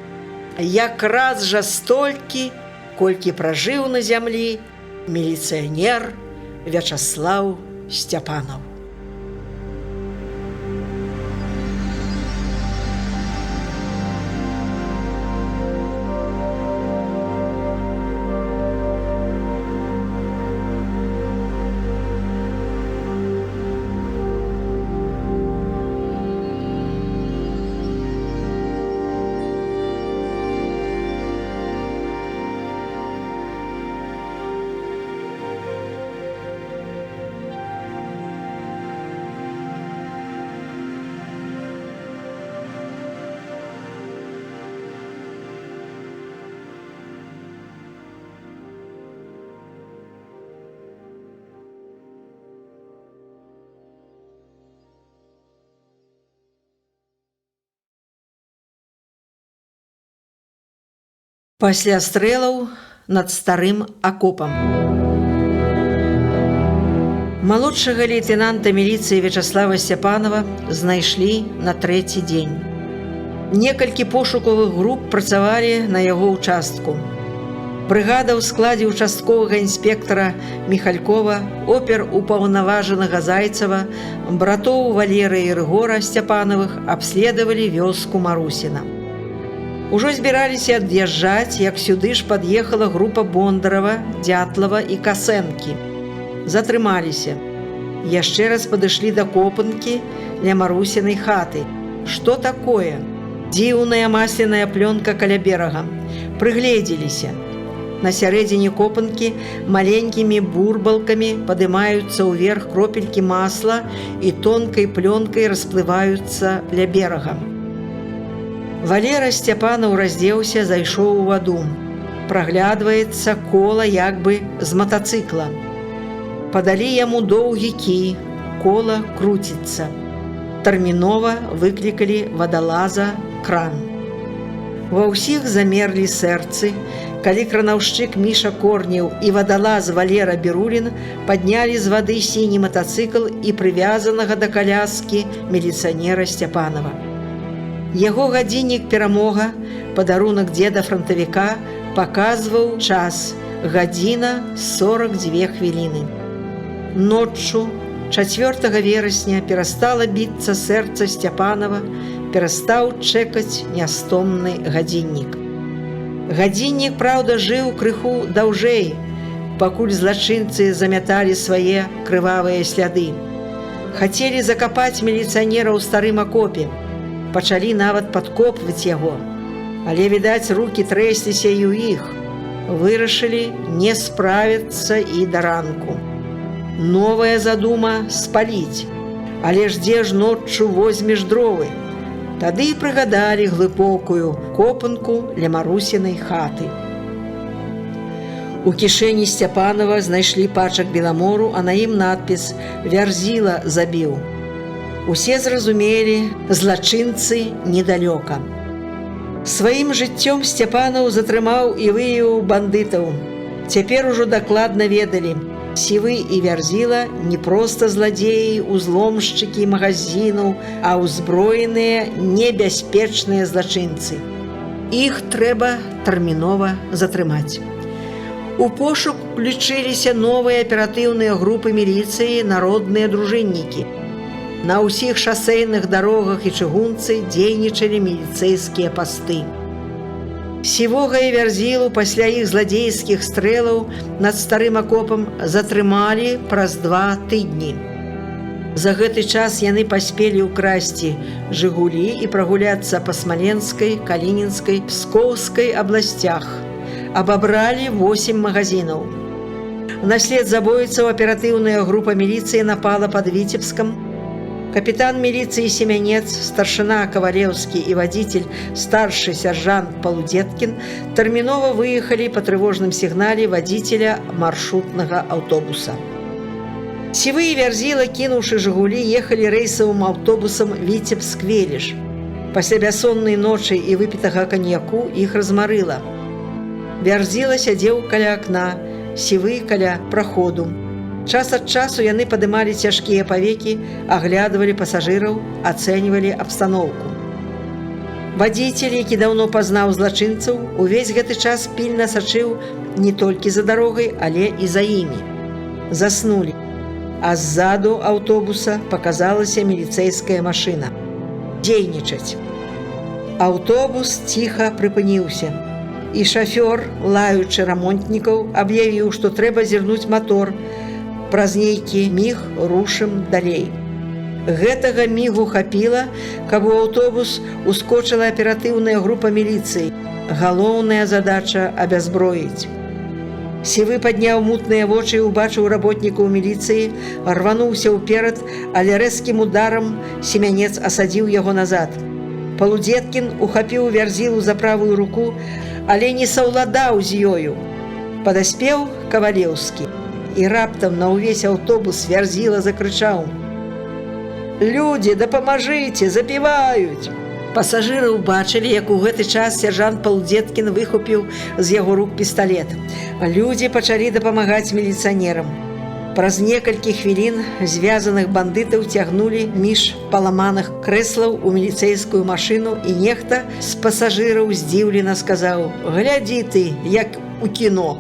Speaker 1: Якраз жа столькі, колькі пражыў на зямлі міліцыянер Вячаслаў Сцяпанаў. Пасля стрэлаў над старым акопам. Малодшага лейтенанта міліцыі Вячаслава Сцяпанова знайшлі на 3-й дзень. Некалькі пошукавых груп працавалі на яго ўчастку. Брыгада ў складзе участковага інспектара Міхалькова, опер-упаўнаважанага Зайцева, братоў Валерыя і Рыгора Сцяпановых абследавалі вёску Марусіна. Ужо збіраліся ад'язджаць, як сюды ж пад'ехала група Бондарава, Дятлава і Касэнкі. Затрымаліся. Яшчэ раз падышлі да копанкі ля Марусінай хаты. Што такое? Дзіўная масляная плёнка каля берага. Прыгледзеліся. На сярэдзіне копанкі маленькімі бурбалкамі падымаюцца ўверх кропелькі масла і тонкай плёнкай расплываюцца ля берага. Валера Сцяпанаў раздзеўся, зайшоў у ваду. Праглядваецца кола як бы з матацыкла. Падалі яму доўгі кій, кола круціцца. Тэрмінова выклікалі вадалаза кран. Ва ўсіх замерлі сэрцы, калі кранаўшчык Міша Корнеў і вадалаз Валера Бірулін паднялі з вады сіні матацыкл і прывязанага да каляскі міліцыянера Сцяпанова. Яго гадзіннік «Перамога», падарунак дзеда-франтавіка, паказваў час – 1:42 хвіліны. Ноччу 4 верасня перастала біцца сэрца Сцяпанова, перастаў чэкаць нястомны гадзіннік. Гадзіннік, праўда, жыў крыху даўжэй, пакуль злачынцы замяталі свае крывавыя сляды. Хацелі закапаць міліцыянера ў старым акопе. Пачалі нават падкопваць яго. Але, відаць, рукі трэсліся і ў іх. Вырашылі не справіцца і да ранку. Новая задума – спаліць. Але ж дзе ж ноччу возьмеш дровы? Тады і прыгадалі глыбокую копанку ля Марусінай хаты. У кішэні Сцяпанова знайшлі пачак беламору, а на ім надпіс «Вярзіла забіў». Усе зразумелі, злачынцы недалёка. Сваім жыццём Сцяпанаў затрымаў і выявіў бандытаў. Цяпер ужо дакладна ведалі, Сівы і Вярзіла не проста зладзеі, узломшчыкі магазінаў, а ўзброеныя небяспечныя злачынцы. Іх трэба тэрмінова затрымаць. У пошук включыліся новыя аператыўныя групы міліцыі, народныя дружыннікі. На ўсіх шасейных дарогах і чыгунцы дзейнічалі міліцэйскія пасты. Сівога і Вярзілу пасля іх зладзейскіх стрэлаў над старым акопам затрымалі праз 2 тыдні. За гэты час яны паспелі ўкрасці «Жыгулі» і прагуляцца па Смаленскай, Калінінскай, Пскоўскай абласцях. Абабралі 8 магазинаў. Наслед забойцаў аператыўная група міліцыі напала пад Віцебскам. Капітан міліцыі Семянец, старшына Кавалеўскі і вадзіцель старшы сяржант Палудзеткін тэрмінова выехалі па трывожным сігнале вадзіцеля маршрутнага аўтобуса. Сівы і Вярзіла, кінуўшы «Жигулі», ехалі рэйсавым аўтобусам Віцебск-Веліш. Пасля бяссоннай ночы і выпітага каньяку іх размарыла. Вярзіла сядзеў каля акна, Сівы каля праходу. Час ад часу яны падымалі цяжкія павекі, аглядвалі пасажыраў, ацэньвалі абстаноўку. Вадзіцель, які даўно пазнаў злачынцаў, увесь гэты час пільна сачыў не толькі за дарогай, але і за імі. Заснулі. А ззаду аўтобуса паказалася міліцэйская машына. Дзейнічаць. Аўтобус ціха прыпыніўся. І шафёр, лаючы рамонтнікаў, аб'явіў, што трэба зірнуць матор. Праз нейкі міг рушым далей. Гэтага мігу хапіла, каб у аўтобус ускочыла аператыўная група міліцыі. Галоўная задача – абязброіць. Сівы падняў мутныя вочы і убачыў работнікаў міліцыі, рвануўся ўперад, але рэзкім ударам Семянец асадзіў яго назад. Палудзеткін ухапіў Вярзілу за правую руку, але не саўладаў з ёю. Падаспеў Кавалеўскі, і раптам на ўвесь аўтобус Вярзіла закрычаў: «Людзі, дапамажыце, забіваюць!» Пасажыры ўбачылі, як у гэты час сяржант Палудзеткін выхопіў з яго рук пісталет. Людзі пачалі дапамагаць міліцыянерам. Праз некалькі хвілін звязаных бандытаў цягнулі між паламаных крэслаў у міліцэйскую машыну, і нехта з пасажыраў здзіўлена сказаў: «Глядзі ты, як у кіно!»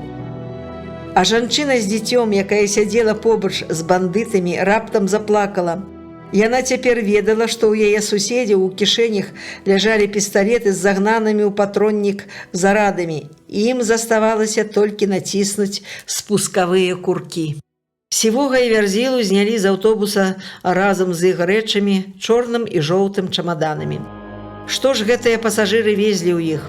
Speaker 1: А жанчына з дзіцём, якая сядзела побач з бандытамі, раптам заплакала. Яна цяпер ведала, што ў яе суседзяў у кішэнях ляжалі пісталеты з загнанымі ў патроннік зарадамі, і ім заставалася толькі націснуць спускавыя куркі. Сівога і Вярзілу знялі з аўтобуса разам з іх рэчамі, чорным і жоўтым чамаданамі. Што ж гэтыя пасажыры везлі ў іх?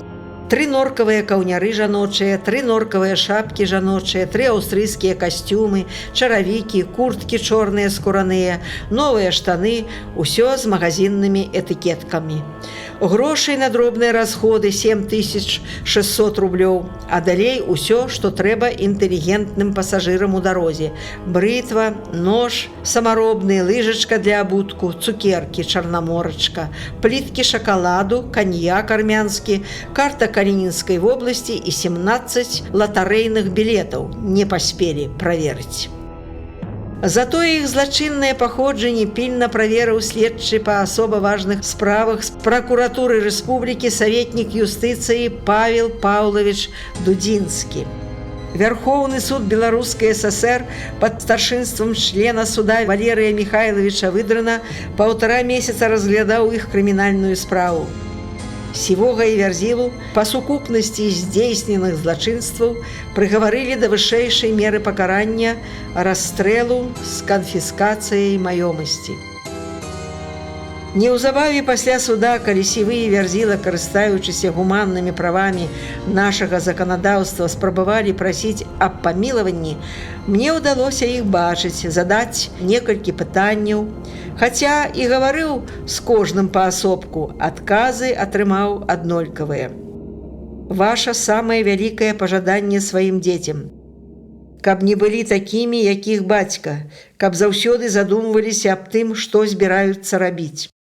Speaker 1: 3 норкавыя каўняры жаночыя, 3 норкавыя шапкі жаночыя, 3 аўстрыйскія касцюмы, чаравікі, курткі чорныя скураныя, новыя штаны, усё з магазіннымі этыкеткамі. Грошай на дробныя расходы 7600 рублёў, а далей усё, што трэба інтэлігентным пасажырам у дарозе. Брытва, нож, самаробны, лыжачка для абутку, цукеркі, чарнаморачка, пліткі шакаладу, каньяк армянскі, карта Калінінскай вобласці і 17 латарэйных білетаў не паспелі праверыць. Затое іх злачыннае паходжанне пільна праверыў следчы па асоба важных справах з пракуратуры рэспублікі саветнік юстыцыі Павел Паўлавіч Дудзінскі. Вярхоўны суд Беларускай ССР пад старшынствам члена суда Валерыя Михайловича Выдрана 1,5 месяца разглядаў іх крымінальную справу. Сівога і Вярзілу па сукупнасці здзейсненых злачынстваў прыгаварылі да вышэйшай меры пакарання расстрэлу з канфіскацыяй маёмасці. Неўзабаве пасля суда, калі Сівы і Вярзіла, карыстаючыся гуманнымі правамі нашага заканадаўства, спрабавалі прасіць аб памілаванні, мне ўдалося іх бачыць, задаць некалькі пытанняў. Хаця і гаварыў з кожным паасобку, адказы атрымаў аднолькавыя. Ваша самае вялікае пажаданне сваім дзецям. Каб не былі такімі, як іх бацька, каб заўсёды задумваліся аб тым, што збіраюцца рабіць.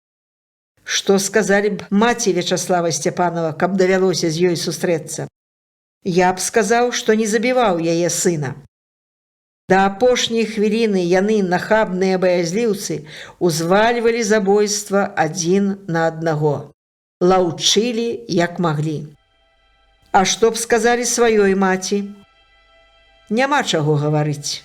Speaker 1: Што сказалі б маці Вячаслава Сцяпанова, каб давялося з ёй сустрэцца? Я б сказаў, што не забіваў яе сына. Да апошняй хвіліны яны, нахабныя баязліўцы, узвальвалі забойства адзін на аднаго. Лаўчылі, як маглі. А што б сказалі сваёй маці? Няма чаго гаварыць.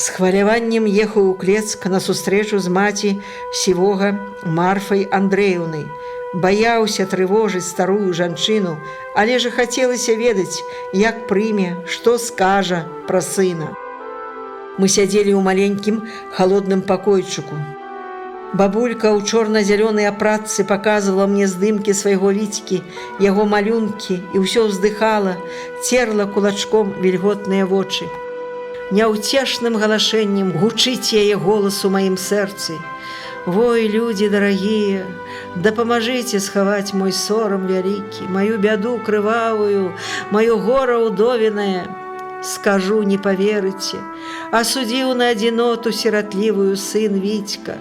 Speaker 1: З хваляваннем ехаў у Клецк на сустрэчу з маці Сівога Марфай Андрэеўнай. Баяўся трывожыць старую жанчыну, але ж хацелася ведаць, як прыме, што скажа пра сына. Мы сядзелі ў маленькім халодным пакойчыку. Бабулька ў чорна-зялёнай апратцы паказвала мне здымкі свайго Віцькі, яго малюнкі, і ўсё ўздыхала, церла кулачком вільготныя вочы. Няўцешным галашэннем гучыць яе голас у маім сэрцы. Вой, людзі дарагія, дапамажыце схаваць мой сорам вялікі, маю бяду крывавую, маё гора ўдовенае. Скажу, не поверыце, осудил на одиноту сиратлівую сын Витька.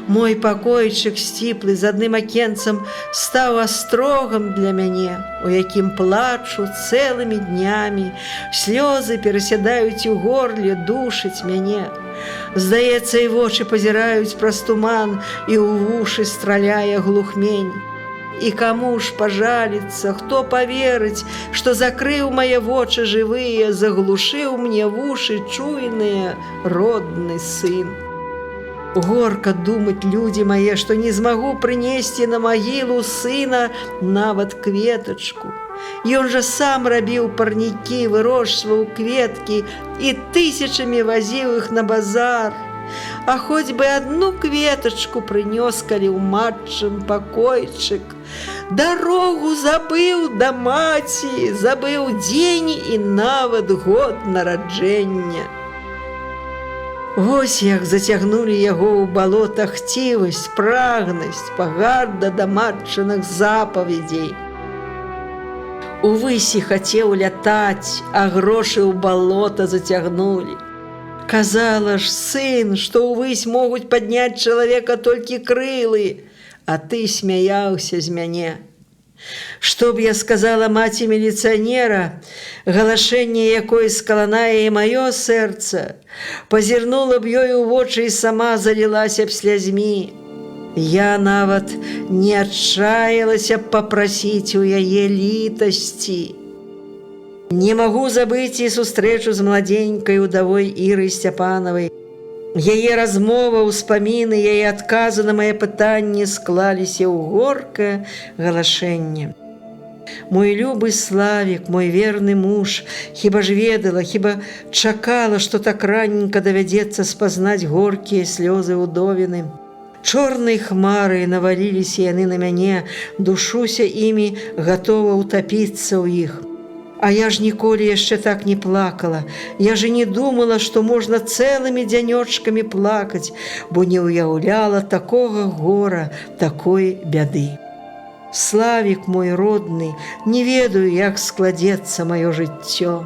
Speaker 1: Мой покойчик сціплы з адным акенцам стаў астрогам для мяне, у якім плачу цэлымі днямі, слёзы перасядаюць у горле, душаць мяне. Здаецца, і вочы пазіраюць праз туман, і ў вушы страляе глухмень. І каму ж пажаліцца, хто паверыць, што закрыў мае вочы жывыя, заглушыў мне вушы чуйныя родны сын. Горка думаць, людзі мае, што не змагу прынесці на магілу сына нават кветачку. Ён жа сам рабіў парнікі, вырошчваў кветкі і тысячамі вазіў іх на базар. А хоць бы одну кветачку прынёс, калі ў матчын пакойчык. Дарогу забыў да маці, забыў дзень і нават год нараджэння. Вось як зацягнулі яго ў балота хцівасць, прагнасць, пагарда да матчыных запаведзей. Увысь хацеў лятаць, а грошы ў балота зацягнулі. Казала ж, сын, што ўвысь могуць падняць чалавека толькі крылы, а ты смяяўся з мяне. Што б я сказала маці міліцыянера, галашэнне якой скаланае і маё сэрца, пазірнула б ёй у вочы і сама залілася б слязьмі. Я нават не адчаялася б папрасіць у яе літасці. Не магу забыць і сустрэчу з маладзенькай удавой Ірай Сцяпанавай. Яе размова, ўспаміны, яе адказы на мае пытанні склаліся ў горкае галашэнне. Мой любы Славік, мой верны муж, хіба ж ведала, хіба чакала, што так раненька давядзецца спазнаць горкія слёзы ўдовіны. Чорнай хмарай наваліліся яны на мяне, душуся імі, гатова ўтапіцца ў іх. А я ж ніколі яшчэ так не плакала. Я ж і не думала, што можна цэлымі дзянёчкамі плакаць, бо не ўяўляла такога гора, такой бяды. Славік мой родны, не ведаю, як складзецца маё жыццё.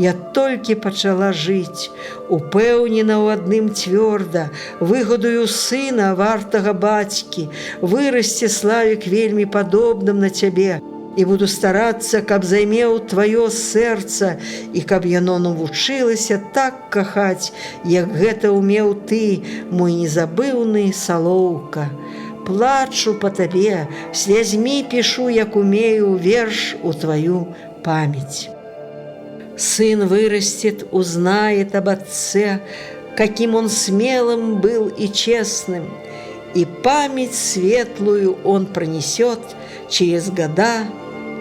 Speaker 1: Я толькі пачала жыць, упэўнена ў адным цвёрда, выгадую сына вартага бацькі, вырасце, Славік, вельмі падобным на цябе, і буду старацца, каб займеў тваё сэрца і каб яно навучылася так кахаць, як гэта ўмеў ты, мой незабыўны Салоўка. Плачу па табе, слязьмі пішу, як умею, верш у твою памяць. Сын вырастет, узнает об отце, каким он смелым был и честным, и память светлую он пронесет через года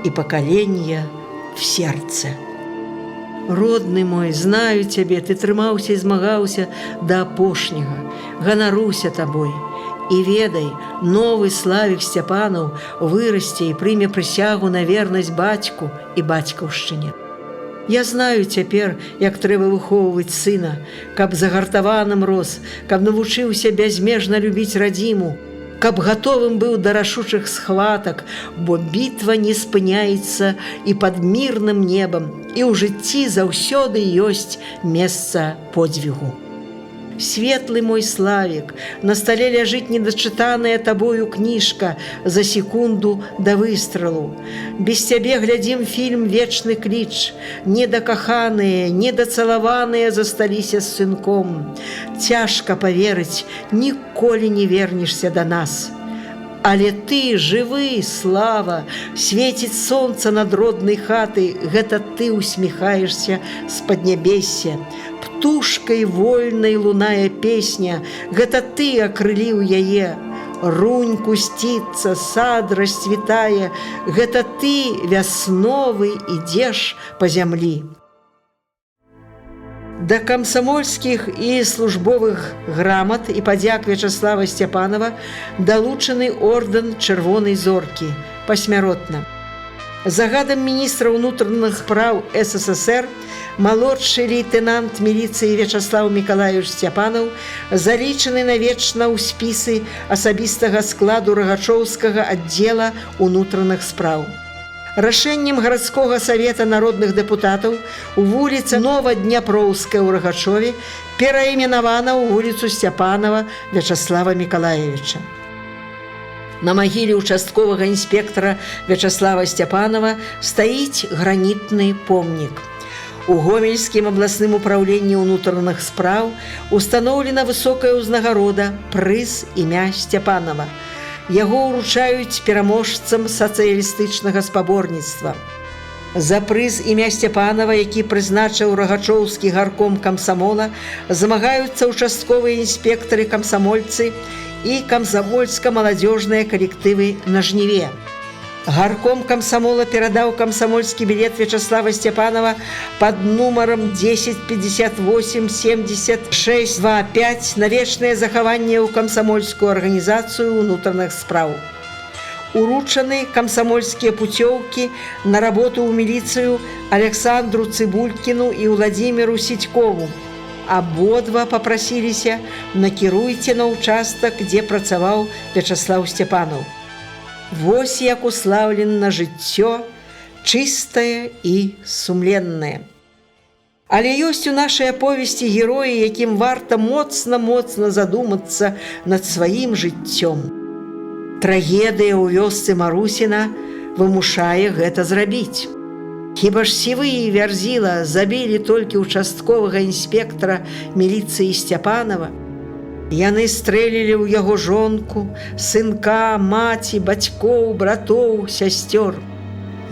Speaker 1: и поколения в сердце. Родны мой, знаю цябе, ты трымаўся і змагаўся да апошняга, ганаруся табой. І ведай, новы Славік Сцяпанаў вырасце і прыме прысягу на вернасць бацьку і бацькаўшчыне. Я знаю цяпер, як трэба выхоўваць сына, каб загартаваным рос, каб навучыўся бязмежна любіць радзіму, каб гатовым быў да рашучых схватак, бо бітва не спыняецца і пад мірным небам, і ў жыцці заўсёды ёсць месца подзвігу. Светлы мой Славік, на стале ляжыць недачытаная табою кніжка за секунду да выстралу. Без цябе глядзім фільм «Вечны кліч». Недакаханыя, недацалаваныя засталіся з сынком. Цяжка паверыць, ніколі не вернешся да нас. Але ты жывы, Слава, свеціць сонца над роднай хаты, гэта ты усміхаешся з паднябесся. Птушкай вольнай лунае песня, гэта ты акрыліў яе. Рунь кусціцца, сад расцвітае, гэта ты вясновы ідзеш па зямлі. Да камсамольскіх і службовых грамат і падзяк Вячаслава Сцяпанова далучаны ордэн Чырвонай зоркі пасмяротна. Загадам міністра ўнутраных спраў СССР малодшы лейтенант міліцыі Вячаслав Мікалаевич Сцяпанаў залічаны навечна ў спісы асабістага складу Рагачоўскага аддзела ўнутраных спраў. Рашэннем гарадскога савета народных дэпутатаў вуліца Новадняпроўская ў Рагачове перайменавана ў вуліцу Сцяпанова Вячаслава Мікалаевича. На магіле участковага інспектара Вячаслава Сцяпанова стаіць гранітны помнік. У Гомельскім абласным управленні ўнутраных спраў устаноўлена высокая ўзнагарода прыз імя Сцяпанова. Яго ўручаюць пераможцам сацыялістычнага спаборніцтва. За прыз імя Сцяпанова, які прызначыў Рагачоўскі гарком камсамола, змагаюцца участковыя інспектары-камсамольцы і камсамольска-маладзёжныя калектывы на жніве. Гарком камсамола перадаў камсамольскі білет Вячаслава Сцяпанова пад нумарам 1058-7625 на вечнае захаванне ў камсамольскую арганізацыю ўнутраных спраў. Уручаны камсамольскія пуцёўкі на работу ў міліцыю Александру Цыбулькіну і Владзіміру Сідькову. Абодва папрасіліся: накіруйце на ўчастак, дзе працаваў Вячаслав Сцяпанаў. Вось як услаўлена жыццё, чыстае і сумленнае. Але ёсць у нашай аповесці героі, якім варта моцна задумацца над сваім жыццём. Трагедыя ў вёсцы Марусіна вымушае гэта зрабіць. Хіба ж Сівы і Вярзіла забілі толькі участковага інспектара міліцыі Сцяпанова? Яны стрэлілі ў яго жонку, сынка, маці, бацькоў, братоў, сясцёр.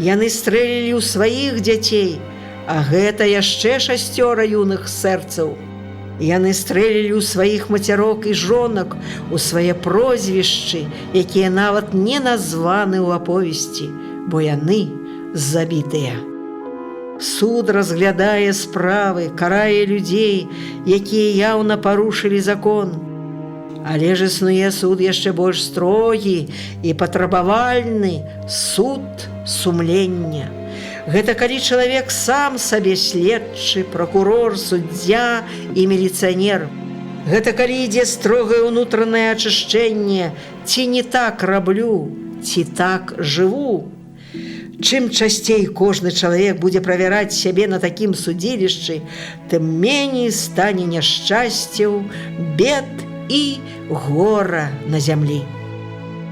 Speaker 1: Яны стрэлілі ў сваіх дзяцей, а гэта яшчэ 6 юных сэрцаў. Яны стрэлілі ў сваіх мацярок і жонак, у свае прозвішчы, якія нават не названы ў аповесці, бо яны забітыя. Суд разглядае справы, карае людзей, якія яўна парушылі закон. Але ж існуе суд яшчэ больш строгі і патрабавальны – суд сумлення. Гэта калі чалавек сам сабе следчы, пракурор, суддзя і міліцыянер. Гэта калі ідзе строгае ўнутранае ачышчэнне: ці не так раблю, ці так жыву. Чым часцей кожны чалавек будзе правяраць сябе на такім судзілішчы, тым меней стане няшчасцяў, бед і гора на зямлі.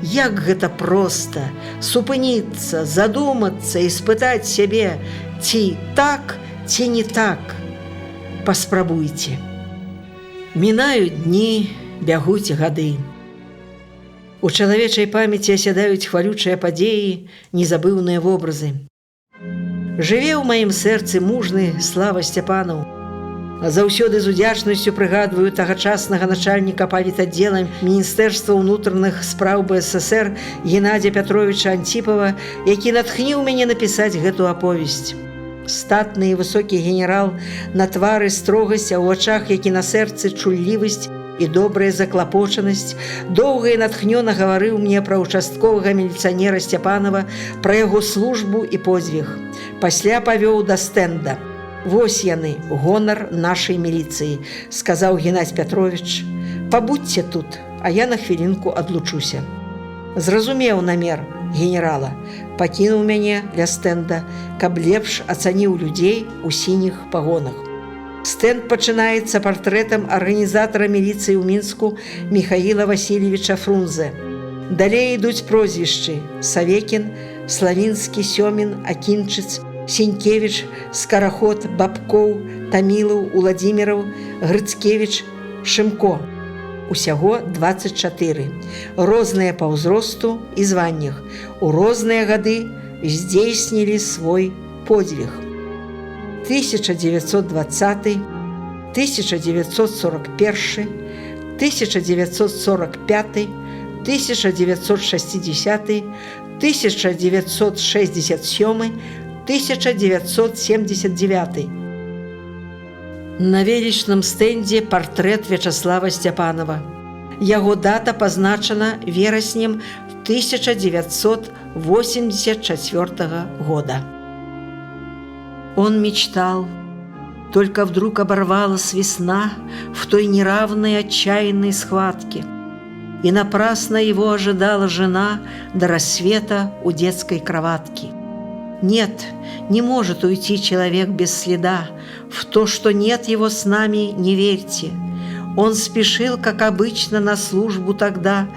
Speaker 1: Як гэта проста супыніцца, задумацца і спытаць сябе, ці так, ці не так. Паспрабуйце. Мінаюць дні, бягуць гады. У чалавечай памяці асядаюць хвалючыя падзеі, незабыўныя вобразы. Жыве ў маім сэрцы мужны Слава Сцяпанаў. Заўсёды з удзячнасцю прыгадваю тагачаснага начальніка палітаддзела Міністэрства ўнутраных спраў БССР Геннадзя Пятровича Антипова, які натхніў мяне напісаць гэту аповесць. Статны і высокі генерал, на твары строгасць, а ў ачах, які на сэрцы чуллівасць і добрая заклапочанасць, доўга і натхнёна гаварыў мне пра участковага міліцыянера Сцяпанова, пра яго службу і подзвіг. Пасля павёў да стэнда. «Вось яны, гонар нашай міліцыі», – сказаў Геннадзь Пятрович. «Пабудзьце тут, а я на хвілінку адлучуся». Зразумеў намер генерала, пакінуў мяне ля стэнда, каб лепш ацаніў людзей у сініх пагонах. Стэнд пачынаецца партрэтам арганізатара міліцыі ў Мінску Міхаіла Васильевича Фрунзе. Далей ідуць прозвішчы: Савекін, Славінскі, Сёмін, Акінчыц, Сенькевіч, Скараход, Бабкоў, Тамілаў, Уладзіміраў, Грыцкевіч, Шымко. Усяго 24. Розныя па ўзросту і званнях. У розныя гады здзейснілі свой подзвіг. 1920, 1941, 1945, 1960, 1967, 1979. На велічным стэндзе партрэт Вячаслава Сцяпанова. Яго дата пазначана вераснем 1984 года. Он мечтал, только вдруг оборвалась весна в той неравной отчаянной схватке, и напрасно его ожидала жена до рассвета у детской кроватки. Нет, не может уйти человек без следа, в то, что нет его с нами, не верьте. Он спешил, как обычно, на службу тогда,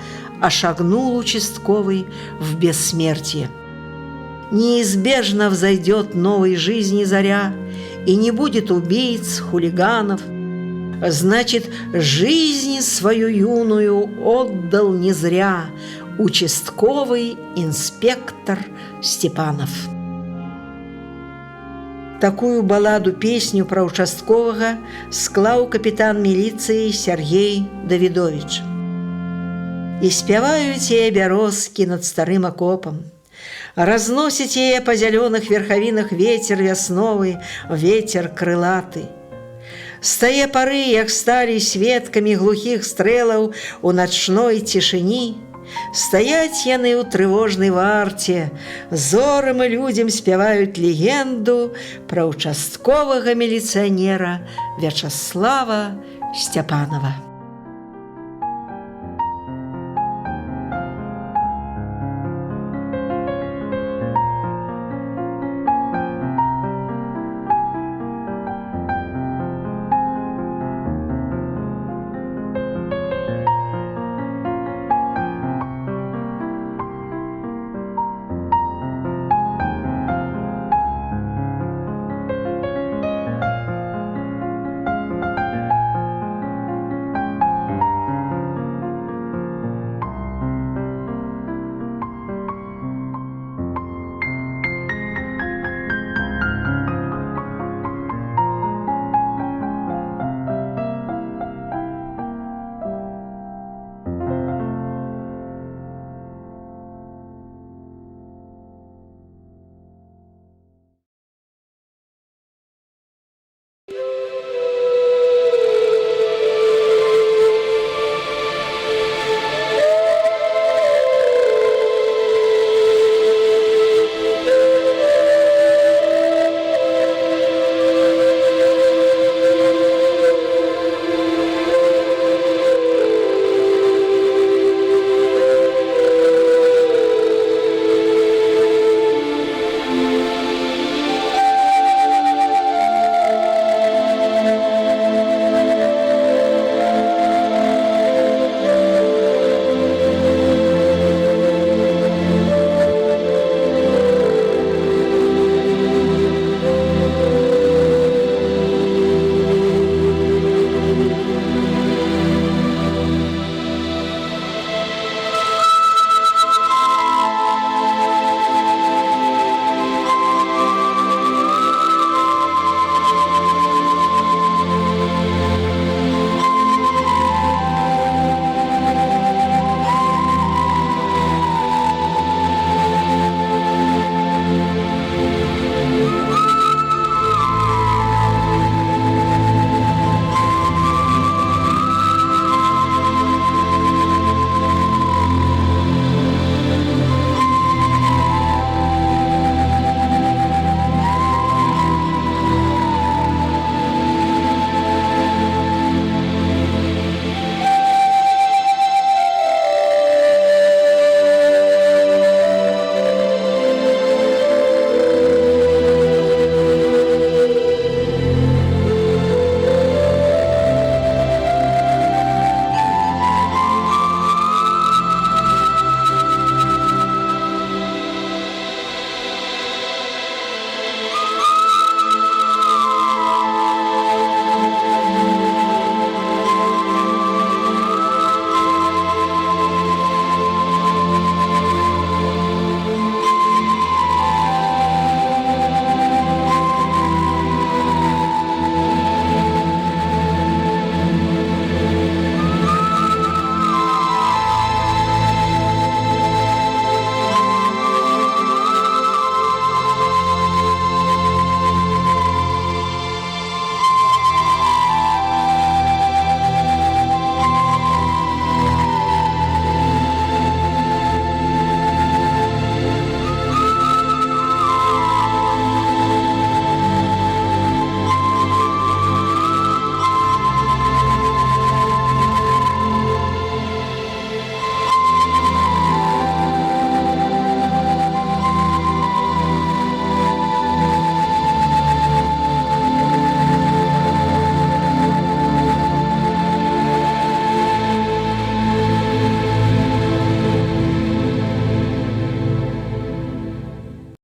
Speaker 1: а шагнул участковый в бессмертие. Неизбежно взойдет новой жизни заря, и не будет убийц, хулиганов. Значит, жизнь свою юную отдал не зря участковый инспектор Степанов. Такую балладу-песню про участковага склаў капітан міліцыі Сергей Давідовіч. І спяваюць яе бярозкі над старым акопам. Разносіць яе па зялёных верхавінах ветер вясновы, ветер крылаты. З тае пары, як сталі сведкамі глухіх стрэлаў у начной цішыні, стаяць яны ў трывожнай варце, зорам і людзям спяваюць легенду пра участковага міліцыянера Вячаслава Сцяпанова.